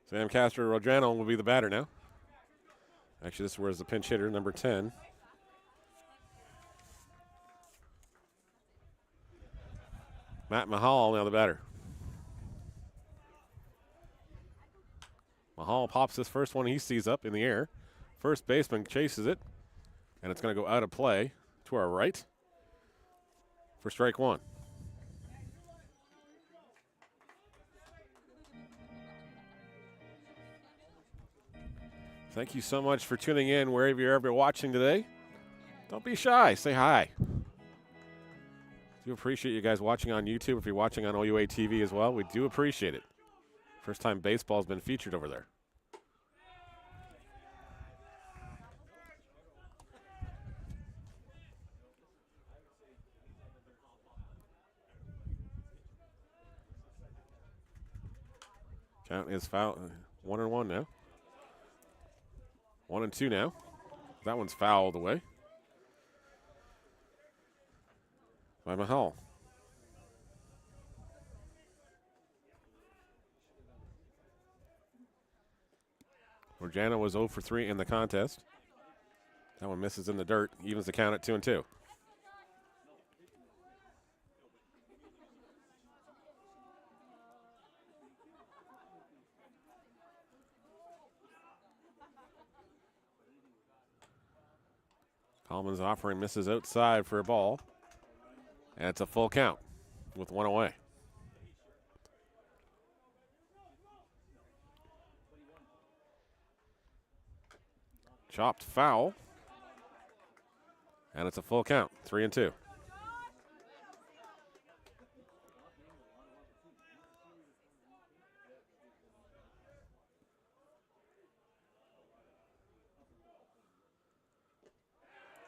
Sam Castro-Rodrano will be the batter now. Actually, this is where's the pinch hitter, number 10. Matt Mahal now the batter. Mahal pops this first one he sees up in the air. First baseman chases it, and it's going to go out of play to our right for strike one. Thank you so much for tuning in wherever you're ever watching today. Don't be shy. Say hi. Do appreciate you guys watching on YouTube. If you're watching on OUA TV as well, we do appreciate it. First time baseball's been featured over there. Count is foul. 1-1 now. 1-2 now. That one's fouled away by Mahal. Rodrano was 0 for 3 in the contest. That one misses in the dirt. Evens the count at 2-2. Coleman's offering misses outside for a ball. And it's a full count with one away. Chopped foul. And it's a full count, 3-2.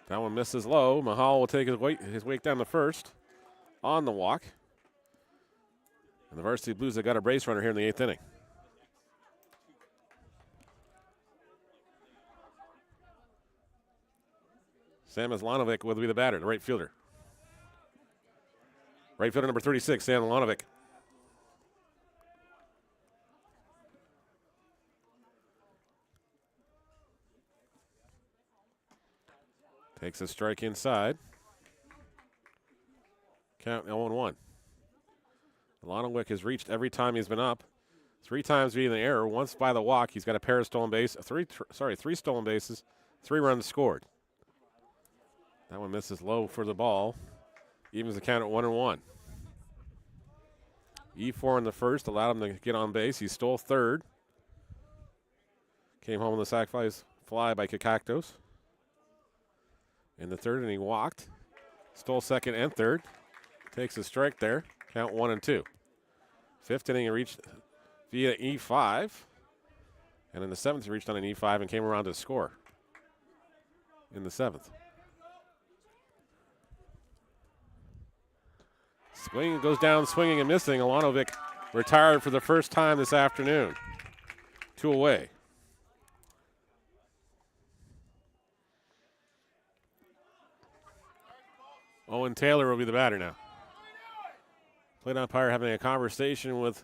That one misses low. Mahal will take his wake down the first on the walk. And the Varsity Blues have got a base runner here in the 8th inning. Sam Islanovic will be the batter, the right fielder. Right fielder number 36, Sam Islanovic. Takes a strike inside. Count 0-1. Islanovic has reached every time he's been up. 3 times via the error, once by the walk. He's got a pair of stolen bases, three stolen bases, 3 runs scored. That one misses low for the ball. Evens the count at 1-1. E4 in the first allowed him to get on base. He stole third. Came home with a sac fly by Kakaktos. In the third, and he walked. Stole second and third. Takes a strike there. Count 1-2. 5th inning, he reached via E5. And in the 7th, he reached on an E5 and came around to score in the 7th. Swing goes down, swinging and missing. Islanovic retired for the first time this afternoon. 2 away. Owen Taylor will be the batter now. Plate umpire having a conversation with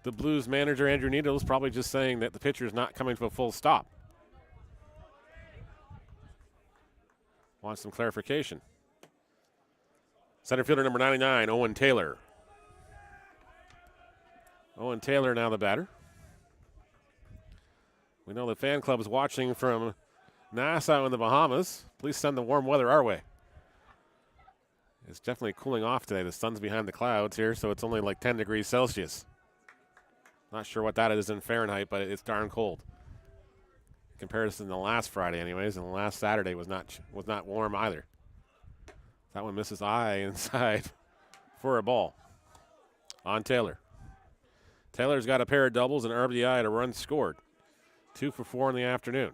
the Blues manager, Andrew Needles, probably just saying that the pitcher is not coming to a full stop. Wants some clarification. Center fielder number 99, Owen Taylor. Owen Taylor now the batter. We know the fan club is watching from Nassau in the Bahamas. Please send the warm weather our way. It's definitely cooling off today. The sun's behind the clouds here, so it's only like 10 degrees Celsius. Not sure what that is in Fahrenheit, but it's darn cold. In comparison to last Friday, anyways, and last Saturday was not warm either. That one misses high inside for a ball on Taylor. Taylor's got a pair of doubles and RBI and a run scored. 2 for 4 in the afternoon.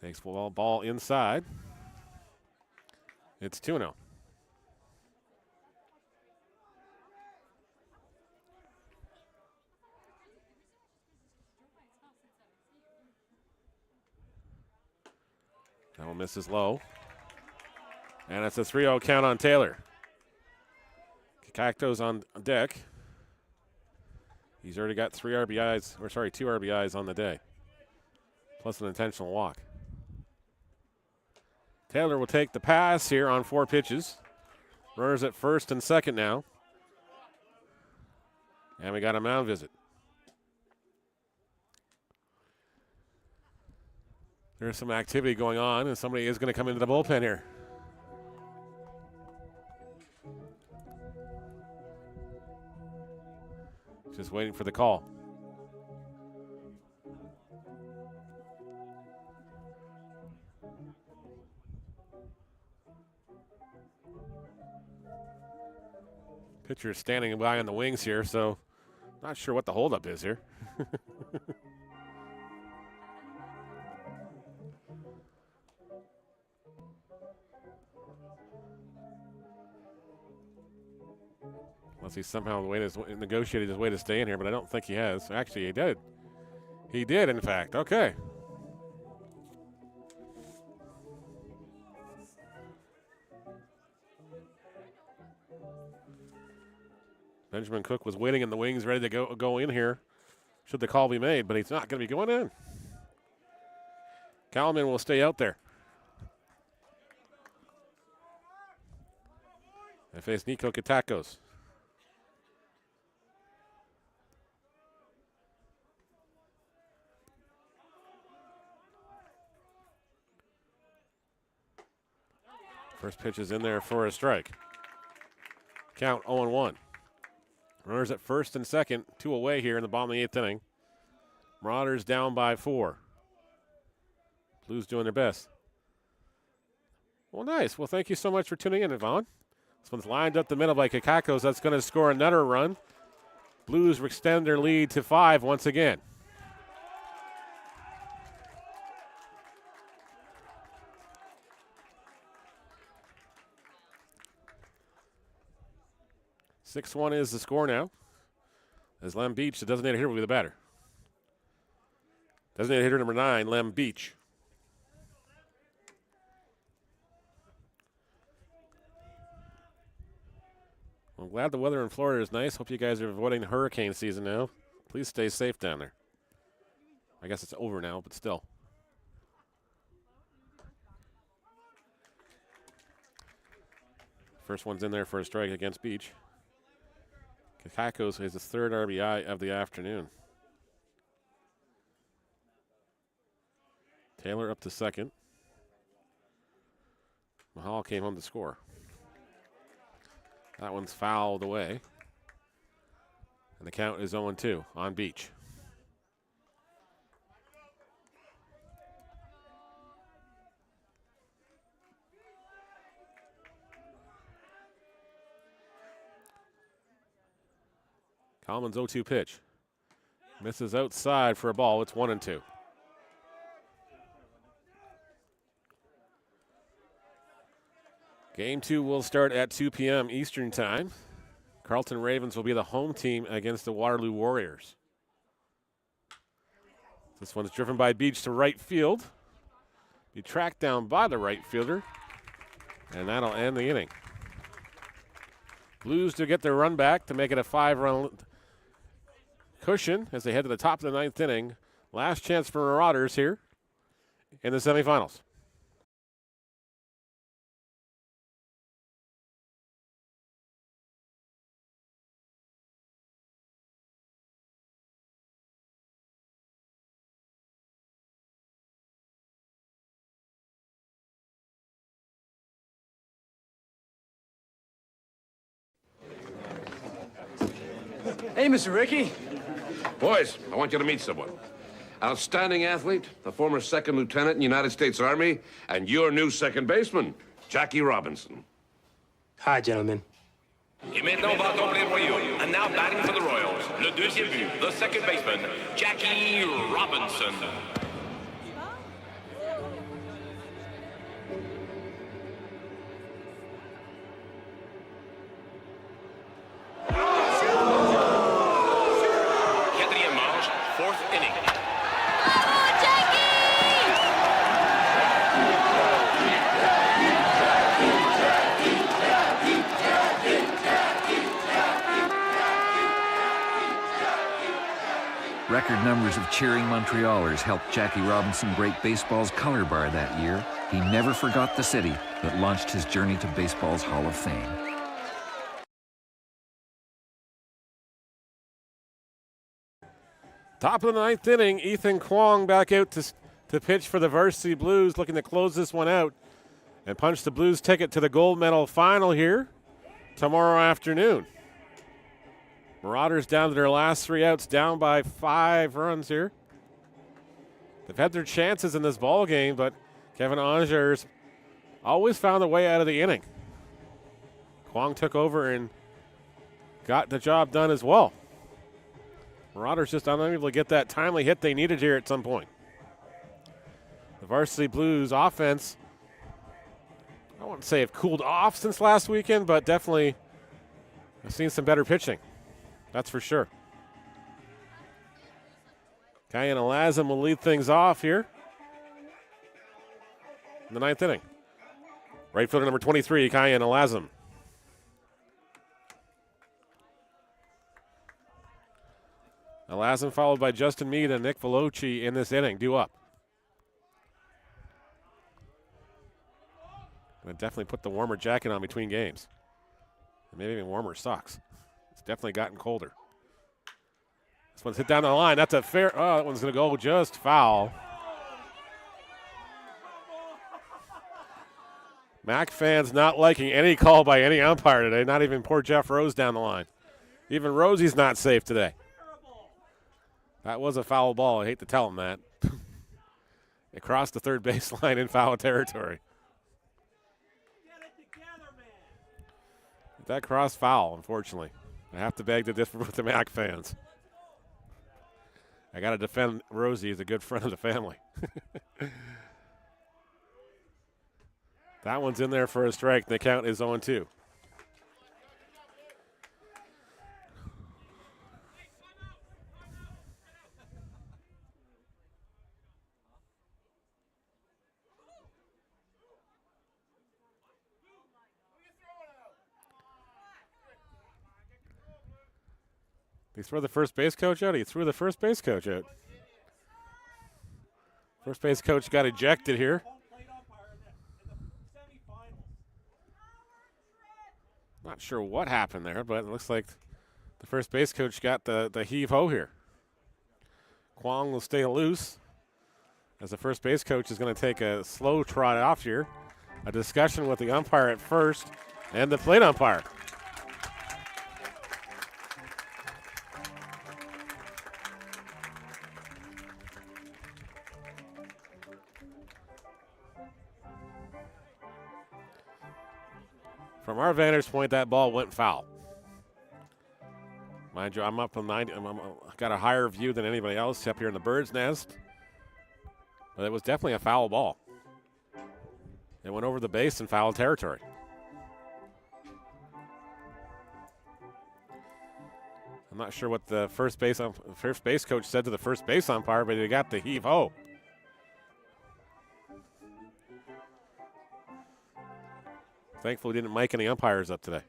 Takes ball inside. It's 2-0. That one misses low. And it's a 3-0 count on Taylor. Kakakto's on deck. He's already got 2 RBIs on the day, plus an intentional walk. Taylor will take the pass here on 4 pitches. Runners at first and second now. And we got a mound visit. There's some activity going on, and somebody is going to come into the bullpen here. Just waiting for the call. Pitcher is standing by on the wings here, so not sure what the holdup is here. Unless he somehow negotiated his way to stay in here, but I don't think he has. Actually, he did. He did, in fact. Okay. Benjamin Cook was waiting in the wings, ready to go in here, should the call be made, but he's not going to be going in. Kalman will stay out there. They face Nico Katakos. First pitch is in there for a strike. Count 0-1. Runners at first and second, 2 away here in the bottom of the 8th inning. Marauders down by 4. Blues doing their best. Well, nice. Well, thank you so much for tuning in, Yvonne. This one's lined up the middle by Kakakos. That's going to score another run. Blues extend their lead to 5 once again. (6-1) is the score now. As Lem Beach, the designated hitter, will be the batter. Designated hitter number 9, Lem Beach. Well, I'm glad the weather in Florida is nice. Hope you guys are avoiding the hurricane season now. Please stay safe down there. I guess it's over now, but still. First one's in there for a strike against Beach. Kakakos has his 3rd RBI of the afternoon. Taylor up to second. Mahal came home to score. That one's fouled away. And the count is 0-2 on Beach. Coleman's 0-2 pitch. Misses outside for a ball. It's 1-2. Game 2 will start at 2 p.m. Eastern Time. Carleton Ravens will be the home team against the Waterloo Warriors. This one's driven by Beach to right field. Be tracked down by the right fielder, and that'll end the inning. Blues to get their run back to make it a 5-run cushion as they head to the top of the 9th inning. Last chance for Marauders here in the semifinals. Hey, Mr. Ricky. Boys, I want you to meet someone. Outstanding athlete, a former second lieutenant in the United States Army, and your new second baseman, Jackie Robinson. Hi, gentlemen. Et maintenant va tomber Royaux. And now batting for the Royals, le deuxième but, the second baseman, Jackie Robinson. Quatrième manche, 4th inning. Record numbers of cheering Montrealers helped Jackie Robinson break baseball's color bar that year. He never forgot the city that launched his journey to baseball's Hall of Fame. Top of the 9th inning, Ethan Kwong back out to pitch for the Varsity Blues, looking to close this one out and punch the Blues ticket to the gold medal final here tomorrow afternoon. Marauders down to their last 3 outs, down by 5 runs here. They've had their chances in this ball game, but Kevin Anger's always found a way out of the inning. Kwong took over and got the job done as well. Marauders just unable to get that timely hit they needed here at some point. The Varsity Blues offense, I wouldn't say have cooled off since last weekend, but definitely I've seen some better pitching. That's for sure. Kyan Alazim will lead things off here in the 9th inning. Right fielder number 23, Kyan Alazim. Alazim followed by Justin Meade and Nick Veloci in this inning, due up. Gonna definitely put the warmer jacket on between games. And maybe even warmer socks. It's definitely gotten colder. This one's hit down the line. That's a fair, oh, that one's gonna go just foul. Mac fans not liking any call by any umpire today, not even poor Jeff Rose down the line. Even Rosie's not safe today. That was a foul ball. I hate to tell him that. It crossed the third baseline in foul territory. That crossed foul, unfortunately. I have to beg to differ with the Mac fans. I got to defend Rosie. He's a good friend of the family. That one's in there for a strike. The count is 0-2. He threw the first base coach out? He threw the first base coach out. First base coach got ejected here. Not sure what happened there, but it looks like the first base coach got the heave-ho here. Kwong will stay loose as the first base coach is going to take a slow trot off here. A discussion with the umpire at first and the plate umpire. From our vantage point, that ball went foul. Mind you, I'm up on 90. I've got a higher view than anybody else up here in the bird's nest. But it was definitely a foul ball. It went over the base in foul territory. I'm not sure what the first base coach said to the first base umpire, but he got the heave-ho. Thankfully, didn't mic any umpires up today.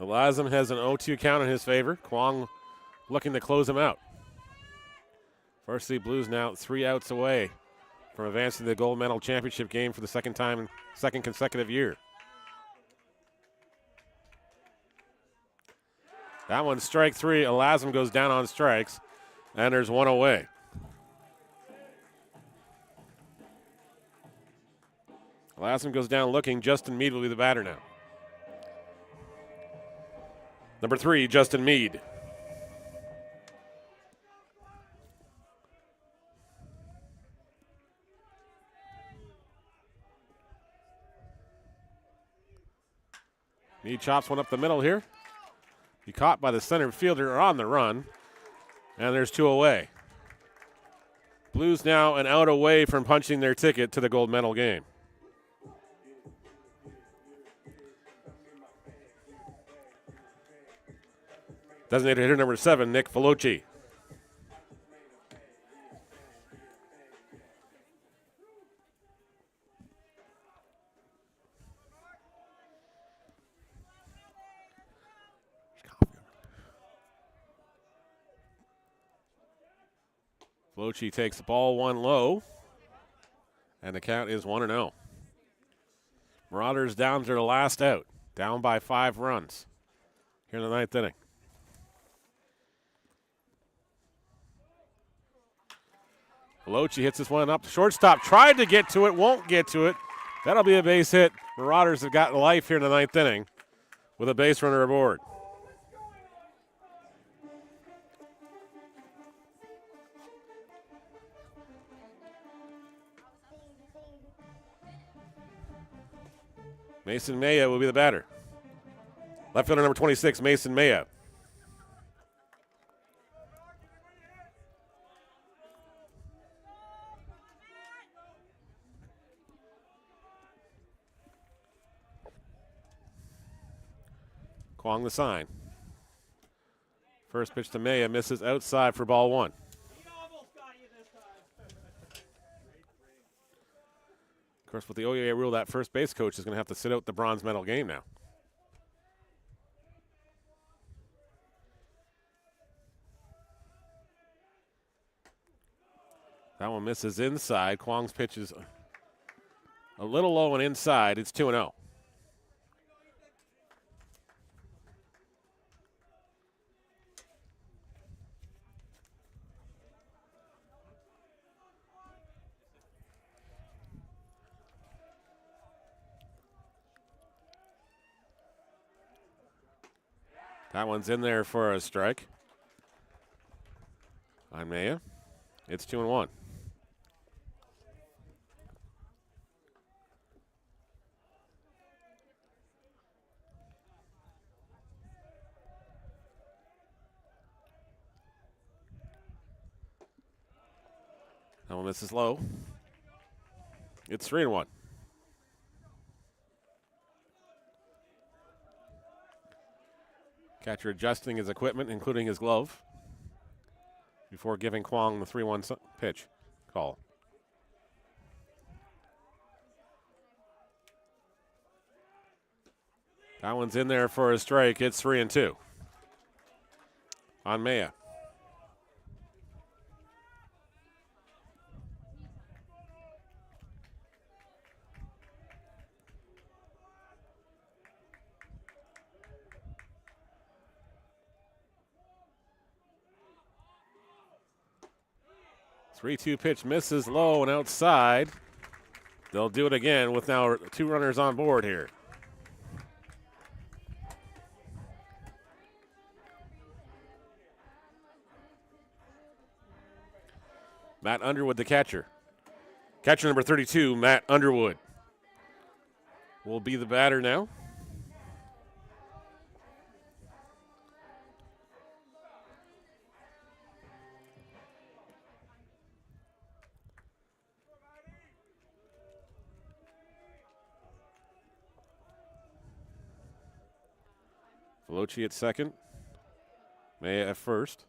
Elasm has an 0-2 count in his favor. Kwong looking to close him out. Varsity Blues now 3 outs away from advancing to the gold medal championship game for the second consecutive year. That one's strike 3. Elasm goes down on strikes, and there's one away. Elasm goes down looking. Justin Meade will be the batter now. Number 3, Justin Meade. Meade chops one up the middle here. He caught by the center fielder on the run, and there's 2 away. Blues now an out away from punching their ticket to the gold medal game. Designated hitter number 7, Nick Veloci. Veloci takes the ball 1 low, and the count is 1-0. Marauders down to their last out, down by 5 runs here in the 9th inning. Veloci hits this one up. Shortstop tried to get to it, won't get to it. That'll be a base hit. Marauders have got life here in the 9th inning with a base runner aboard. Mason Maya will be the batter. Left fielder number 26, Mason Maya. Kwong the sign. First pitch to Maya misses outside for ball 1. Of course, with the OUA rule, that first base coach is going to have to sit out the bronze medal game now. That one misses inside. Kwong's pitch is a little low and inside. It's 2-0. That one's in there for a strike on Maya. It's 2-1. That one misses low. It's 3-1. Catcher adjusting his equipment, including his glove, before giving Kwong the 3-1 pitch call. That one's in there for a strike. It's 3-2 on Maya. Three-two pitch misses low and outside. They'll do it again with now 2 runners on board here. Matt Underwood, the catcher. Catcher number 32, Matt Underwood, will be the batter now. Veloci at second. Maya at first.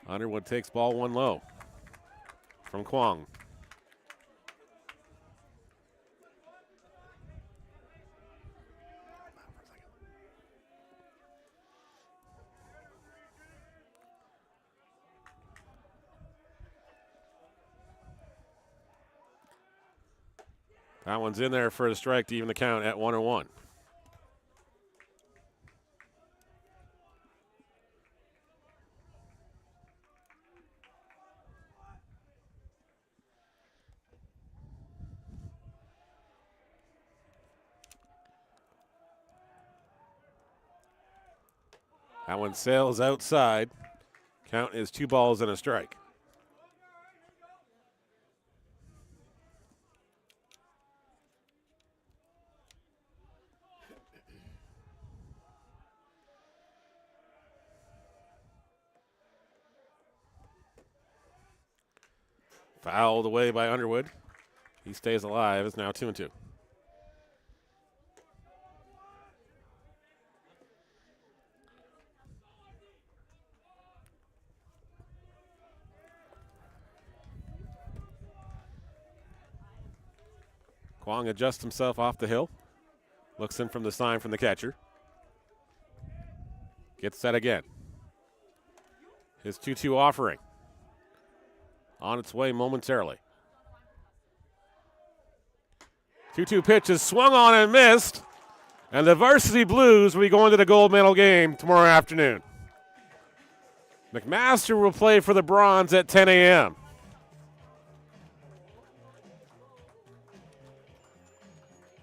Underwood takes ball 1 low from Kwong. That one's in there for a strike to even the count at 1-1. That one sails outside. Count is 2 balls and a strike. Fouled away by Underwood. He stays alive. It's now 2-2. Kwong adjusts himself off the hill. Looks in from the sign from the catcher. Gets set again. His 2-2 offering. On its way momentarily. 2-2 pitch is swung on and missed. And the Varsity Blues will be going to the gold medal game tomorrow afternoon. McMaster will play for the bronze at 10 a.m.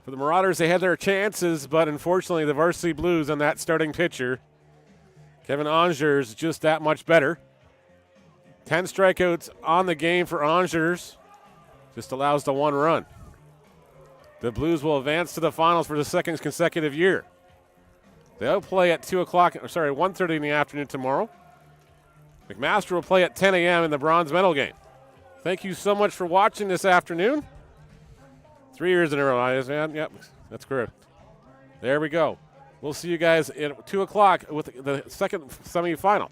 For the Marauders, they had their chances, but unfortunately the Varsity Blues and that starting pitcher, Kevin Angers, just that much better. 10 strikeouts on the game for Angers. Just allows the 1 run. The Blues will advance to the finals for the second consecutive year. They'll play at 1:30 in the afternoon tomorrow. McMaster will play at 10 a.m. in the bronze medal game. Thank you so much for watching this afternoon. 3 years in a row, man. Yep, that's correct. There we go. We'll see you guys at 2 o'clock with the second semifinal.